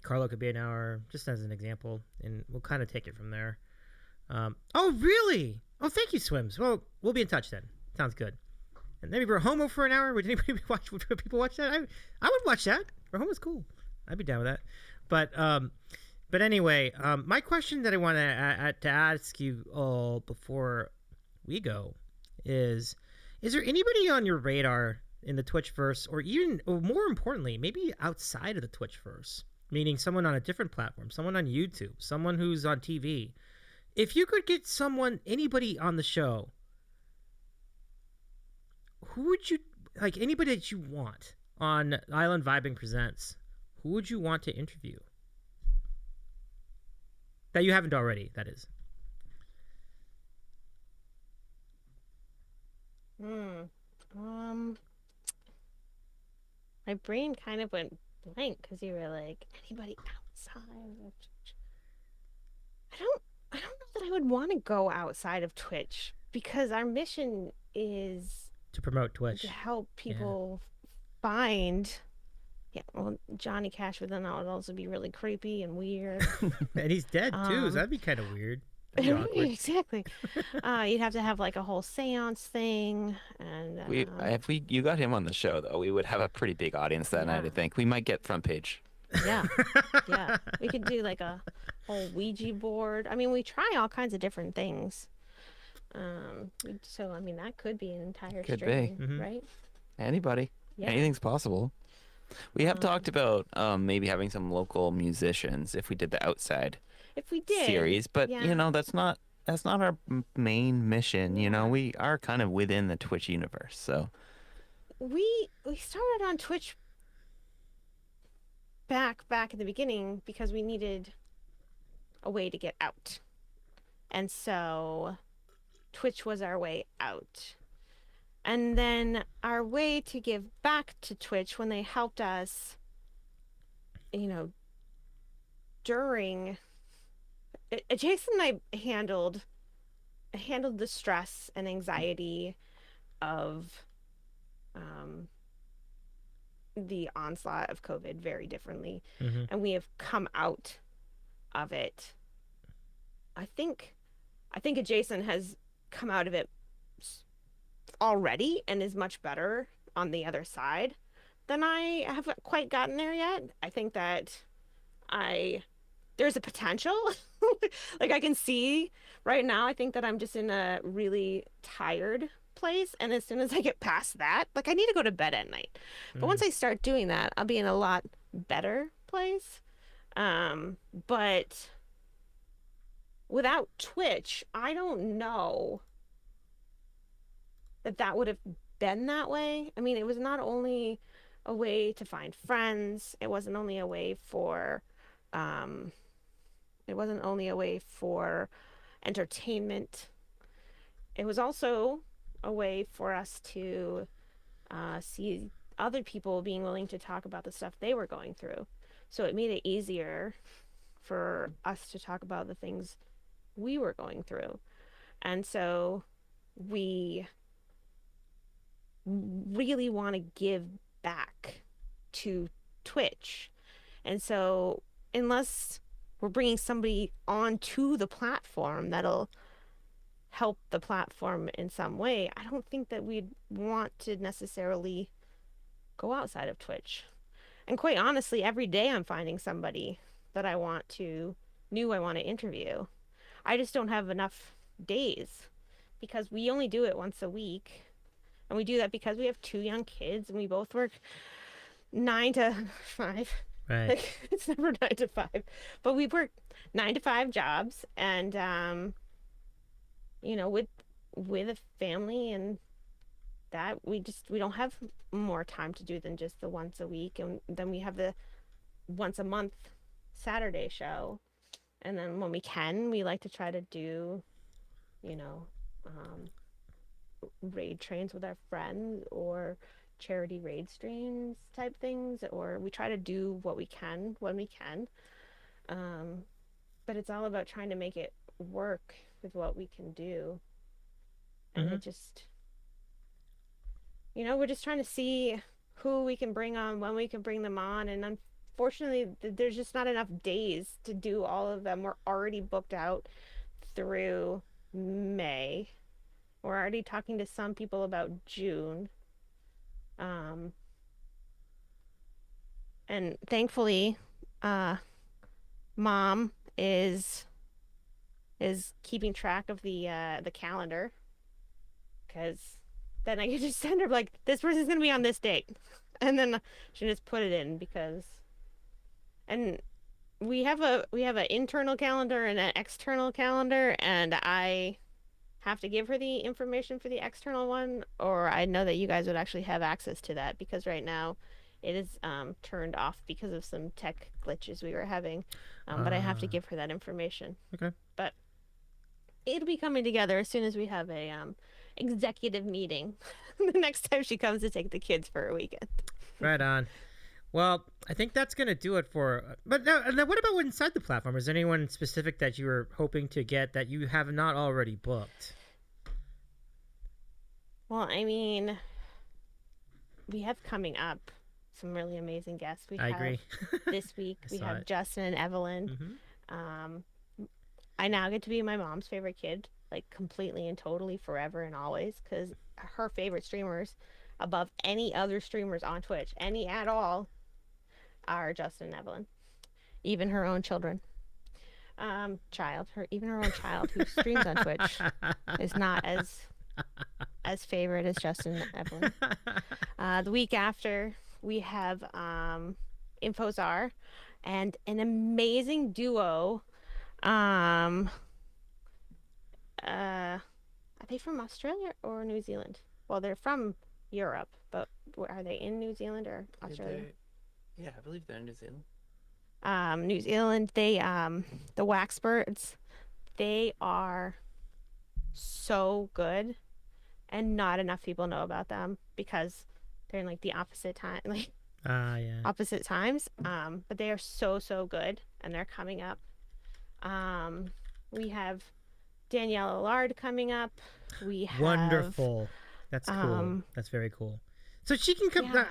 Carlo could be an hour, just as an example, and we'll kind of take it from there. Oh, really? Oh, thank you, Swims. Well, we'll be in touch then. Sounds good. And maybe we're homo for an hour. Would anybody watch? Would people watch that? I would watch that. Homo's cool. I'd be down with that. But anyway, my question that I want to ask you all before we go is there anybody on your radar in the Twitchverse, or even, or more importantly, maybe outside of the Twitchverse, meaning someone on a different platform, someone on YouTube, someone who's on TV? If you could get anybody on the show, who would you, like, anybody that you want on Island Vibing Presents, who would you want to interview? That you haven't already, that is. My brain kind of went blank because you were like, anybody outside of Twitch? I don't know that I would want to go outside of Twitch, because our mission is to promote Twitch, to help people find. Yeah, well, Johnny Cash, but then that would also be really creepy and weird. And he's dead too, so that'd be kind of weird. Exactly. You'd have to have like a whole seance thing, and if you got him on the show though, we would have a pretty big audience that night. I think we might get front page. Yeah, yeah. We could do like a whole Ouija board. I mean, we try all kinds of different things. So I mean, that could be an entire stream, right? Anybody, anything's possible. We have talked about maybe having some local musicians if we did the outside. If we did series, but you know, that's not our main mission. You know, we are kind of within the Twitch universe, so we started on Twitch back in the beginning because we needed a way to get out, and so Twitch was our way out. And then our way to give back to Twitch when they helped us, you know, during Jason and I handled the stress and anxiety of the onslaught of COVID very differently. Mm-hmm. And we have come out of it. I think Jason has come out of it already and is much better on the other side than I haven't quite gotten there yet. I think that there's a potential. Like I can see right now, I think that I'm just in a really tired place. And as soon as I get past that, like I need to go to bed at night. But once I start doing that, I'll be in a lot better place. But without Twitch, I don't know that would have been that way. I mean, it was not only a way to find friends, it wasn't only a way for entertainment. It was also a way for us to see other people being willing to talk about the stuff they were going through. So it made it easier for us to talk about the things we were going through. And so we really want to give back to Twitch. And so unless we're bringing somebody onto the platform that'll help the platform in some way, I don't think that we'd want to necessarily go outside of Twitch. And quite honestly, every day I'm finding somebody that I want to interview. I just don't have enough days because we only do it once a week. And we do that because we have 2 young kids and we both work 9 to 5. Right. Like, it's never 9 to 5. But we work 9 to 5 jobs and, you know, with a family and that we don't have more time to do than just the once a week. And then we have the once a month Saturday show. And then when we can, we like to try to do, you know, raid trains with our friends or charity raid streams type things, or we try to do what we can when we can. But it's all about trying to make it work with what we can do. And it just, you know, we're just trying to see who we can bring on, when we can bring them on. And unfortunately, there's just not enough days to do all of them. We're already booked out through May. We're already talking to some people about June. And thankfully, Mom is keeping track of the calendar, because then I can just send her like, this person's gonna be on this date, and then she just put it in and we have an internal calendar and an external calendar, and I have to give her the information for the external one, or I know that you guys would actually have access to that, because right now it is turned off because of some tech glitches we were having. But I have to give her that information. Okay. But it'll be coming together as soon as we have a executive meeting the next time she comes to take the kids for a weekend. Right on. Well, I think that's going to do it for... But now, what about inside the platform? Is there anyone specific that you were hoping to get that you have not already booked? Well, I mean, we have coming up some really amazing guests. I agree. This week, we have it. Justin and Evelyn. I now get to be my mom's favorite kid, like completely and totally forever and always, because her favorite streamers above any other streamers on Twitch, any at all, are Justin and Evelyn. Even her own children. Even her own child who streams on Twitch is not as favorite as Justin and Evelyn. The week after, we have Infozar and an amazing duo. Are they from Australia or New Zealand? Well, they're from Europe, but are they in New Zealand or Australia? Yeah, I believe they're in New Zealand. New Zealand, they the Waxbirds, they are so good, and not enough people know about them because they're in like the opposite time, like opposite times. But they are so good, and they're coming up. We have Danielle Allard coming up. We have Wonderful. That's cool. Um, That's very cool. So she can come. Yeah.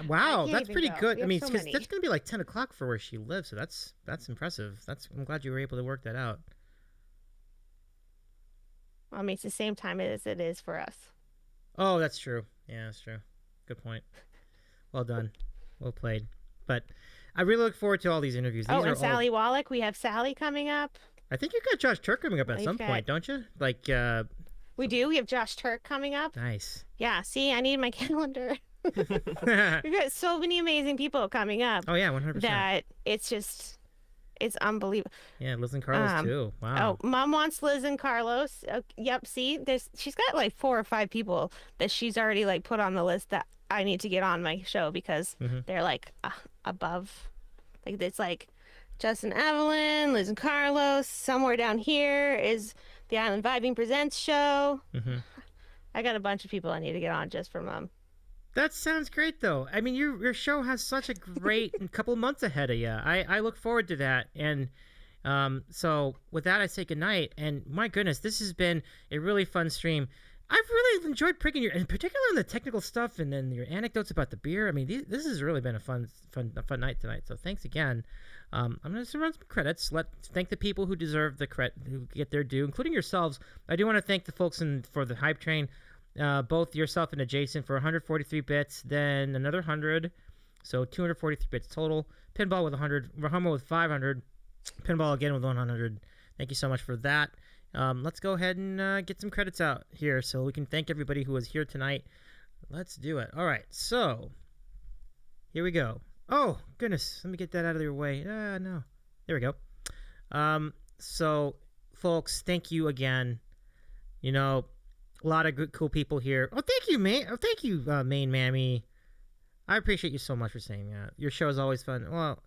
Wow, can't that's even pretty go. good. We I have mean, so 'cause many. that's gonna be like 10 o'clock for where she lives. So that's impressive. I'm glad you were able to work that out. I mean, it's the same time as it is for us. Oh, that's true. Yeah, that's true. Good point. Well done. Well played. But I really look forward to all these interviews. These Oh, are and all. Sally Wallach. We have Sally coming up. I think you got Josh Turk coming up at We've some got- point, don't you? Like, We do. We have Josh Turk coming up. nice. Yeah. See, I need my calendar. We've got so many amazing people coming up Oh yeah, 100%. that it's unbelievable. Yeah, Liz and Carlos too. Wow. Oh, Mom wants Liz and Carlos. Yep. See, she's got like 4 or 5 people that she's already like put on the list that I need to get on my show because they're like above. Like it's like Justin, Evelyn, Liz and Carlos. Somewhere down here is the Island Vibing Presents show. Mm-hmm. I got a bunch of people I need to get on just for Mom. That sounds great, though. I mean, your show has such a great couple of months ahead of you. I look forward to that. And so with that, I say goodnight. And my goodness, this has been a really fun stream. I've really enjoyed pricking your, and particularly on the technical stuff, and then your anecdotes about the beer. I mean, this has really been a fun night tonight. So thanks again. I'm going to run some credits. Thank the people who deserve the credit, who get their due, including yourselves. I do want to thank the folks for the hype train. Both yourself and Adjacent for 143 bits, then another 100, so 243 bits total. Pinball with 100, Rahoma with 500, Pinball again with 100. Thank you so much for that. Let's go ahead and get some credits out here so we can thank everybody who was here tonight. Let's do it. All right, so here we go. Oh, goodness, let me get that out of your way. No. There we go. So, folks, thank you again. You know, a lot of good, cool people here. Oh, thank you, Maine. Oh, thank you, Maine Mammy. I appreciate you so much for saying that. Your show is always fun. Well,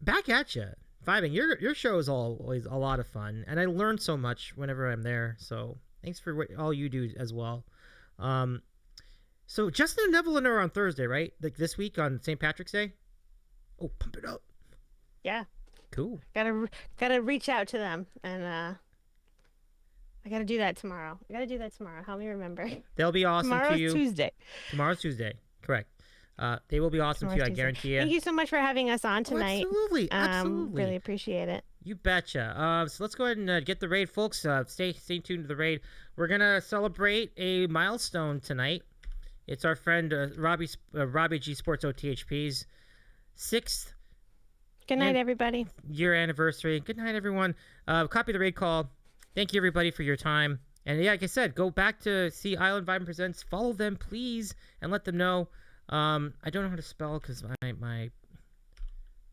back at you. Vibing. Your show is always a lot of fun, and I learn so much whenever I'm there. So thanks for all you do as well. So Justin and Evelyn are on Thursday, right? Like this week on St. Patrick's Day. Oh, pump it up. Yeah. Cool. Gotta reach out to them and I gotta do that tomorrow. Help me remember. They'll be awesome Tomorrow's to you. Tuesday. Tomorrow's Tuesday. Correct. They will be awesome to you. I Tuesday. guarantee you. Thank you so much for having us on tonight. Absolutely. Absolutely. Really appreciate it. You betcha. So let's go ahead and get the raid, folks. Stay tuned to the raid. We're gonna celebrate a milestone tonight. It's our friend Robbie G Sports OTHP's 6th Good night, everybody. year anniversary. Good night, everyone. Copy the raid call. Thank you, everybody, for your time. And yeah, like I said, go back to see Island Vibe Presents. Follow them, please, and let them know. I don't know how to spell because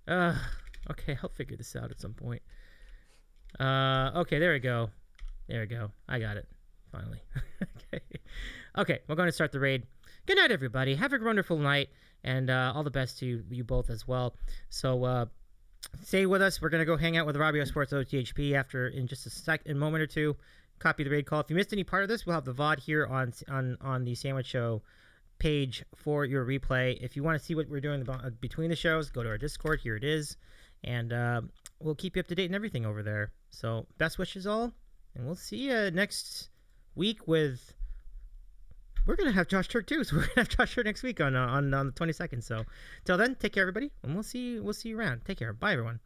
okay, I'll figure this out at some point. Okay, there we go. I got it. Finally. Okay, we're going to start the raid. Good night, everybody. Have a wonderful night, and all the best to you both as well. So stay with us. We're going to go hang out with Robbie Sports OTHP in just a moment or two. Copy the raid call. If you missed any part of this, we'll have the VOD here on the Sandwich Show page for your replay. If you want to see what we're doing between the shows, go to our Discord. Here it is. And we'll keep you up to date and everything over there. So best wishes all. And we'll see you next week with... We're going to have Josh Turk too. So we're going to have Josh Turk next week on the 22nd. So till then, take care, everybody. And we'll see you around. Take care. Bye, everyone.